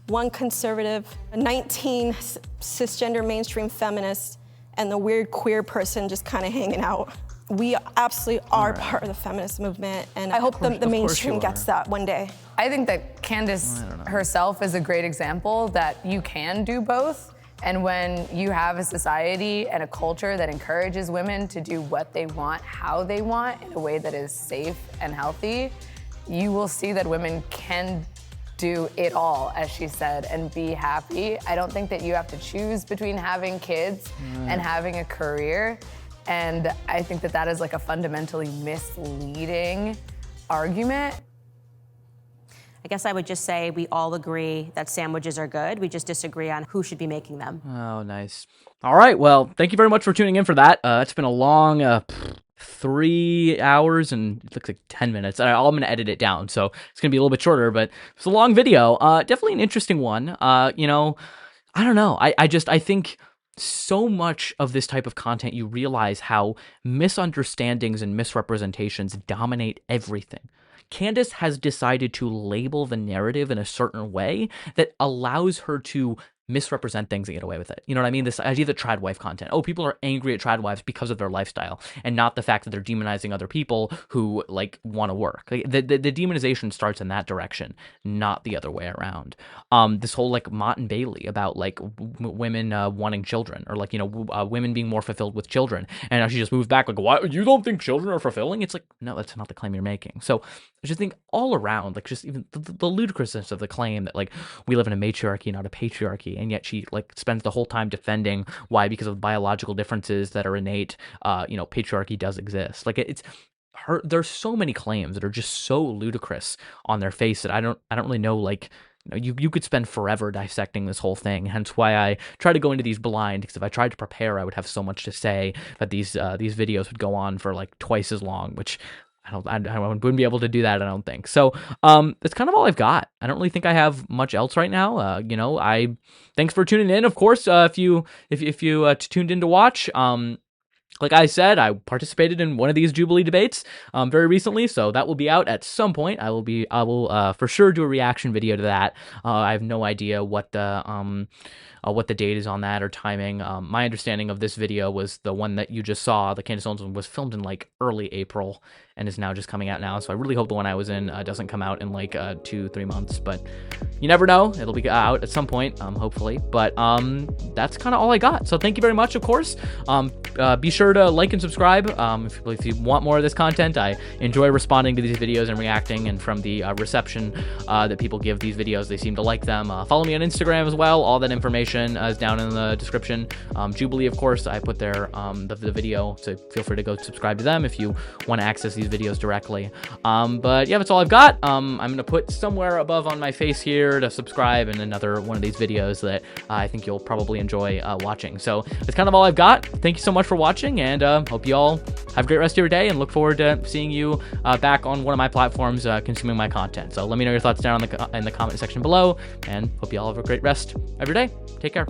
one conservative, 19 cisgender mainstream feminists, and the weird queer person just kind of hanging out. We absolutely are part of the feminist movement, and I hope the mainstream gets that one day. I think that Candace herself is a great example that you can do both. And when you have a society and a culture that encourages women to do what they want, how they want, in a way that is safe and healthy, you will see that women can do it all, as she said, and be happy. I don't think that you have to choose between having kids and having a career. And I think that that is like a fundamentally misleading argument. I guess I would just say we all agree that sandwiches are good. We just disagree on who should be making them. Oh, nice. All right. Well, thank you very much for tuning in for that. It's been a long 3 hours and it looks like 10 minutes. I'm going to edit it down, so it's going to be a little bit shorter, but it's a long video. Definitely an interesting one. You know, I don't know. I think so much of this type of content, you realize how misunderstandings and misrepresentations dominate everything. Candace has decided to label the narrative in a certain way that allows her to misrepresent things and get away with it. You know what I mean? This idea that trad wife content. Oh, people are angry at trad wives because of their lifestyle and not the fact that they're demonizing other people who like want to work. Like, the demonization starts in that direction, not the other way around. This whole like Mott and Bailey about like women wanting children, or like, you know, women being more fulfilled with children. And now she just moves back like, what? You don't think children are fulfilling? It's like, no, that's not the claim you're making. So I just think all around, like just even the ludicrousness of the claim that like we live in a matriarchy, not a patriarchy. And yet she like spends the whole time defending why, because of biological differences that are innate, you know, patriarchy does exist. Like it's her. There's so many claims that are just so ludicrous on their face that I don't really know. Like, you know, you could spend forever dissecting this whole thing. Hence why I try to go into these blind, because if I tried to prepare, I would have so much to say that these videos would go on for like twice as long, which I wouldn't be able to do that, I don't think. So that's kind of all I've got. I don't really think I have much else right now. You know, thanks for tuning in. Of course, if you tuned in to watch, like I said, I participated in one of these Jubilee debates very recently, so that will be out at some point. I will for sure do a reaction video to that. I have no idea what the date is on that or timing. My understanding of this video was the one that you just saw, the Candace Owens one, was filmed in like early April and is now just coming out now. So I really hope the one I was in doesn't come out in like 2-3 months, but you never know. It'll be out at some point, hopefully. But that's kind of all I got. So thank you very much, of course. Be sure to like and subscribe if you want more of this content. I enjoy responding to these videos and reacting, and from the reception that people give these videos, they seem to like them. Follow me on Instagram as well. All that information is down in the description. Jubilee, of course, I put there the video, so feel free to go subscribe to them if you want to access these videos directly. But yeah, that's all I've got. I'm going to put somewhere above on my face here to subscribe, and another one of these videos that I think you'll probably enjoy watching. So that's kind of all I've got. Thank you so much for watching, and hope you all have a great rest of your day, and look forward to seeing you back on one of my platforms consuming my content. So let me know your thoughts down in the comment section below, and hope you all have a great rest of your day. Take care.